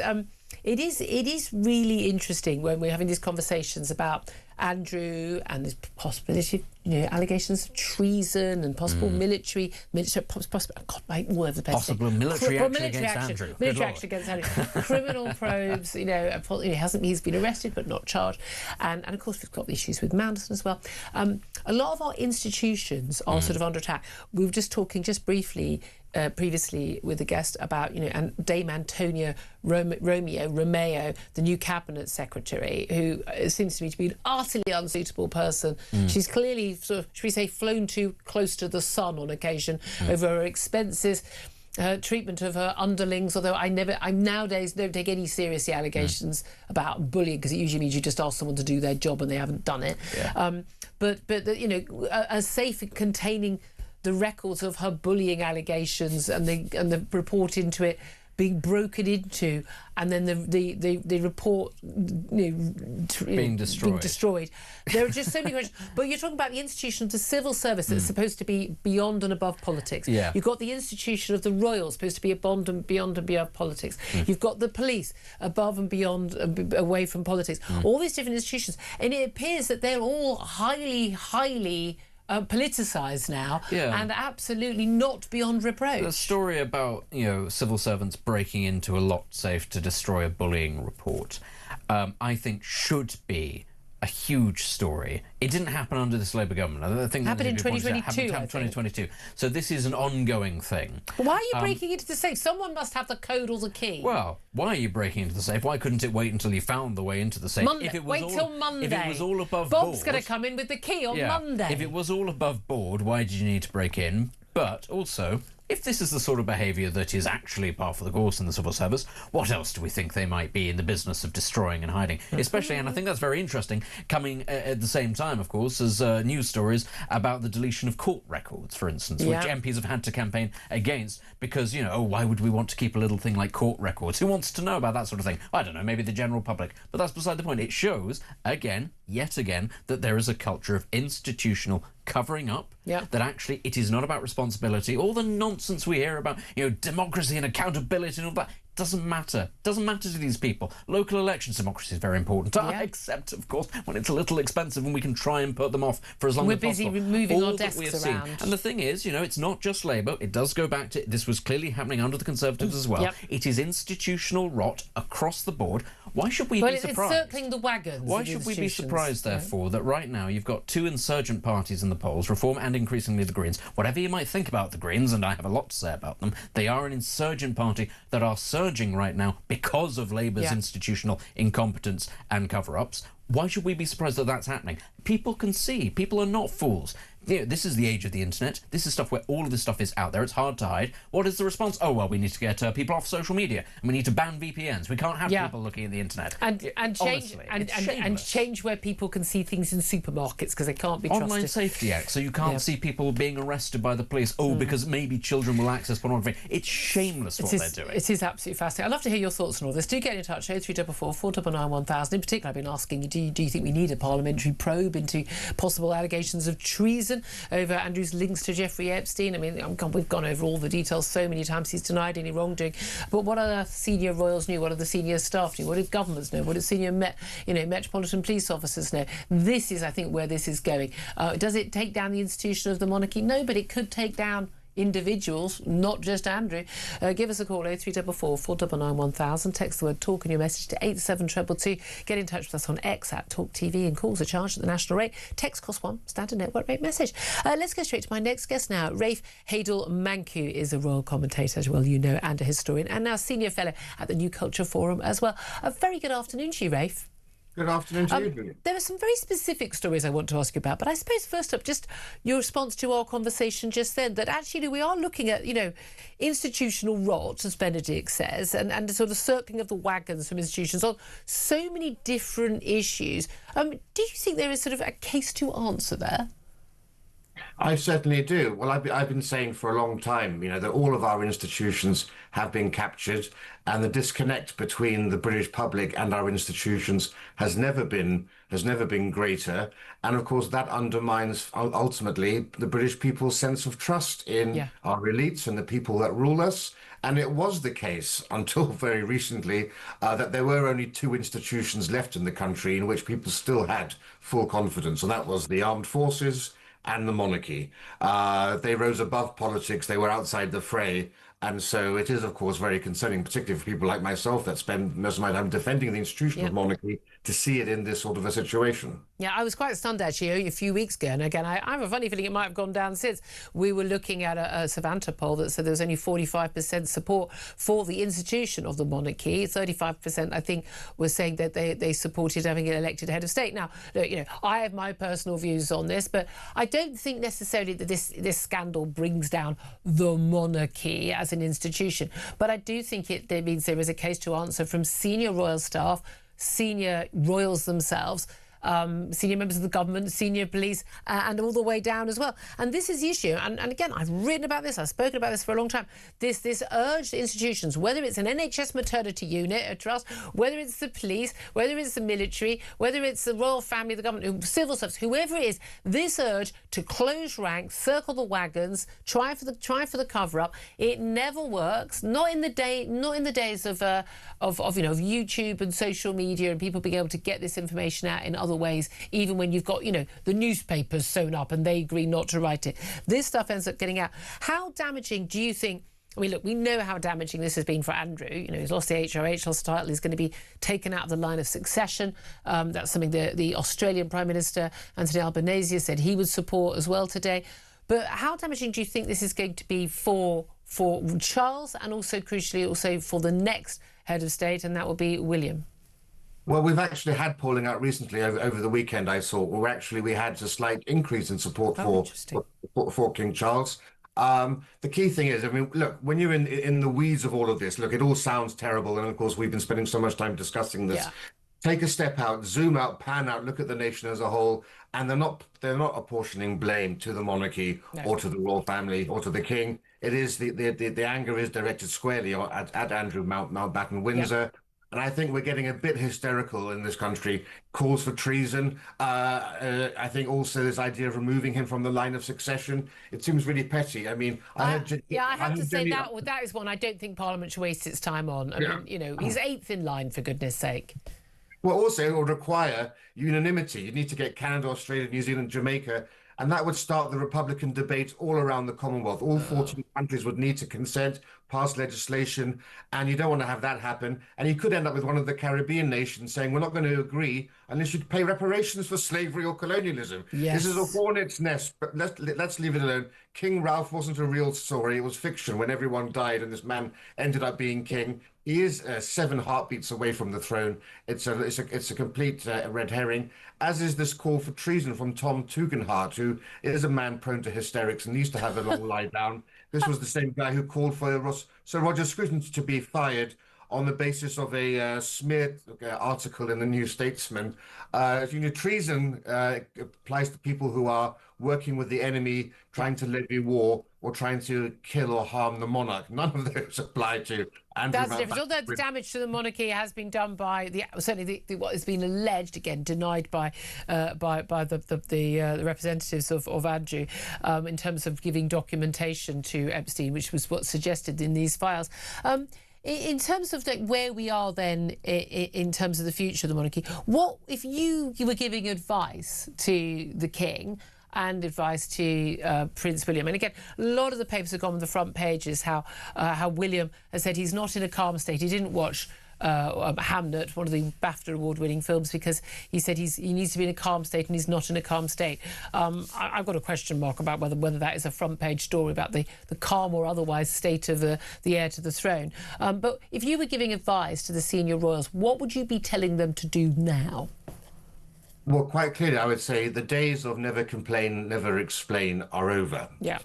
Speaker 2: it is really interesting when we're having these conversations about Andrew and there's possibility of allegations of treason and possible military all over the place.
Speaker 3: Possible military action against Andrew.
Speaker 2: Military action against Andrew. Criminal probes. He's been arrested but not charged. And of course we've got the issues with Manderson as well. A lot of our institutions are sort of under attack. We were just talking briefly previously with a guest about, and Dame Antonia Romeo, the new cabinet secretary, who seems to me to be an utterly unsuitable person. She's clearly sort of, should we say, flown too close to the sun on occasion over her expenses. Treatment of her underlings, although I nowadays don't take any seriously allegations about bullying, because it usually means you just ask someone to do their job and they haven't done it. But a safe containing the records of her bullying allegations and the report into it being broken into, and then the report being destroyed. There are just so many questions. But you're talking about the institution of the civil service that's supposed to be beyond and above politics. You've got the institution of the royals supposed to be beyond and beyond politics. You've got the police above and beyond, away from politics. All these different institutions, and it appears that they're all highly politicised now, and absolutely not beyond reproach.
Speaker 3: The story about civil servants breaking into a lot safe to destroy a bullying report, I think should be a huge story. It didn't happen under this Labour government. I think
Speaker 2: happened in 2022.
Speaker 3: 2022. So this is an ongoing thing.
Speaker 2: Why are you breaking into the safe? Someone must have the code or the key.
Speaker 3: Well, why are you breaking into the safe? Why couldn't it wait until you found the way into the safe?
Speaker 2: Monday. Wait till Monday.
Speaker 3: If it was all above board,
Speaker 2: Bob's going to come in with the key on Monday.
Speaker 3: If it was all above board, why did you need to break in? But also, if this is the sort of behaviour that is actually par for the course in the civil service, what else do we think they might be in the business of destroying and hiding? Especially, and I think that's very interesting, coming at the same time, of course, as news stories about the deletion of court records, for instance, which MPs have had to campaign against because, why would we want to keep a little thing like court records? Who wants to know about that sort of thing? I don't know, maybe the general public. But that's beside the point. It shows, yet again, that there is a culture of institutional covering up, that actually it is not about responsibility. All the nonsense we hear about, democracy and accountability and all that, Doesn't matter. Doesn't matter to these people. Local elections democracy is very important.
Speaker 2: Yeah.
Speaker 3: Except, of course, when it's a little expensive and we can try and put them off for as long as possible.
Speaker 2: We're busy moving our
Speaker 3: All that we
Speaker 2: desks
Speaker 3: have
Speaker 2: around.
Speaker 3: seen. And the thing is, it's not just Labour. It does go back to... This was clearly happening under the Conservatives as well.
Speaker 2: Yep.
Speaker 3: It is institutional rot across the board. Why should we be surprised?
Speaker 2: It's circling the wagons.
Speaker 3: Why should we be surprised, therefore, that right now you've got two insurgent parties in the polls, Reform and increasingly the Greens. Whatever you might think about the Greens, and I have a lot to say about them, they are an insurgent party that are surging right now because of Labour's institutional incompetence and cover-ups. Why should we be surprised that that's happening? People can see. People are not fools. This is the age of the internet. This is stuff where all of this stuff is out there. It's hard to hide. What is the response? Oh, well, we need to get people off social media, and we need to ban VPNs. We can't have people looking at the internet.
Speaker 2: And change
Speaker 3: Honestly,
Speaker 2: and change where people can see things in supermarkets because they can't be trusted.
Speaker 3: Online Safety Act, so you can't see people being arrested by the police. Oh, because maybe children will access pornography. It's shameless what they're doing.
Speaker 2: It is absolutely fascinating. I'd love to hear your thoughts on all this. Do get in touch. 0344 499 1000. In particular, I've been asking you, do you think we need a parliamentary probe into possible allegations of treason over Andrew's links to Jeffrey Epstein? I mean, we've gone over all the details so many times. He's denied any wrongdoing. But what are senior royals knew? What are the senior staff knew? What did governments know? What did senior metropolitan police officers know? This is, I think, where this is going. Does it take down the institution of the monarchy? No, but it could take down individuals, not just Andrew. Give us a call, 0344 499 1000. Text the word talk in your message to 87222. Get in touch with us on X at talkTV, and calls are charged at the national rate. Text cost £1, standard network rate message. Let's go straight to my next guest now. Rafe Hadel-Mancu is a royal commentator, as well you know, and a historian, and now senior fellow at the New Culture Forum as well. A very good afternoon to you, Rafe.
Speaker 13: Good afternoon to you, Julia.
Speaker 2: There are some very specific stories I want to ask you about, but I suppose first up, just your response to our conversation just then, that actually we are looking at, institutional rot, as Benedict says, and the sort of circling of the wagons from institutions on so many different issues. Do you think there is sort of a case to answer there?
Speaker 13: I certainly do. Well, I've been saying for a long time, that all of our institutions have been captured, and the disconnect between the British public and our institutions has never been greater. And of course, that undermines ultimately the British people's sense of trust in our elites and the people that rule us. And it was the case until very recently that there were only two institutions left in the country in which people still had full confidence, and that was the armed forces and the monarchy. They rose above politics. They were outside the fray. And so it is, of course, very concerning, particularly for people like myself that spend most of my time defending the institution of monarchy, to see it in this sort of a situation.
Speaker 2: Yeah, I was quite stunned, actually, a few weeks ago. And again, I have a funny feeling it might have gone down since. We were looking at a Savanta poll that said there was only 45% support for the institution of the monarchy. 35%, I think, was saying that they supported having an elected head of state. Now, look, I have my personal views on this, but I don't think necessarily that this scandal brings down the monarchy as an institution. But I do think it means there is a case to answer from senior royal staff, senior royals themselves, senior members of the government, senior police, and all the way down as well. And this is the issue. And again, I've written about this, I've spoken about this for a long time. This urge to institutions, whether it's an NHS maternity unit, a trust, whether it's the police, whether it's the military, whether it's the royal family, the government, civil service, whoever it is, this urge to close ranks, circle the wagons, try for the cover-up, it never works. Not in the days of YouTube and social media and people being able to get this information out in other ways, even when you've got, the newspapers sewn up and they agree not to write it. This stuff ends up getting out. How damaging do you think? I mean, look, we know how damaging this has been for Andrew. He's lost the HRH, lost the title. He's going to be taken out of the line of succession. That's something the Australian Prime Minister, Anthony Albanese, said he would support as well today. But how damaging do you think this is going to be for Charles, and also, crucially, also for the next head of state, and that will be William?
Speaker 13: Well, we've actually had polling out recently over the weekend, I saw, where actually we had a slight increase in support for King Charles. The key thing is, I mean, look, when you're in the weeds of all of this, look, it all sounds terrible. And of course, we've been spending so much time discussing this. Yeah. Take a step out, zoom out, pan out, look at the nation as a whole. And they're not apportioning blame to the monarchy or to the royal family or to the king. It is the anger is directed squarely at Andrew Mountbatten Windsor. And I think we're getting a bit hysterical in this country. Calls for treason. I think also this idea of removing him from the line of succession. It seems really petty. I mean,
Speaker 2: I have to say that is one I don't think Parliament should waste its time on. I mean, you know, he's 8th in line, for goodness sake.
Speaker 13: Well, also, it would require unanimity. You need to get Canada, Australia, New Zealand, Jamaica, and that would start the Republican debate all around the Commonwealth. All 14 countries would need to consent, pass legislation, and you don't want to have that happen. And you could end up with one of the Caribbean nations saying, we're not going to agree unless you pay reparations for slavery or colonialism.
Speaker 2: Yes.
Speaker 13: This is a hornet's nest, but let's leave it alone. King Ralph wasn't a real story. It was fiction when everyone died and this man ended up being king. He is 7 heartbeats away from the throne. It's a complete red herring, as is this call for treason from Tom Tugendhat, who is a man prone to hysterics and needs to have a long lie down. This was the same guy who called for Sir Roger Scruton to be fired on the basis of a smear article in the New Statesman. Treason applies to people who are working with the enemy, trying to levy war, or trying to kill or harm the monarch. None of those apply to Andrew.
Speaker 2: That's different. Although the damage to the monarchy has been done by certainly what has been alleged, again denied by the representatives of Andrew, in terms of giving documentation to Epstein, which was what's suggested in these files. In terms of where we are then, in terms of the future of the monarchy, what if you were giving advice to the king and advice to Prince William? And again, a lot of the papers have gone on the front pages how William has said he's not in a calm state. He didn't watch Hamnet, one of the BAFTA award-winning films, because he said he needs to be in a calm state and he's not in a calm state. I've got a question mark about whether that is a front-page story about the calm or otherwise state of the heir to the throne. But if you were giving advice to the senior royals, what would you be telling them to do now?
Speaker 13: Well, quite clearly, I would say the days of never complain, never explain are over.
Speaker 2: Yeah.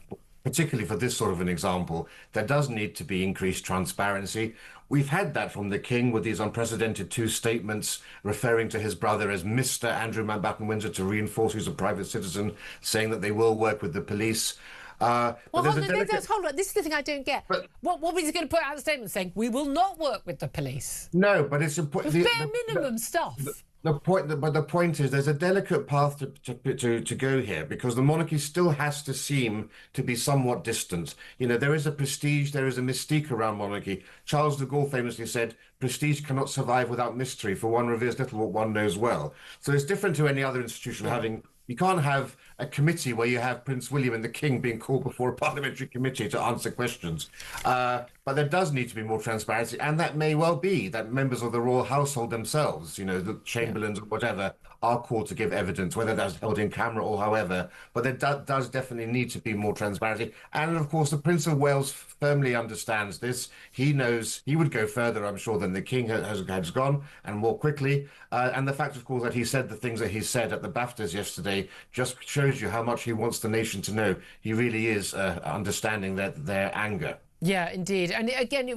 Speaker 13: Particularly for this sort of an example, there does need to be increased transparency. We've had that from the King with these unprecedented 2 statements referring to his brother as Mr. Andrew Mountbatten Windsor to reinforce he's a private citizen, saying that they will work with the police.
Speaker 2: Hold on. This is the thing I don't get. What was he going to put out a statement saying, we will not work with the police?
Speaker 13: No, but it's important.
Speaker 2: Bare minimum stuff.
Speaker 13: The point is there's a delicate path to go here, because the monarchy still has to seem to be somewhat distant. You know, there is a prestige, there is a mystique around monarchy. Charles de Gaulle famously said, prestige cannot survive without mystery, for one reveres little what one knows well. So it's different to any other institution having... You can't have a committee where you have Prince William and the King being called before a parliamentary committee to answer questions. But there does need to be more transparency, and that may well be that members of the royal household themselves, you know, the chamberlains or whatever, are called to give evidence, whether that's held in camera or however. But there does definitely need to be more transparency. And of course, the Prince of Wales firmly understands this. He knows he would go further, I'm sure, than the King has gone, and more quickly. And the fact, of course, that he said the things that he said at the BAFTAs yesterday just shows you how much he wants the nation to know. He really is understanding their anger.
Speaker 2: Yeah, indeed. And again,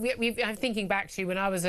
Speaker 2: I'm thinking back to when I was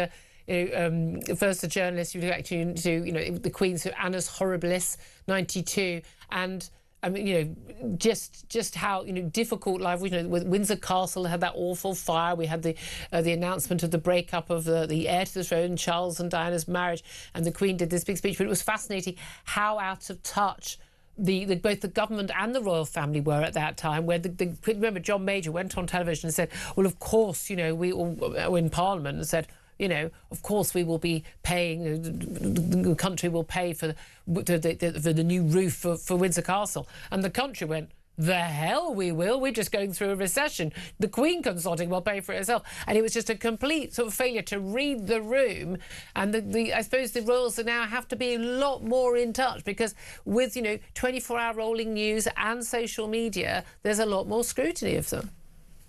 Speaker 2: first a journalist, you actually into the Queen's Annus Horribilis, 92, and I mean, just how difficult life was. With Windsor Castle had that awful fire. We had the announcement of the breakup of the heir to the throne, Charles and Diana's marriage, and the Queen did this big speech. But it was fascinating how out of touch both the government and the royal family were at that time, where remember John Major went on television and said, well, of course, we all in Parliament, and said, of course we will be paying, the country will pay for the new roof for Windsor Castle. And the country went, the hell we will, we're just going through a recession. The Queen consorting will pay for it herself. And it was just a complete sort of failure to read the room. And I suppose the royals now have to be a lot more in touch, because with 24-hour rolling news and social media, there's a lot more scrutiny of them.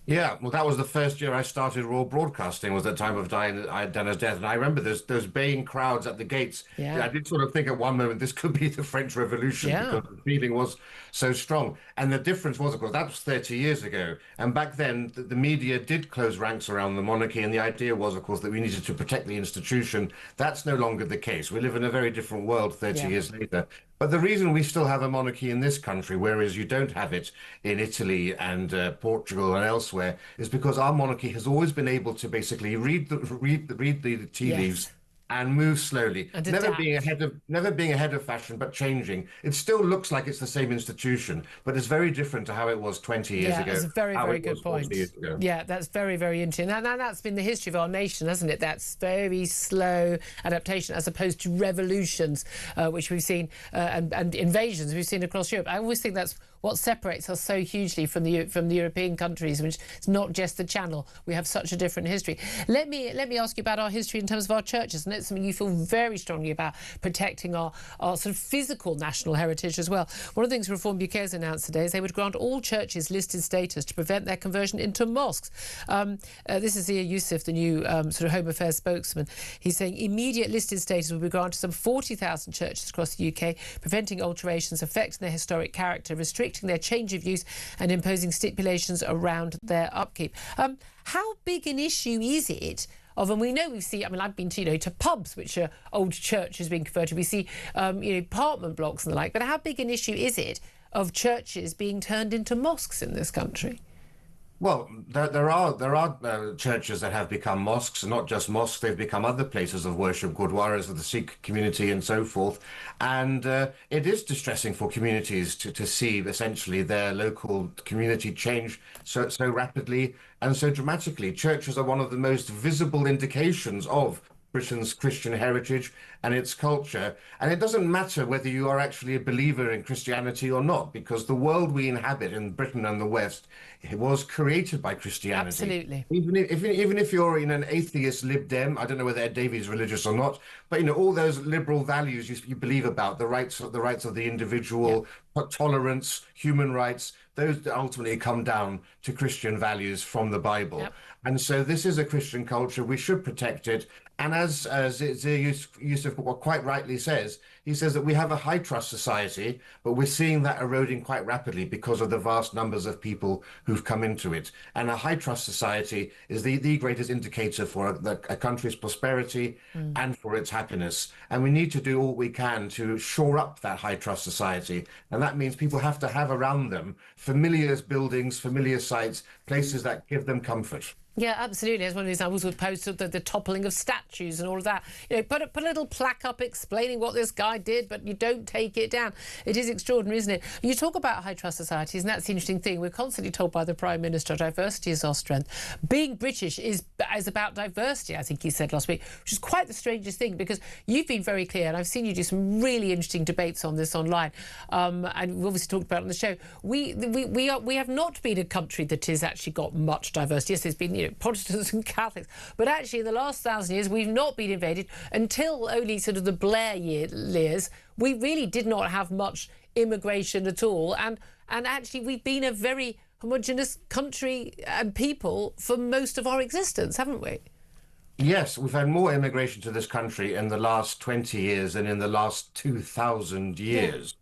Speaker 13: Yeah, well, that was the first year I started royal broadcasting, was the time of Diana's death. And I remember those baying crowds at the gates. Yeah. I did sort of think at one moment this could be the French Revolution, because the feeling was so strong. And the difference was, of course, that was 30 years ago. And back then, the media did close ranks around the monarchy. And the idea was, of course, that we needed to protect the institution. That's no longer the case. We live in a very different world 30 years later. But the reason we still have a monarchy in this country, whereas you don't have it in Italy and Portugal and elsewhere, is because our monarchy has always been able to basically read the tea leaves and move slowly,
Speaker 2: And
Speaker 13: never
Speaker 2: adapt.
Speaker 13: being ahead of fashion, but changing. It still looks like it's the same institution, but it's very different to how it was 20 years ago.
Speaker 2: That's a very,
Speaker 13: how
Speaker 2: very
Speaker 13: it
Speaker 2: good
Speaker 13: was 40
Speaker 2: point.
Speaker 13: years ago.
Speaker 2: Yeah, that's very, very interesting. And that's been the history of our nation, hasn't it? That's very slow adaptation as opposed to revolutions, which we've seen, and invasions we've seen across Europe. I always think that's what separates us so hugely from the European countries, which is not just the Channel. We have such a different history. Let me ask you about our history in terms of our churches, and it's something you feel very strongly about, protecting our sort of physical national heritage as well. One of the things Reform UK has announced today is they would grant all churches listed status to prevent their conversion into mosques. This is Zia Youssef, the new sort of Home Affairs spokesman. He's saying immediate listed status will be granted to some 40,000 churches across the UK, preventing alterations affecting their historic character, restricting their change of use and imposing stipulations around their upkeep. How big an issue is it? And we know we've seen, I mean, I've been to pubs which are old churches being converted. We see apartment blocks and the like. But how big an issue is it of churches being turned into mosques in this country?
Speaker 13: Well, there are churches that have become mosques, and not just mosques, they've become other places of worship, gurdwaras of the Sikh community and so forth. And it is distressing for communities to see essentially their local community change so rapidly and so dramatically. Churches are one of the most visible indications of Britain's Christian heritage and its culture. And it doesn't matter whether you are actually a believer in Christianity or not, because the world we inhabit in Britain and the West, it was created by Christianity.
Speaker 2: Absolutely.
Speaker 13: Even if you're in an atheist Lib Dem, I don't know whether Ed Davey is religious or not, but all those liberal values you believe about, the rights of the individual, tolerance, human rights, those ultimately come down to Christian values from the Bible.
Speaker 2: Yep.
Speaker 13: And so this is a Christian culture. We should protect it. And as Zia Youssef quite rightly says, he says that we have a high trust society, but we're seeing that eroding quite rapidly because of the vast numbers of people who've come into it. And a high trust society is the greatest indicator for a country's prosperity and for its happiness. And we need to do all we can to shore up that high trust society. And that means people have to have around them familiar buildings, familiar sites, places that give them comfort.
Speaker 2: Yeah, absolutely. As one of the examples would post the toppling of statues and all of that. Put a little plaque up explaining what this guy did, but you don't take it down. It is extraordinary, isn't it? You talk about high trust societies, and that's the interesting thing. We're constantly told by the Prime Minister diversity is our strength. Being British is about diversity, I think he said last week, which is quite the strangest thing, because you've been very clear, and I've seen you do some really interesting debates on this online, and we've obviously talked about it on the show. We have not been a country that has actually got much diversity. Yes, there's been Protestants and Catholics, but actually in the last 1,000 years we've not been invaded until only sort of the Blair years. We really did not have much immigration at all, and actually we've been a very homogenous country and people for most of our existence, haven't we?
Speaker 13: Yes, we've had more immigration to this country in the last 20 years than in the last 2,000 years.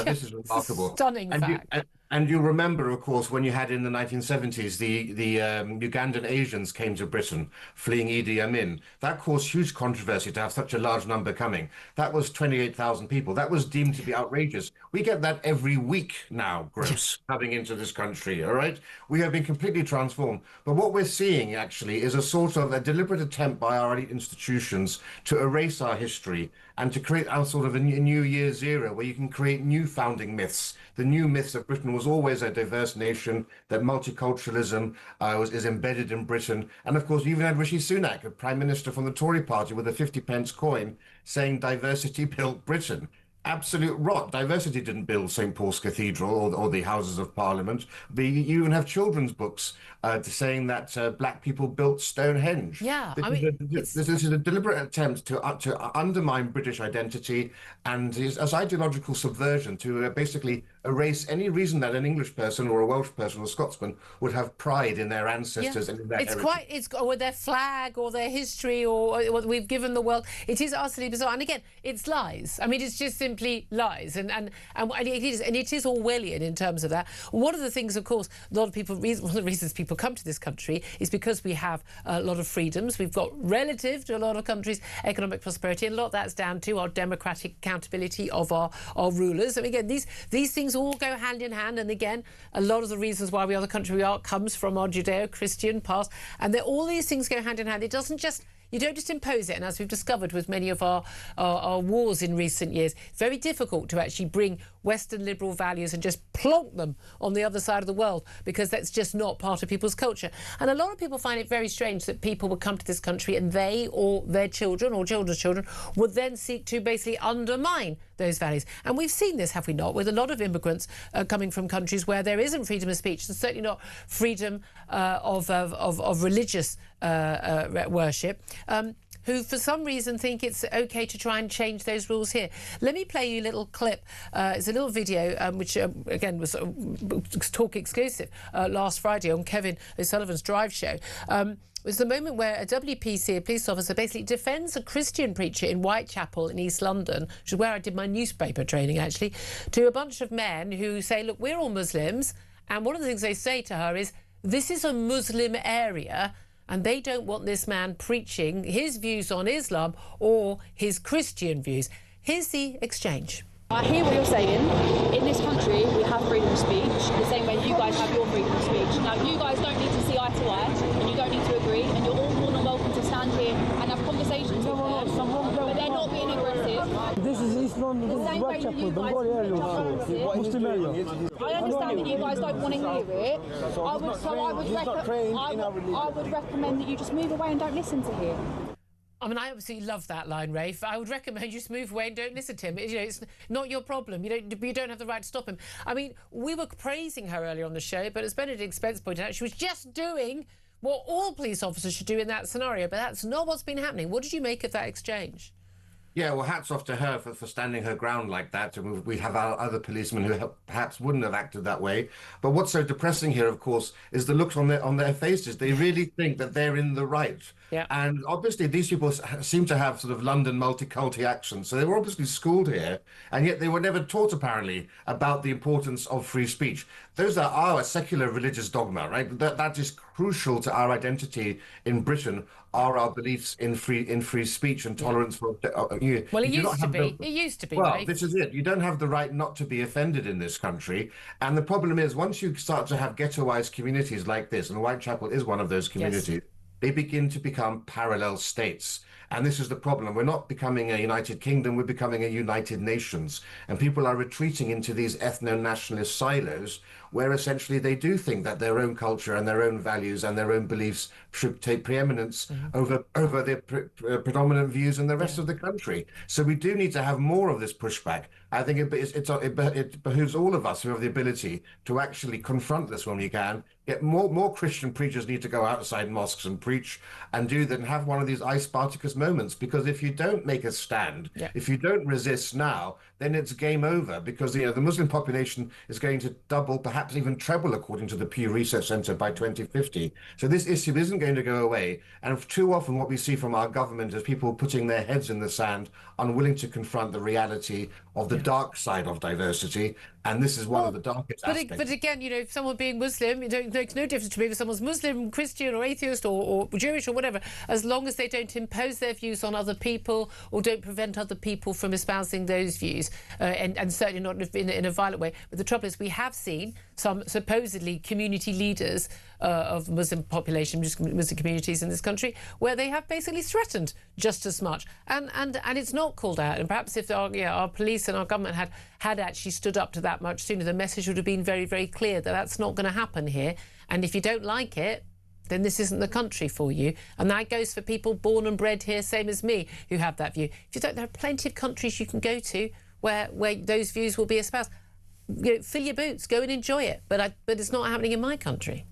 Speaker 13: This is remarkable.
Speaker 2: Stunning fact.
Speaker 13: And you remember, of course, when you had in the 1970s, the Ugandan Asians came to Britain, fleeing Idi Amin. That caused huge controversy to have such a large number coming. That was 28,000 people. That was deemed to be outrageous. We get that every week now, gross, coming into this country, all right? We have been completely transformed. But what we're seeing, actually, is a sort of a deliberate attempt by our elite institutions to erase our history and to create a sort of a new year's era where you can create new founding myths. The new myths of Britain was always a diverse nation, that multiculturalism is embedded in Britain. And of course, you even had Rishi Sunak, a prime minister from the Tory party with a 50p coin, saying diversity built Britain. Absolute rot. Diversity didn't build St. Paul's Cathedral or the Houses of Parliament. You even have children's books saying that black people built Stonehenge.
Speaker 2: Yeah,
Speaker 13: This is a deliberate attempt to undermine British identity, and is as ideological subversion to basically erase any reason that an English person or a Welsh person or a Scotsman would have pride in their ancestors and in their heritage.
Speaker 2: Or their flag or their history or what we've given the world. It is utterly bizarre. And again, it's lies. I mean, it's just simply lies. And it is Orwellian in terms of that. One of the things, of course, one of the reasons people come to this country is because we have a lot of freedoms. We've got, relative to a lot of countries, economic prosperity, and a lot of that's down to our democratic accountability of our rulers. I mean, again, these things all go hand in hand, and again, a lot of the reasons why we are the country we are comes from our Judeo-Christian past, and all these things go hand in hand. It doesn't just You don't just impose it, and as we've discovered with many of our wars in recent years, it's very difficult to actually bring Western liberal values and just plonk them on the other side of the world, because that's just not part of people's culture. And a lot of people find it very strange that people would come to this country and they or their children or children's children would then seek to basically undermine those values. And we've seen this, have we not, with a lot of immigrants coming from countries where there isn't freedom of speech, and certainly not freedom of religious worship, who for some reason think it's okay to try and change those rules here. Let me play you a little clip. It's a little video which, again, was Talk exclusive last Friday on Kevin O'Sullivan's Drive show. It was the moment where a WPC, a police officer, basically defends a Christian preacher in Whitechapel in East London, which is where I did my newspaper training, actually, to a bunch of men who say, look, we're all Muslims, and one of the things they say to her is, this is a Muslim area, and they don't want this man preaching his views on Islam or his Christian views. Here's the exchange.
Speaker 4: I hear what you're saying. In this country, we have freedom of speech, the same way you guys have your freedom of speech. Now, you guys don't need to see eye to eye, and you don't need to agree, and you're all more than welcome to stand here and have conversations with them, but they're not being aggressive.
Speaker 5: This is East London, this is Whitechapel, Bengali area also, Muslim area.
Speaker 4: I understand that you guys don't want to hear it. I would recommend that you just move away and don't listen to him.
Speaker 2: I mean, I absolutely love that line, Rafe. I would recommend you just move away and don't listen to him. You know, it's not your problem. You don't have the right to stop him. I mean, we were praising her earlier on the show, but as Benedict Spence pointed out, she was just doing what all police officers should do in that scenario. But that's not what's been happening. What did you make of that exchange?
Speaker 13: Yeah, well, hats off to her for standing her ground like that. And we have our other policemen who perhaps wouldn't have acted that way. But what's so depressing here, of course, is the looks on their faces. They really think that they're in the right.
Speaker 2: Yeah.
Speaker 13: And obviously these people seem to have sort of London multiculti accents. So they were obviously schooled here, and yet they were never taught, apparently, about the importance of free speech. Those are our secular religious dogma, right? That is crucial to our identity in Britain, are our beliefs in free speech and tolerance for...
Speaker 2: Well, it used to be. It used to be,
Speaker 13: well,
Speaker 2: right?
Speaker 13: This is it. You don't have the right not to be offended in this country. And the problem is, once you start to have ghettoized communities like this, and Whitechapel is one of those communities, yes, they begin to become parallel states. And this is the problem. We're not becoming a United Kingdom, we're becoming a United Nations. And people are retreating into these ethno-nationalist silos where essentially they do think that their own culture and their own values and their own beliefs should take preeminence over their predominant views in the rest of the country. So we do need to have more of this pushback. I think it behooves all of us who have the ability to actually confront this when we can. Get more Christian preachers need to go outside mosques and preach and do that, and have one of these I Spartacus moments. Because if you don't make a stand, if you don't resist now, then it's game over. Because the Muslim population is going to double, perhaps even treble, according to the Pew Research Centre, by 2050. So this issue isn't going to go away. And too often what we see from our government is people putting their heads in the sand, unwilling to confront the reality of the dark side of diversity. And this is one of the darkest aspects.
Speaker 2: But again, someone being Muslim, it makes no difference to me if someone's Muslim, Christian or atheist or Jewish or whatever, as long as they don't impose their views on other people or don't prevent other people from espousing those views, and certainly not in a violent way. But the trouble is, we have seen some supposedly community leaders of Muslim population, Muslim communities in this country, where they have basically threatened just as much, and it's not called out. And perhaps if our police and our government had actually stood up to that much sooner, the message would have been very, very clear that that's not going to happen here. And if you don't like it, then this isn't the country for you. And that goes for people born and bred here, same as me, who have that view. If you don't, there are plenty of countries you can go to where those views will be espoused. Fill your boots, go and enjoy it. But it's not happening in my country.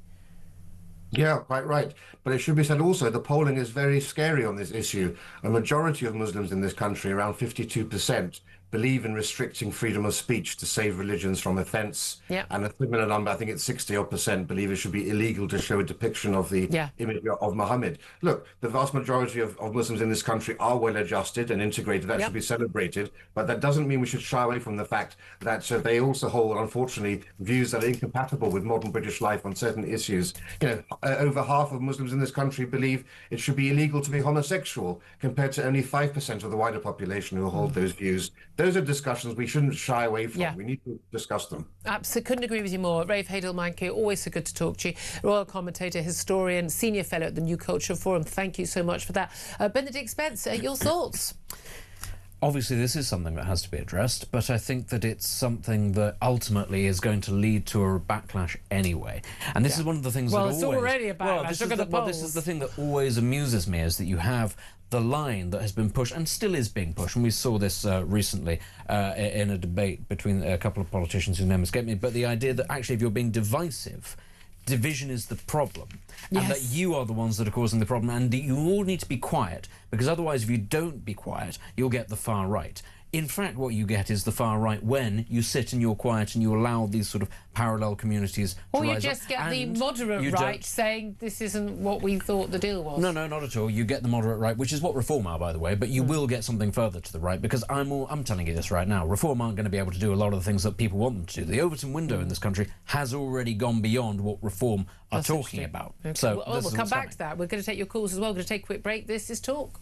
Speaker 13: Yeah, quite right. But it should be said also, the polling is very scary on this issue. A majority of Muslims in this country, around 52%, believe in restricting freedom of speech to save religions from offence.
Speaker 2: Yep. And
Speaker 13: a similar number, I think it's 60% believe it should be illegal to show a depiction of the image of Muhammad. Look, the vast majority of Muslims in this country are well adjusted and integrated. That should be celebrated. But that doesn't mean we should shy away from the fact that they also hold, unfortunately, views that are incompatible with modern British life on certain issues. Over half of Muslims in this country believe it should be illegal to be homosexual, compared to only 5% of the wider population who hold those views. those are discussions we shouldn't shy away from.
Speaker 2: Yeah.
Speaker 13: We need to discuss them.
Speaker 2: Absolutely, couldn't agree with you more. Rafe Hadel-Manke, always so good to talk to you. Royal commentator, historian, senior fellow at the New Culture Forum. Thank you so much for that. Benedict Spence, your thoughts?
Speaker 3: Obviously, this is something that has to be addressed, but I think that it's something that ultimately is going to lead to a backlash anyway. And this is one of the things that always...
Speaker 2: Well, it's already a backlash. Look at the polls.
Speaker 3: This is the thing that always amuses me, is that you have the line that has been pushed and still is being pushed. And we saw this recently in a debate between a couple of politicians whose name escaped me. But the idea that actually if you're being divisive, division is the problem, and that you are the ones that are causing the problem, and you all need to be quiet, because otherwise if you don't be quiet, you'll get the far right. In fact, what you get is the far right when you sit and you're quiet and you allow these sort of parallel communities to
Speaker 2: or you
Speaker 3: rise
Speaker 2: just
Speaker 3: up,
Speaker 2: get the moderate right saying this isn't what we thought the deal was.
Speaker 3: No, not at all. You get the moderate right, which is what Reform are, by the way, but you will get something further to the right, because I'm telling you this right now. Reform aren't going to be able to do a lot of the things that people want them to do. The Overton window in this country has already gone beyond what Reform are talking about.
Speaker 2: Okay.
Speaker 3: So
Speaker 2: we'll come back to that. We're going to take your calls as well. We're going to take a quick break. This is Talk.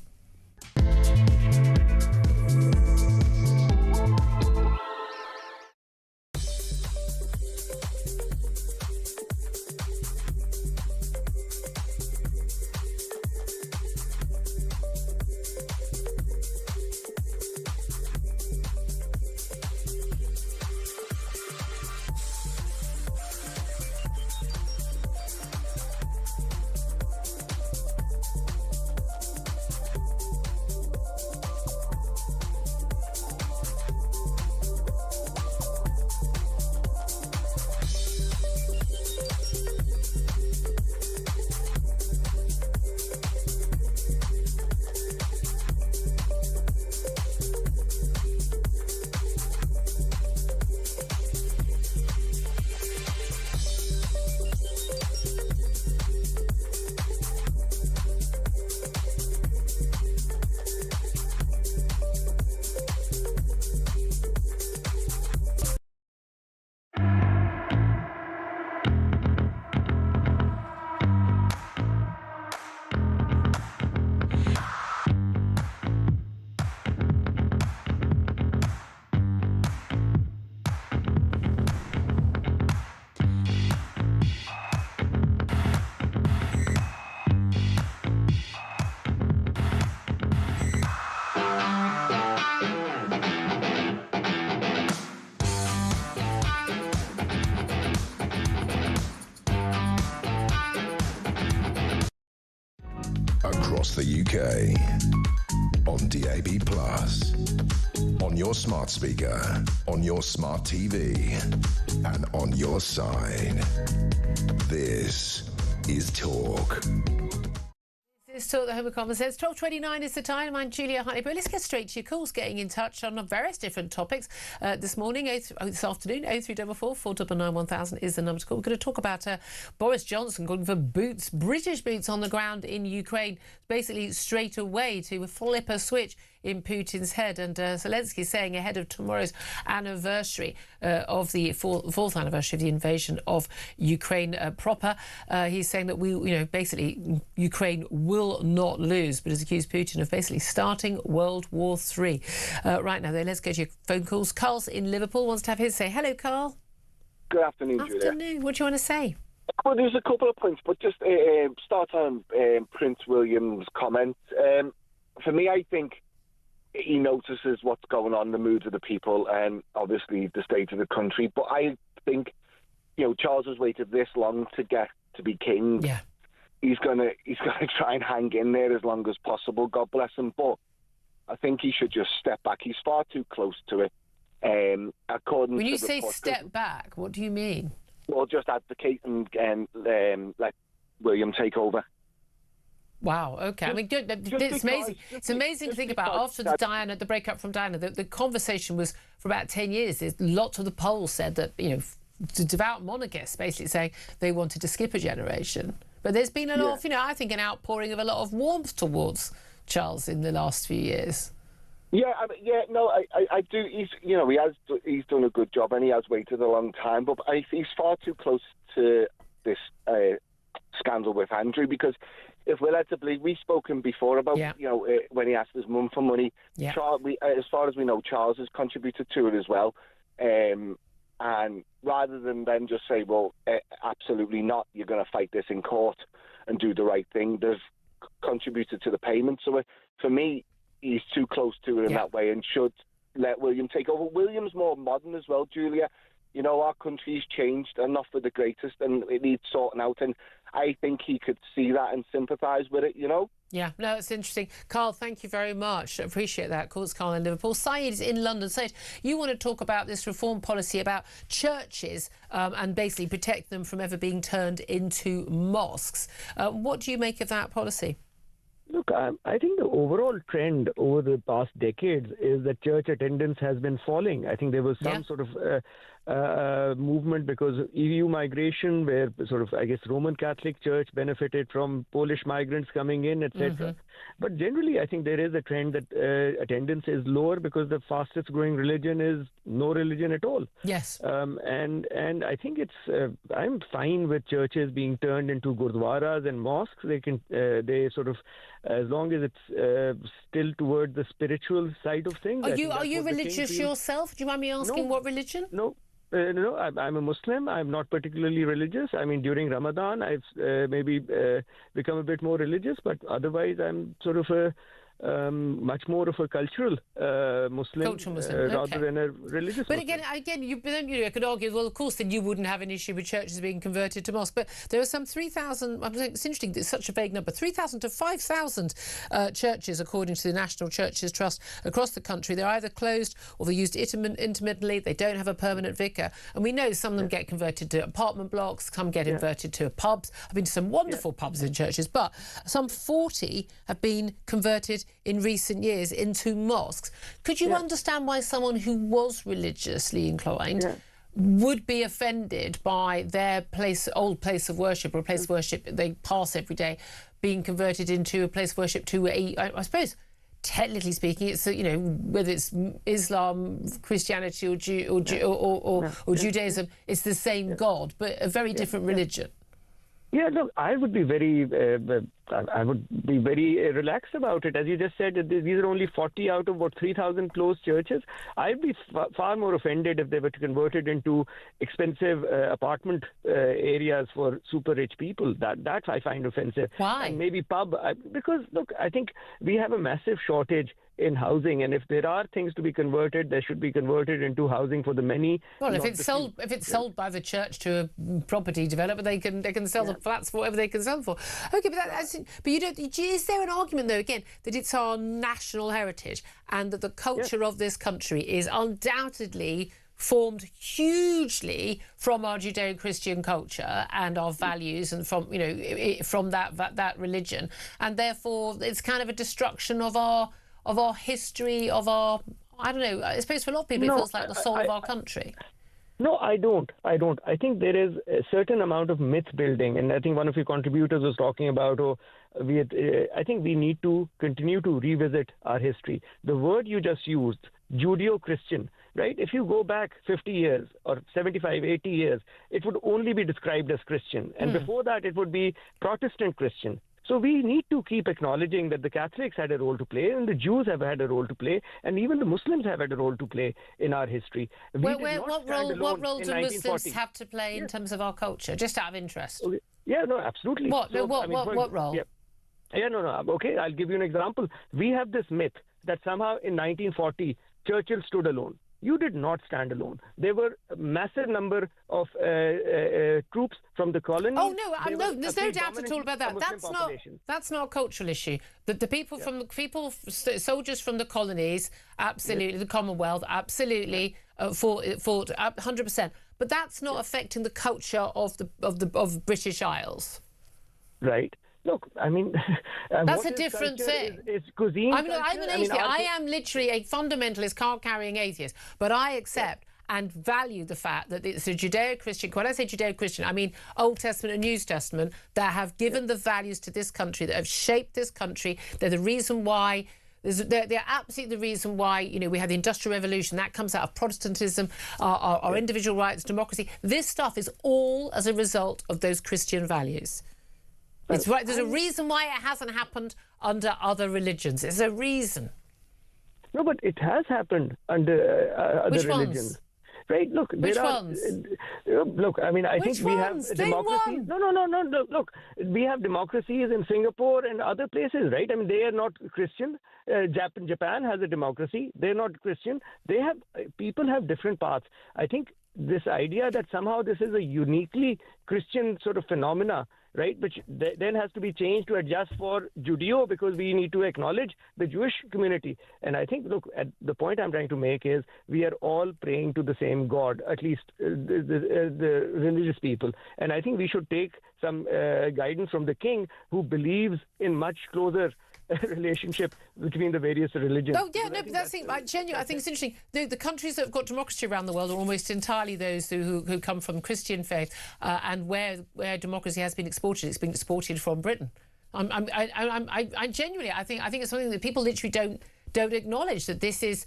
Speaker 1: Across the UK, on DAB+, on your smart speaker, on your smart TV, and on your side. This is Talk.
Speaker 2: This is Talk, the Home of Common Sense. 12:29 is the time. I'm Julia Hartley-Brewer. Let's get straight to your calls, getting in touch on various different topics. This morning, this afternoon, 0344 499 1000 is the number to call. We're going to talk about Boris Johnson calling for boots, British boots on the ground in Ukraine, basically straight away to flip a switch in Putin's head. And Zelensky saying ahead of tomorrow's anniversary of the fourth anniversary of the invasion of Ukraine proper, he's saying that basically Ukraine will not lose, but has accused Putin of basically starting World War III. Right now, though, let's go to your phone calls. Carl's in Liverpool wants to have his say. Hello, Carl.
Speaker 14: Good afternoon, Julia.
Speaker 2: Afternoon. What do you want to say?
Speaker 14: Well, there's a couple of points, but just start on Prince William's comment. For me, I think he notices what's going on, the moods of the people, and obviously the state of the country. But I think, Charles has waited this long to get to be king.
Speaker 2: Yeah.
Speaker 14: He's gonna try and hang in there as long as possible. God bless him. But I think he should just step back. He's far too close to it. According
Speaker 2: when
Speaker 14: to
Speaker 2: you say step back, what do you mean?
Speaker 14: Well, just advocate and let William take over.
Speaker 2: Wow, okay. I mean, good. It's amazing. It's amazing to think about. After the breakup from Diana, the conversation was for about 10 years. Lots of the polls said that, the devout monarchists basically saying they wanted to skip a generation. But there's been a lot of, I think, an outpouring of a lot of warmth towards Charles in the last few years.
Speaker 14: Yeah, I do. He's done a good job, and he has waited a long time. But he's far too close to this scandal with Andrew, because if we're led to believe, we've spoken before about, when he asked his mum for money.
Speaker 2: Yeah.
Speaker 14: As far as we know, Charles has contributed to it as well. And rather than then just say, well, absolutely not, you're going to fight this in court and do the right thing, they've contributed to the payment. So for me, he's too close to it in that way and should let William take over. William's more modern as well, Julia. Our country's changed and not for the greatest, and it needs sorting out. And I think he could see that and sympathise with it,
Speaker 2: Yeah, no, it's interesting. Carl, thank you very much. I appreciate that. Of course, Carl in Liverpool. Saeed is in London. Saeed, you want to talk about this reform policy about churches and basically protect them from ever being turned into mosques. What do you make of that policy?
Speaker 15: Look, I think the overall trend over the past decades is that church attendance has been falling. I think there was some sort of movement because of EU migration, where sort of, I guess, Roman Catholic Church benefited from Polish migrants coming in, etc. But generally, I think there is a trend that attendance is lower because the fastest growing religion is no religion at all.
Speaker 2: Yes.
Speaker 15: And I think it's I'm fine with churches being turned into gurdwaras and mosques. They sort of, as long as it's still towards the spiritual side of things.
Speaker 2: Are you religious yourself? Do you mind me asking what religion?
Speaker 15: No. No, I'm a Muslim. I'm not particularly religious. I mean, during Ramadan, I've maybe become a bit more religious, but otherwise I'm sort of much more of a cultural Muslim, rather than a religious
Speaker 2: But
Speaker 15: Muslim.
Speaker 2: again, I could argue, well, of course, then you wouldn't have an issue with churches being converted to mosques. But there are some 3,000, it's interesting, it's such a vague number, 3,000 to 5,000 churches, according to the National Churches Trust, across the country. They're either closed or they're used intermittently. They don't have a permanent vicar. And we know some of them get converted to apartment blocks, some get converted to pubs. I've been to some wonderful pubs in churches, but some 40 have been converted in recent years into mosques. Could you understand why someone who was religiously inclined would be offended by their old place of worship, or a place of worship they pass every day, being converted into a place of worship to I suppose, technically speaking, it's whether it's Islam, Christianity, or Judaism, it's the same God, but a very different religion.
Speaker 15: Yeah, look, I would be very relaxed about it. As you just said, these are only 40 out of 3,000 closed churches. I'd be far more offended if they were converted into expensive apartment areas for super rich people. That I find offensive.
Speaker 2: Why?
Speaker 15: And maybe pub, because look, I think we have a massive shortage in housing, and if there are things to be converted, they should be converted into housing for the many.
Speaker 2: Well, if it's sold by the church to a property developer, they can sell the flats for whatever they can sell them for. Okay, but you don't. Is there an argument though, again, that it's our national heritage and that the culture of this country is undoubtedly formed hugely from our Judeo-Christian culture and our values, and from that religion, and therefore it's kind of a destruction of our history, of our, I don't know, I suppose for a lot of people it feels like the soul of our country.
Speaker 15: No, I don't. I think there is a certain amount of myth building, and I think one of your contributors was talking about, I think we need to continue to revisit our history. The word you just used, Judeo-Christian, right? If you go back 50 years or 75, 80 years, it would only be described as Christian. And before that, it would be Protestant Christian. So we need to keep acknowledging that the Catholics had a role to play, and the Jews have had a role to play, and even the Muslims have had a role to play in our history.
Speaker 2: What role do Muslims have to play in terms of our culture? Just out of interest.
Speaker 15: Okay. Yeah, no, absolutely.
Speaker 2: What role?
Speaker 15: Okay, I'll give you an example. We have this myth that somehow in 1940, Churchill stood alone. You did not stand alone. There were a massive number of troops from the colonies.
Speaker 2: Oh no, there's no doubt at all about that. That's not a cultural issue. The people soldiers from the colonies, absolutely, the Commonwealth, absolutely fought 100%. But that's not affecting the culture of British Isles.
Speaker 15: Right. Look, I mean,
Speaker 2: that's a different thing.
Speaker 15: It's cuisine.
Speaker 2: I'm an atheist. I am literally a fundamentalist, card-carrying atheist, but I accept and value the fact that it's a Judeo-Christian. When I say Judeo-Christian, I mean Old Testament and New Testament that have given the values to this country, that have shaped this country. They're the reason why. They're absolutely the reason why we had the Industrial Revolution. That comes out of Protestantism, our individual rights, democracy. This stuff is all as a result of those Christian values. It's right. There's a reason why it hasn't happened under other religions. There's a reason.
Speaker 15: No, but it has happened under other
Speaker 2: Which
Speaker 15: religions.
Speaker 2: Ones?
Speaker 15: Right, look,
Speaker 2: Which ones?
Speaker 15: Look, I mean, I
Speaker 2: Which
Speaker 15: think we
Speaker 2: ones?
Speaker 15: have
Speaker 2: Name
Speaker 15: democracy.
Speaker 2: one.
Speaker 15: No, look, we have democracies in Singapore and other places, right? I mean, they are not Christian. Japan has a democracy. They're not Christian. People have different paths. I think this idea that somehow this is a uniquely Christian sort of phenomena, right, which then has to be changed to adjust for Judeo, because we need to acknowledge the Jewish community. And I think, look, at the point I'm trying to make is we are all praying to the same God, at least the religious people. And I think we should take some guidance from the king, who believes in much closer relationship between the various religions.
Speaker 2: Oh, yeah, no, but that's genuine. I think it's interesting. The countries that have got democracy around the world are almost entirely those who come from Christian faith, and where democracy has been exported, it's been exported from Britain. I genuinely, I think it's something that people literally don't acknowledge, that this is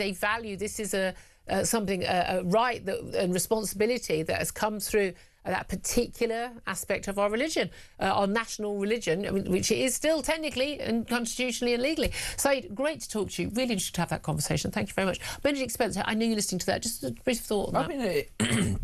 Speaker 2: a value, this is a right and responsibility that has come through that particular aspect of our religion, our national religion, which it is still technically and constitutionally and legally. Saeed, great to talk to you. Really interesting to have that conversation. Thank you very much. Benedict Spencer, I know you're listening to that. Just a brief thought on that.
Speaker 3: I mean,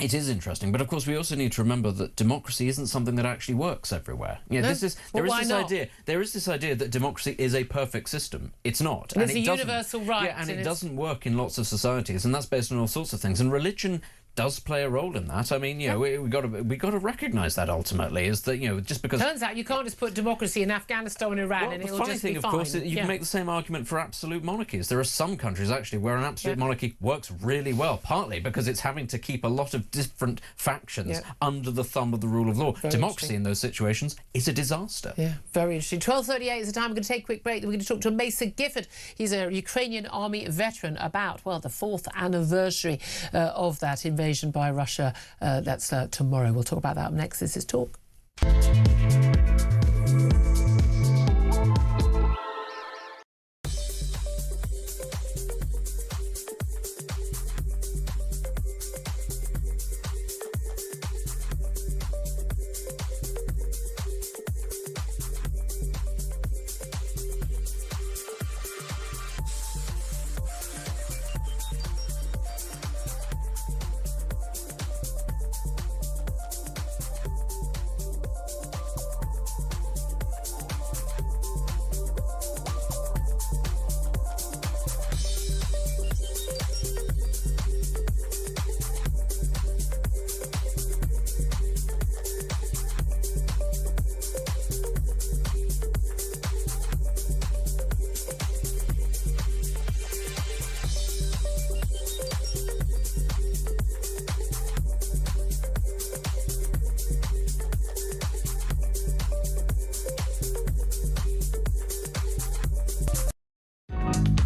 Speaker 3: it is interesting, but of course we also need to remember that democracy isn't something that actually works everywhere. Yeah,
Speaker 2: no?
Speaker 3: There is this idea that democracy is a perfect system. It's not.
Speaker 2: And it's a universal right.
Speaker 3: Yeah, and it doesn't work in lots of societies, and that's based on all sorts of things. And religion does play a role in that. I mean, we got to recognise that ultimately, is that just because
Speaker 2: turns out you can't just put democracy in Afghanistan and Iran and it'll just be fine.
Speaker 3: The funny thing, of course, you can make the same argument for absolute monarchies. There are some countries actually where an absolute monarchy works really well, partly because it's having to keep a lot of different factions under the thumb of the rule of law. Democracy in those situations is a disaster.
Speaker 2: Yeah, very interesting. 12:38 is the time. We're going to take a quick break. We're going to talk to Mesa Gifford. He's a Ukrainian army veteran about the 4th anniversary of that invasion by Russia. That's tomorrow. We'll talk about that up next. This is Talk.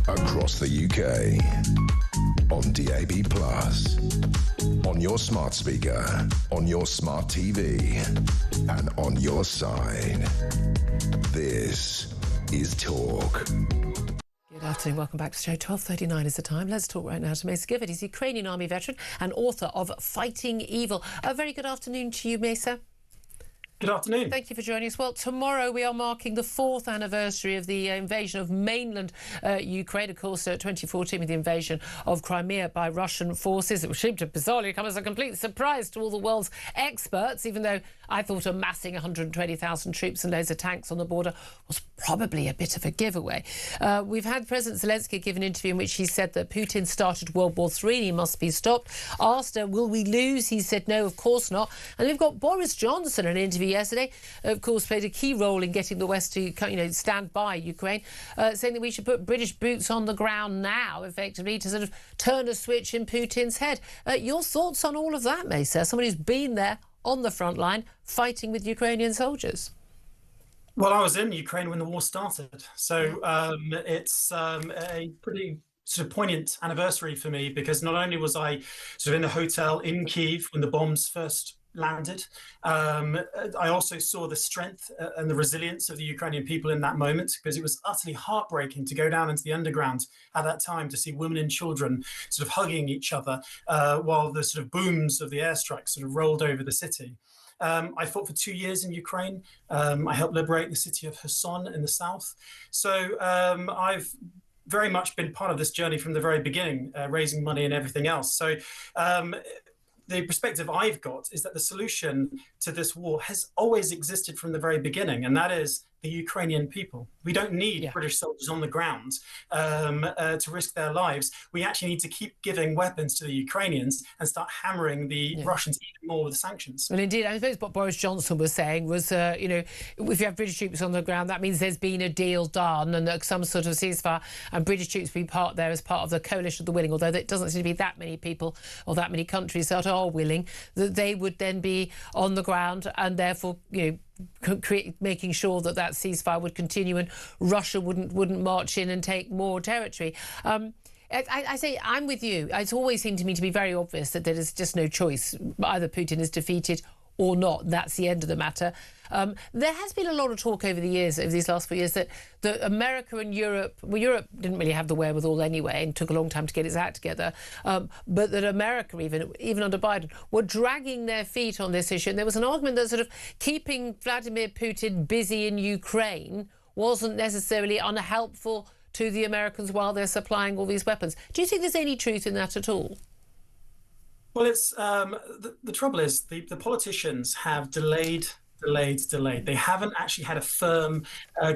Speaker 1: Across the UK, on DAB+, on your smart speaker, on your smart TV, and on your side. This is Talk.
Speaker 2: Good afternoon, welcome back to the show. 12:39 is the time. Let's talk right now to Mesa Gifford. He's a Ukrainian army veteran and author of Fighting Evil. A very good afternoon to you, Mesa.
Speaker 16: Good afternoon.
Speaker 2: Thank you for joining us. Well, tomorrow we are marking the 4th anniversary of the invasion of mainland Ukraine, of course, 2014, with the invasion of Crimea by Russian forces. It seemed to bizarrely come as a complete surprise to all the world's experts, even though I thought amassing 120,000 troops and loads of tanks on the border was probably a bit of a giveaway. We've had President Zelensky give an interview in which he said that Putin started World War III and he must be stopped. Asked, will we lose? He said, no, of course not. And we've got Boris Johnson in an interview yesterday, of course, played a key role in getting the West to stand by Ukraine, saying that we should put British boots on the ground now, effectively, to sort of turn a switch in Putin's head. Your thoughts on all of that, Mesa? Somebody who's been there on the front line fighting with Ukrainian soldiers.
Speaker 16: Well, I was in Ukraine when the war started, so it's a pretty sort of poignant anniversary for me, because not only was I sort of in a hotel in Kyiv when the bombs first landed, I also saw the strength and the resilience of the Ukrainian people in that moment, because it was utterly heartbreaking to go down into the underground at that time to see women and children sort of hugging each other while the sort of booms of the airstrikes sort of rolled over the city. I fought for 2 years in Ukraine. I helped liberate the city of Kherson in the south. So I've very much been part of this journey from the very beginning, raising money and everything else. So the perspective I've got is that the solution to this war has always existed from the very beginning, and that is the Ukrainian people. We don't need British soldiers on the ground to risk their lives. We actually need to keep giving weapons to the Ukrainians and start hammering the Russians even more with the sanctions.
Speaker 2: Well, indeed, I suppose what Boris Johnson was saying was, you know, if you have British troops on the ground, that means there's been a deal done and some sort of ceasefire, and British troops be part there as part of the coalition of the willing, although there doesn't seem to be that many people or that many countries that are willing, that they would then be on the ground and therefore, you know, making sure that that ceasefire would continue and Russia wouldn't march in and take more territory. I say I'm with you. It's always seemed to me to be very obvious that there is just no choice. Either Putin is defeated or not. That's the end of the matter. There has been a lot of talk over the years, over these last 4 years, that America and Europe, well, Europe didn't really have the wherewithal anyway and took a long time to get its act together, but that America, even under Biden, were dragging their feet on this issue. And there was an argument that sort of keeping Vladimir Putin busy in Ukraine wasn't necessarily unhelpful to the Americans while they're supplying all these weapons. Do you think there's any truth in that at all?
Speaker 16: Well, it's the trouble is the politicians have delayed. They haven't actually had a firm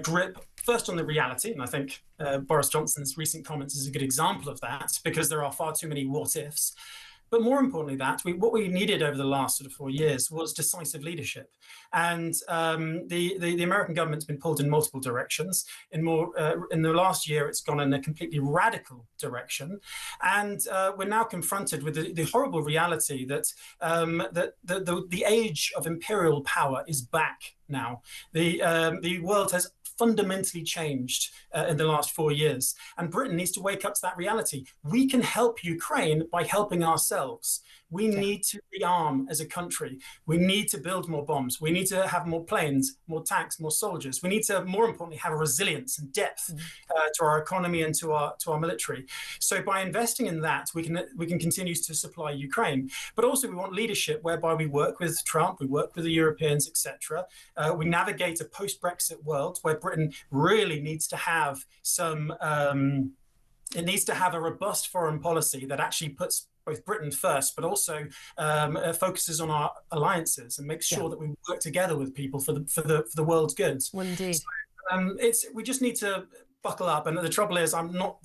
Speaker 16: grip, first on the reality, and I think Boris Johnson's recent comments is a good example of that, because there are far too many what-ifs. But more importantly, what we needed over the last sort of 4 years was decisive leadership. And the American government's been pulled in multiple directions. In the last year, it's gone in a completely radical direction. And we're now confronted with the horrible reality that the age of imperial power is back now. The world has fundamentally changed in the last 4 years. And Britain needs to wake up to that reality. We can help Ukraine by helping ourselves. We need to rearm as a country. We need to build more bombs. We need to have more planes, more tanks, more soldiers. We need to, more importantly, have a resilience and depth to our economy and to our military. So by investing in that, we can continue to supply Ukraine. But also we want leadership whereby we work with Trump, we work with the Europeans, etc. We navigate a post-Brexit world where Britain really needs to have it needs to have a robust foreign policy that actually puts both Britain first, but also focuses on our alliances and makes sure that we work together with people for the world's good.
Speaker 2: Well, indeed.
Speaker 16: So, we just need to buckle up. And the trouble is, I'm not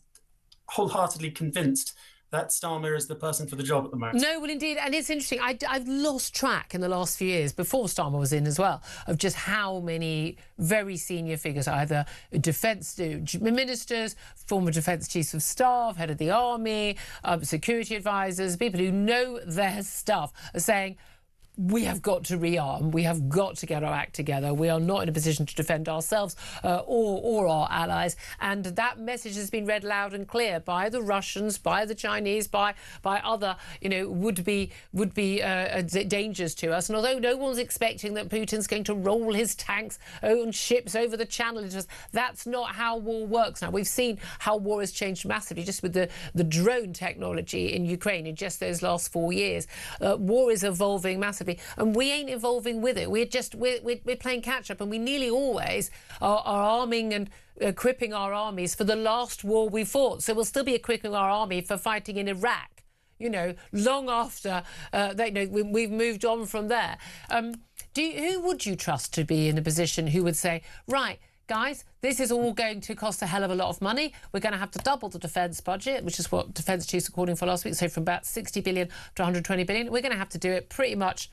Speaker 16: wholeheartedly convinced that Starmer is the person for the job at the moment.
Speaker 2: No, well, indeed. And it's interesting. I've lost track in the last few years, before Starmer was in as well, of just how many very senior figures, either defence ministers, former defence chiefs of staff, head of the army, security advisors, people who know their stuff, are saying, we have got to rearm. We have got to get our act together. We are not in a position to defend ourselves or our allies. And that message has been read loud and clear by the Russians, by the Chinese, by other, would be dangers to us. And although no one's expecting that Putin's going to roll his tanks and ships over the channel, that's not how war works now. We've seen how war has changed massively just with the drone technology in Ukraine in just those last 4 years. War is evolving massively. And we ain't evolving with it. We're playing catch up, and we nearly always are arming and equipping our armies for the last war we fought. So we'll still be equipping our army for fighting in Iraq, long after we've moved on from there. Who would you trust to be in a position who would say, right, guys, this is all going to cost a hell of a lot of money. We're going to have to double the defence budget, which is what defence chiefs are calling for last week. So from about 60 billion to 120 billion. We're going to have to do it pretty much,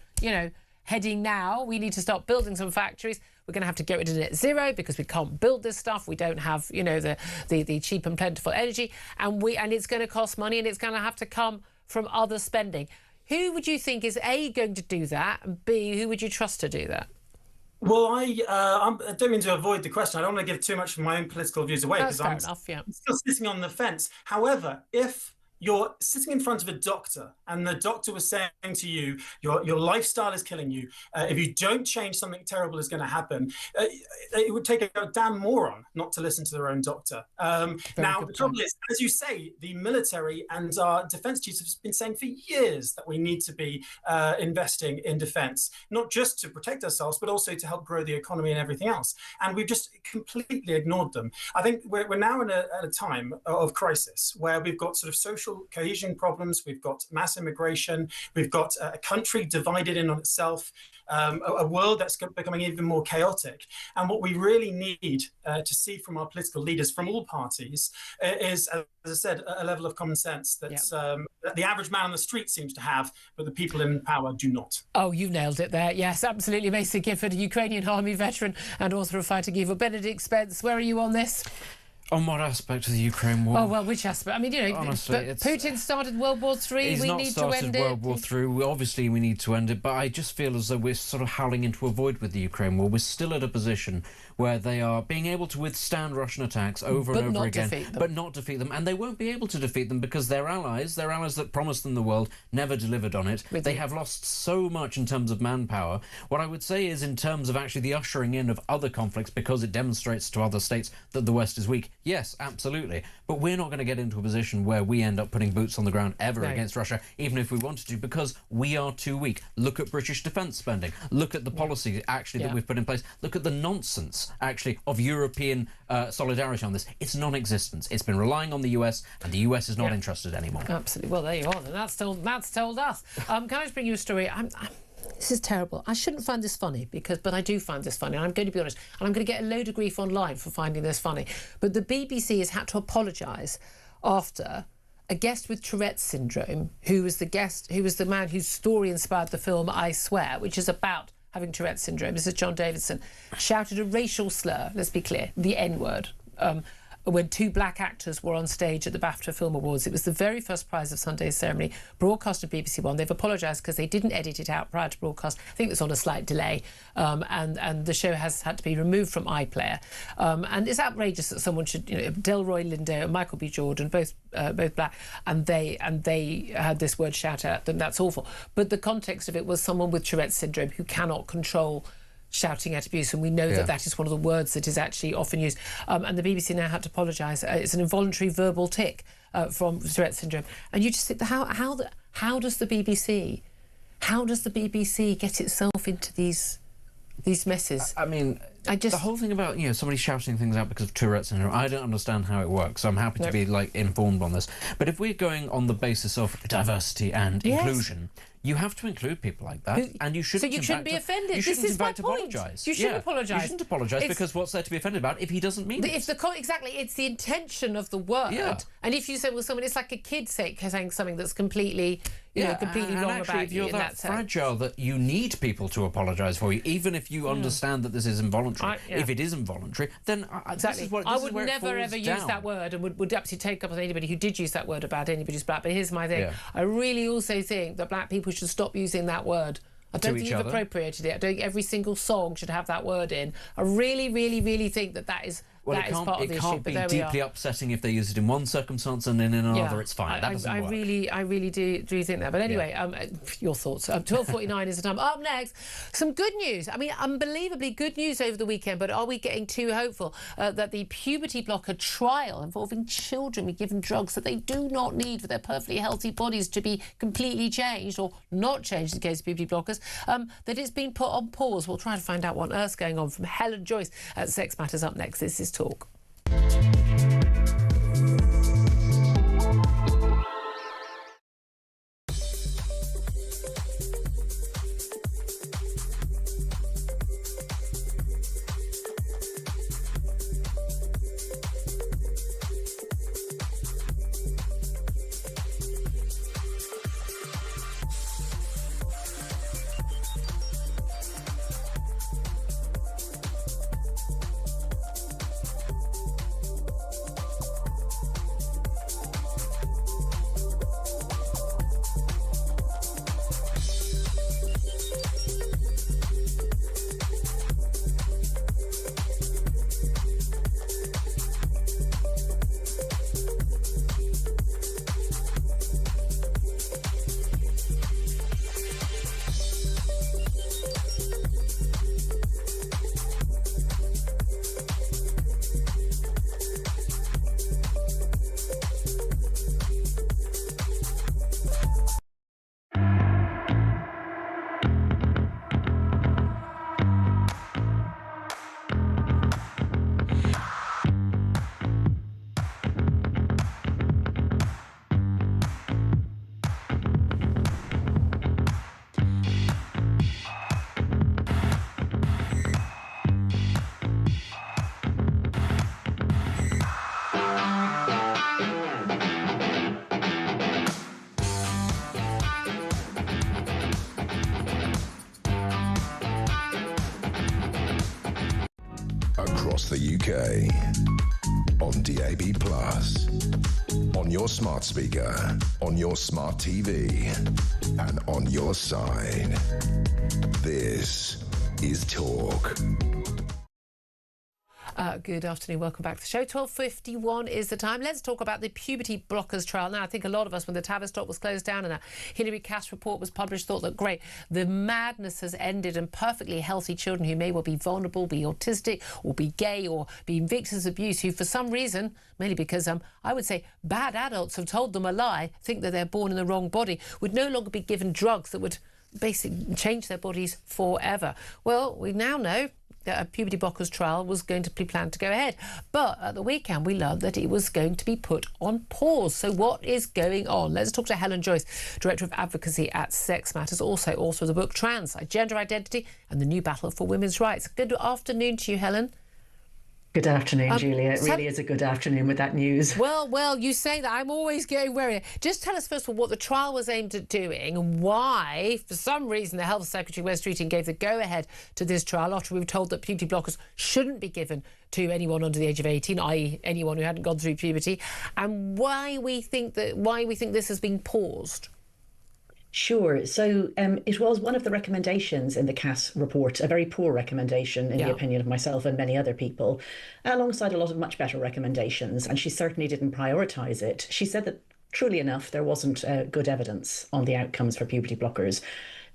Speaker 2: heading now. We need to start building some factories. We're going to have to get rid of net zero because we can't build this stuff. We don't have, the cheap and plentiful energy. And it's going to cost money, and it's going to have to come from other spending. Who would you think is A, going to do that, and B, who would you trust to do that?
Speaker 16: Well, I don't mean to avoid the question. I don't want to give too much of my own political views away because I'm still sitting on the fence. However, if you're sitting in front of a doctor and the doctor was saying to you, your lifestyle is killing you. If you don't change, something terrible is going to happen. It would take a damn moron not to listen to their own doctor. Now, the trouble is, as you say, the military and our defense chiefs have been saying for years that we need to be investing in defense, not just to protect ourselves, but also to help grow the economy and everything else. And we've just completely ignored them. I think we're now at a time of crisis where we've got sort of social cohesion problems, we've got mass immigration, we've got a country divided in on itself, a world that's becoming even more chaotic. And what we really need to see from our political leaders from all parties is, as I said, a level of common sense that the average man on the street seems to have, but the people in power do not.
Speaker 2: Oh, you nailed it there. Yes, absolutely. Mason Gifford, a Ukrainian army veteran and author of Fighting Evil. Benedict Spence, where are you on this?
Speaker 3: On what aspect of the Ukraine war?
Speaker 2: Oh, well, which aspect? I mean, honestly, Putin started World War III.
Speaker 3: He's not started World War III. Obviously, we need to end it, but I just feel as though we're sort of howling into a void with the Ukraine war. We're still at a position where they are being able to withstand Russian attacks over and over again, but not defeat them. And they won't be able to defeat them because their allies that promised them the world, never delivered on it. They have lost so much in terms of manpower. What I would say is in terms of actually the ushering in of other conflicts, because it demonstrates to other states that the West is weak. Yes, absolutely. But we're not going to get into a position where we end up putting boots on the ground ever against Russia, even if we wanted to, because we are too weak. Look at British defence spending. Look at the policy actually that we've put in place. Look at the nonsense actually of European solidarity on this. It's non-existent. It's been relying on the US, and the US is not interested anymore.
Speaker 2: Absolutely. Well, there you are. And that's told us. Can I just bring you a story? This is terrible. I shouldn't find this funny, but I do find this funny. And I'm going to be honest, and I'm going to get a load of grief online for finding this funny. But the BBC has had to apologise after a guest with Tourette's syndrome, who was the man whose story inspired the film I Swear, which is about having Tourette's syndrome. This is John Davidson, shouted a racial slur, let's be clear, the N-word, when two black actors were on stage at the BAFTA Film Awards. It was the very first prize of Sunday's ceremony, broadcast on BBC One. They've apologised because they didn't edit it out prior to broadcast. I think it was on a slight delay, and the show has had to be removed from iPlayer. And it's outrageous that someone should, Delroy Lindo and Michael B. Jordan, both black, and they had this word shout at them. That's awful. But the context of it was someone with Tourette's syndrome who cannot control shouting at abuse, and we know that is one of the words that is actually often used. And the BBC now had to apologise. It's an involuntary verbal tic from Tourette's syndrome. And you just think, how does the BBC get itself into these messes?
Speaker 3: I mean, the whole thing about somebody shouting things out because of Tourette's syndrome, I don't understand how it works. So I'm happy to be informed on this. But if we're going on the basis of diversity and inclusion, you have to include people like that, and you shouldn't.
Speaker 2: So you shouldn't be offended.
Speaker 3: You shouldn't, in fact, apologise.
Speaker 2: You shouldn't apologise.
Speaker 3: You shouldn't apologise because what's there to be offended about if he doesn't mean it?
Speaker 2: Exactly, it's the intention of the word. Yeah. And if you say, well, it's like a kid saying something that's completely, completely wrong
Speaker 3: actually,
Speaker 2: about
Speaker 3: if you're
Speaker 2: you.
Speaker 3: That fragile that you need people to apologise for you, even if you understand that this is involuntary. If it is involuntary, then
Speaker 2: exactly. I would never ever use that word, and would absolutely take up with anybody who did use that word about anybody who's black. But here's my thing: I really also think that black people should stop using that word. I don't think you've appropriated it. I don't think every single song should have that word in. I really, really, really think that is part of the issue.
Speaker 3: It can't be deeply upsetting if they use it in one circumstance and in another it's fine. That doesn't work.
Speaker 2: I really do think that. But anyway, your thoughts. 12:49 is the time. Up next, some good news. I mean, unbelievably good news over the weekend, but are we getting too hopeful that the puberty blocker trial involving children be given drugs that they do not need for their perfectly healthy bodies to be completely changed or not changed in the case of puberty blockers, that it's been put on pause? We'll try to find out what on earth's going on from Helen Joyce at Sex Matters. Up next, this is Talk.
Speaker 1: across the UK. On DAB+, on your smart speaker, on your smart TV, and on your side. This is Talk.
Speaker 2: Good afternoon, welcome back to the show. 12:51 is the time. Let's talk about the puberty blockers trial. Now, I think a lot of us, when the Tavistock was closed down and that Hilary Cass report was published, thought that great, the madness has ended and perfectly healthy children who may well be vulnerable, be autistic or be gay or be victims of abuse, who for some reason, mainly because I would say bad adults have told them a lie, think that they're born in the wrong body, would no longer be given drugs that would basically change their bodies forever. Well, we now know that a puberty blockers trial was going to be planned to go ahead. But at the weekend, we learned that it was going to be put on pause. So what is going on? Let's talk to Helen Joyce, Director of Advocacy at Sex Matters, also author of the book Trans, Gender Identity and the New Battle for Women's Rights. Good afternoon to you, Helen.
Speaker 17: Good afternoon, Julia. It really is a good afternoon with that news.
Speaker 2: Well, you say that. I'm always getting worried. Just tell us, first of all, what the trial was aimed at doing and why, for some reason, the Health Secretary, Wes Streeting, gave the go-ahead to this trial after we were told that puberty blockers shouldn't be given to anyone under the age of 18, i.e. anyone who hadn't gone through puberty, and why we think this has been paused.
Speaker 17: Sure. So it was one of the recommendations in the Cass report, a very poor recommendation in the opinion of myself and many other people, alongside a lot of much better recommendations. And she certainly didn't prioritise it. She said that, truly enough, there wasn't good evidence on the outcomes for puberty blockers.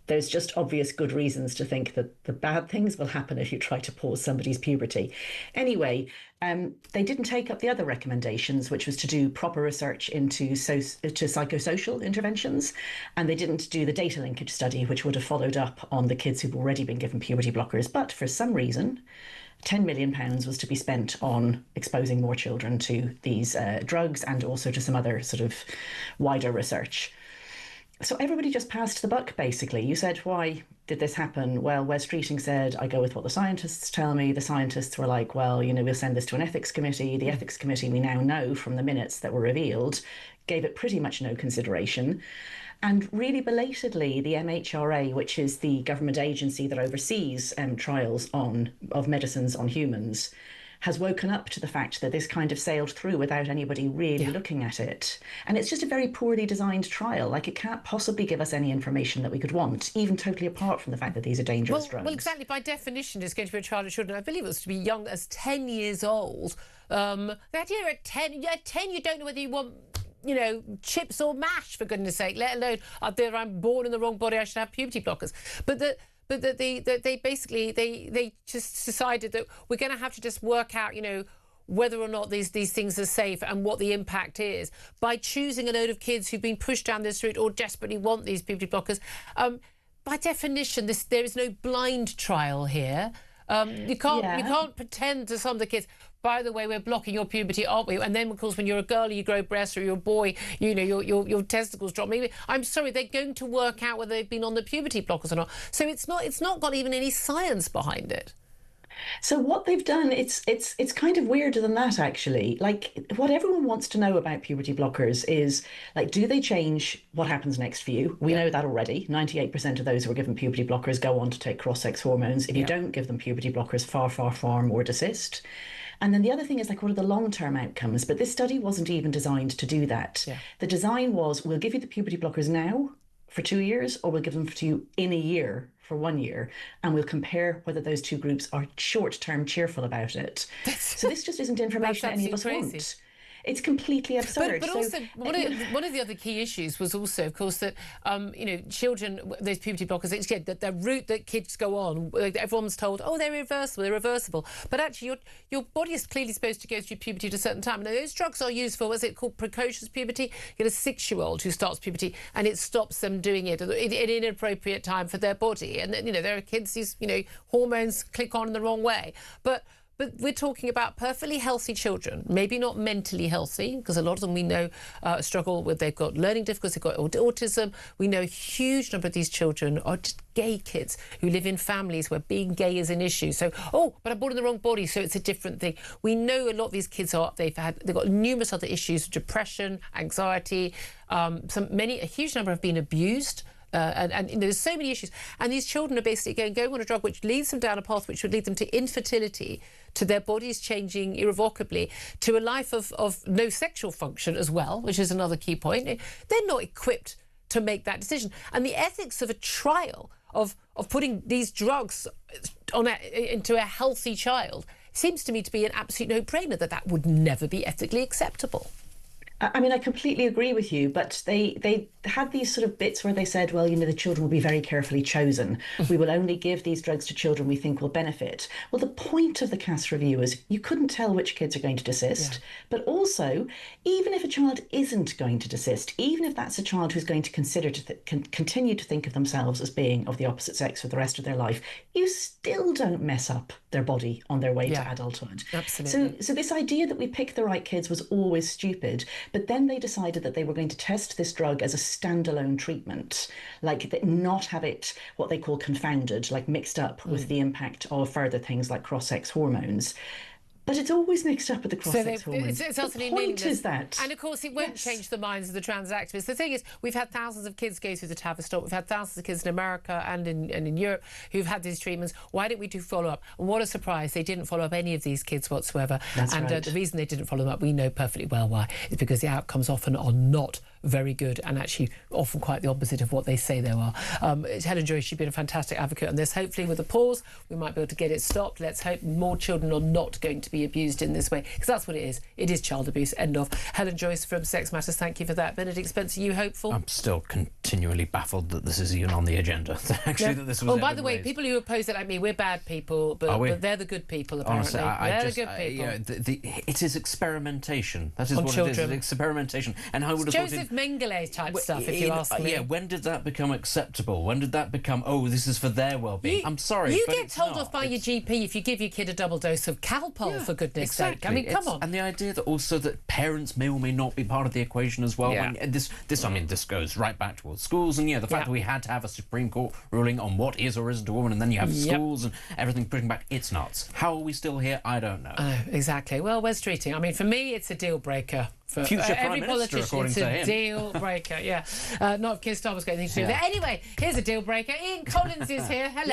Speaker 17: There's just obvious good reasons to think that the bad things will happen if you try to pause somebody's puberty. Anyway, they didn't take up the other recommendations, which was to do proper research into psychosocial interventions, and they didn't do the data linkage study, which would have followed up on the kids who've already been given puberty blockers. But for some reason, £10 million was to be spent on exposing more children to these drugs and also to some other sort of wider research. So everybody just passed the buck, basically. You said, why did this happen? Well, Wes Streeting said, I go with what the scientists tell me. The scientists were like, well, we'll send this to an ethics committee. The ethics committee, we now know from the minutes that were revealed, gave it pretty much no consideration. And really belatedly, the MHRA, which is the government agency that oversees trials of medicines on humans, has woken up to the fact that this kind of sailed through without anybody really looking at it. And it's just a very poorly designed trial. Like, it can't possibly give us any information that we could want, even totally apart from the fact that these are dangerous drugs.
Speaker 2: Well, exactly. By definition, it's going to be a trial of children. I believe it was to be young as 10 years old. The idea at 10, you don't know whether you want, chips or mash, for goodness sake, let alone I'm born in the wrong body, I should have puberty blockers. But they basically just decided that we're going to have to just work out, whether or not these things are safe and what the impact is by choosing a load of kids who've been pushed down this route or desperately want these puberty blockers. By definition, there is no blind trial here. You can't pretend to some of the kids, by the way, we're blocking your puberty, aren't we? And then, of course, when you're a girl, you grow breasts, or you're a boy, your testicles drop. Maybe, I'm sorry, they're going to work out whether they've been on the puberty blockers or not. So it's not got even any science behind it.
Speaker 17: So what they've done, it's kind of weirder than that, actually. Like, what everyone wants to know about puberty blockers is, like, do they change what happens next for you? We know that already. 98% of those who are given puberty blockers go on to take cross-sex hormones. If you don't give them puberty blockers, far more desist. And then the other thing is, like, what are the long-term outcomes? But this study wasn't even designed to do that. Yeah. The design was, we'll give you the puberty blockers now for 2 years, or we'll give them to you in a year for 1 year, and we'll compare whether those two groups are short-term cheerful about it. So this just isn't information that any of us want. It's completely absurd.
Speaker 2: But also, one of the other key issues was also, of course, that children, those puberty blockers, that the route that kids go on, everyone's told, oh, they're reversible. But actually, your body is clearly supposed to go through puberty at a certain time. Now, those drugs are used for, what's it called, precocious puberty. You get a 6-year-old who starts puberty, and it stops them doing it at an inappropriate time for their body. And there are kids whose hormones click on in the wrong way. But we're talking about perfectly healthy children, maybe not mentally healthy, because a lot of them we know struggle with, they've got learning difficulties, they've got autism. We know a huge number of these children are just gay kids who live in families where being gay is an issue. So, but I'm born in the wrong body, so it's a different thing. We know a lot of these kids they've got numerous other issues, depression, anxiety. A huge number have been abused. And there's so many issues. And these children are basically going on a drug which leads them down a path which would lead them to infertility, to their bodies changing irrevocably, to a life of no sexual function as well, which is another key point. They're not equipped to make that decision. And the ethics of a trial, of putting these drugs into a healthy child, seems to me to be an absolute no-brainer, that would never be ethically acceptable.
Speaker 17: I mean, I completely agree with you, but they had these sort of bits where they said, well, the children will be very carefully chosen. We will only give these drugs to children we think will benefit. Well, the point of the Cass review is you couldn't tell which kids are going to desist, but also, even if a child isn't going to desist, even if that's a child who's going to continue to think of themselves as being of the opposite sex for the rest of their life, you still don't mess up their body on their way to adulthood.
Speaker 2: Absolutely.
Speaker 17: So this idea that we pick the right kids was always stupid. But then they decided that they were going to test this drug as a standalone treatment, like not have it what they call confounded, like mixed up with the impact of further things like cross-sex hormones. But it's always mixed up with the cross-sex hormones.
Speaker 2: It's
Speaker 17: the point is that.
Speaker 2: And of course, it won't change the minds of the trans activists. The thing is, we've had thousands of kids go through the Tavistock. We've had thousands of kids in America and in Europe who've had these treatments. Why didn't we do follow-up? And what a surprise. They didn't follow up any of these kids whatsoever.
Speaker 17: That's
Speaker 2: and
Speaker 17: right.
Speaker 2: The reason they didn't follow them up, we know perfectly well why. It's because the outcomes often are not very good and actually often quite the opposite of what they say they are. Helen Joyce, she's been a fantastic advocate on this. Hopefully with a pause, we might be able to get it stopped. Let's hope more children are not going to be abused in this way, because that's what it is. It is child abuse, end of. Helen Joyce from Sex Matters, thank you for that. Benedict Spencer, you hopeful?
Speaker 3: I'm still continually baffled that this is even on the agenda. Actually, that this was
Speaker 2: by the way, people who oppose it like me, we're bad people, but they're the good people, apparently.
Speaker 3: Honestly,
Speaker 2: they're the good people.
Speaker 3: It is experimentation. That is
Speaker 2: on
Speaker 3: what
Speaker 2: children.
Speaker 3: It is. It's experimentation. And I would have
Speaker 2: Joseph Mengele type stuff, if you ask me.
Speaker 3: Yeah, when did that become acceptable? When did that become, this is for their well-being? I'm sorry,
Speaker 2: you
Speaker 3: but
Speaker 2: get told off by your GP if you give your kid a double dose of Calpol, for goodness sake. I mean, come on.
Speaker 3: And the idea that also that parents may or may not be part of the equation as well.
Speaker 2: Yeah.
Speaker 3: When this goes right back towards schools, and the fact that we had to have a Supreme Court ruling on what is or isn't a woman, and then you have schools and everything pushing back. It's nuts. How are we still here? I don't know.
Speaker 2: Exactly. Well, where's treating? I mean, for me, it's a deal breaker. For
Speaker 3: future
Speaker 2: every
Speaker 3: Prime Minister,
Speaker 2: politician,
Speaker 3: according
Speaker 2: it's
Speaker 3: to
Speaker 2: a
Speaker 3: him.
Speaker 2: deal breaker. Not if Keir Starmer's got anything to do with it. Anyway, here's a deal breaker. Ian Collins is here. Hello.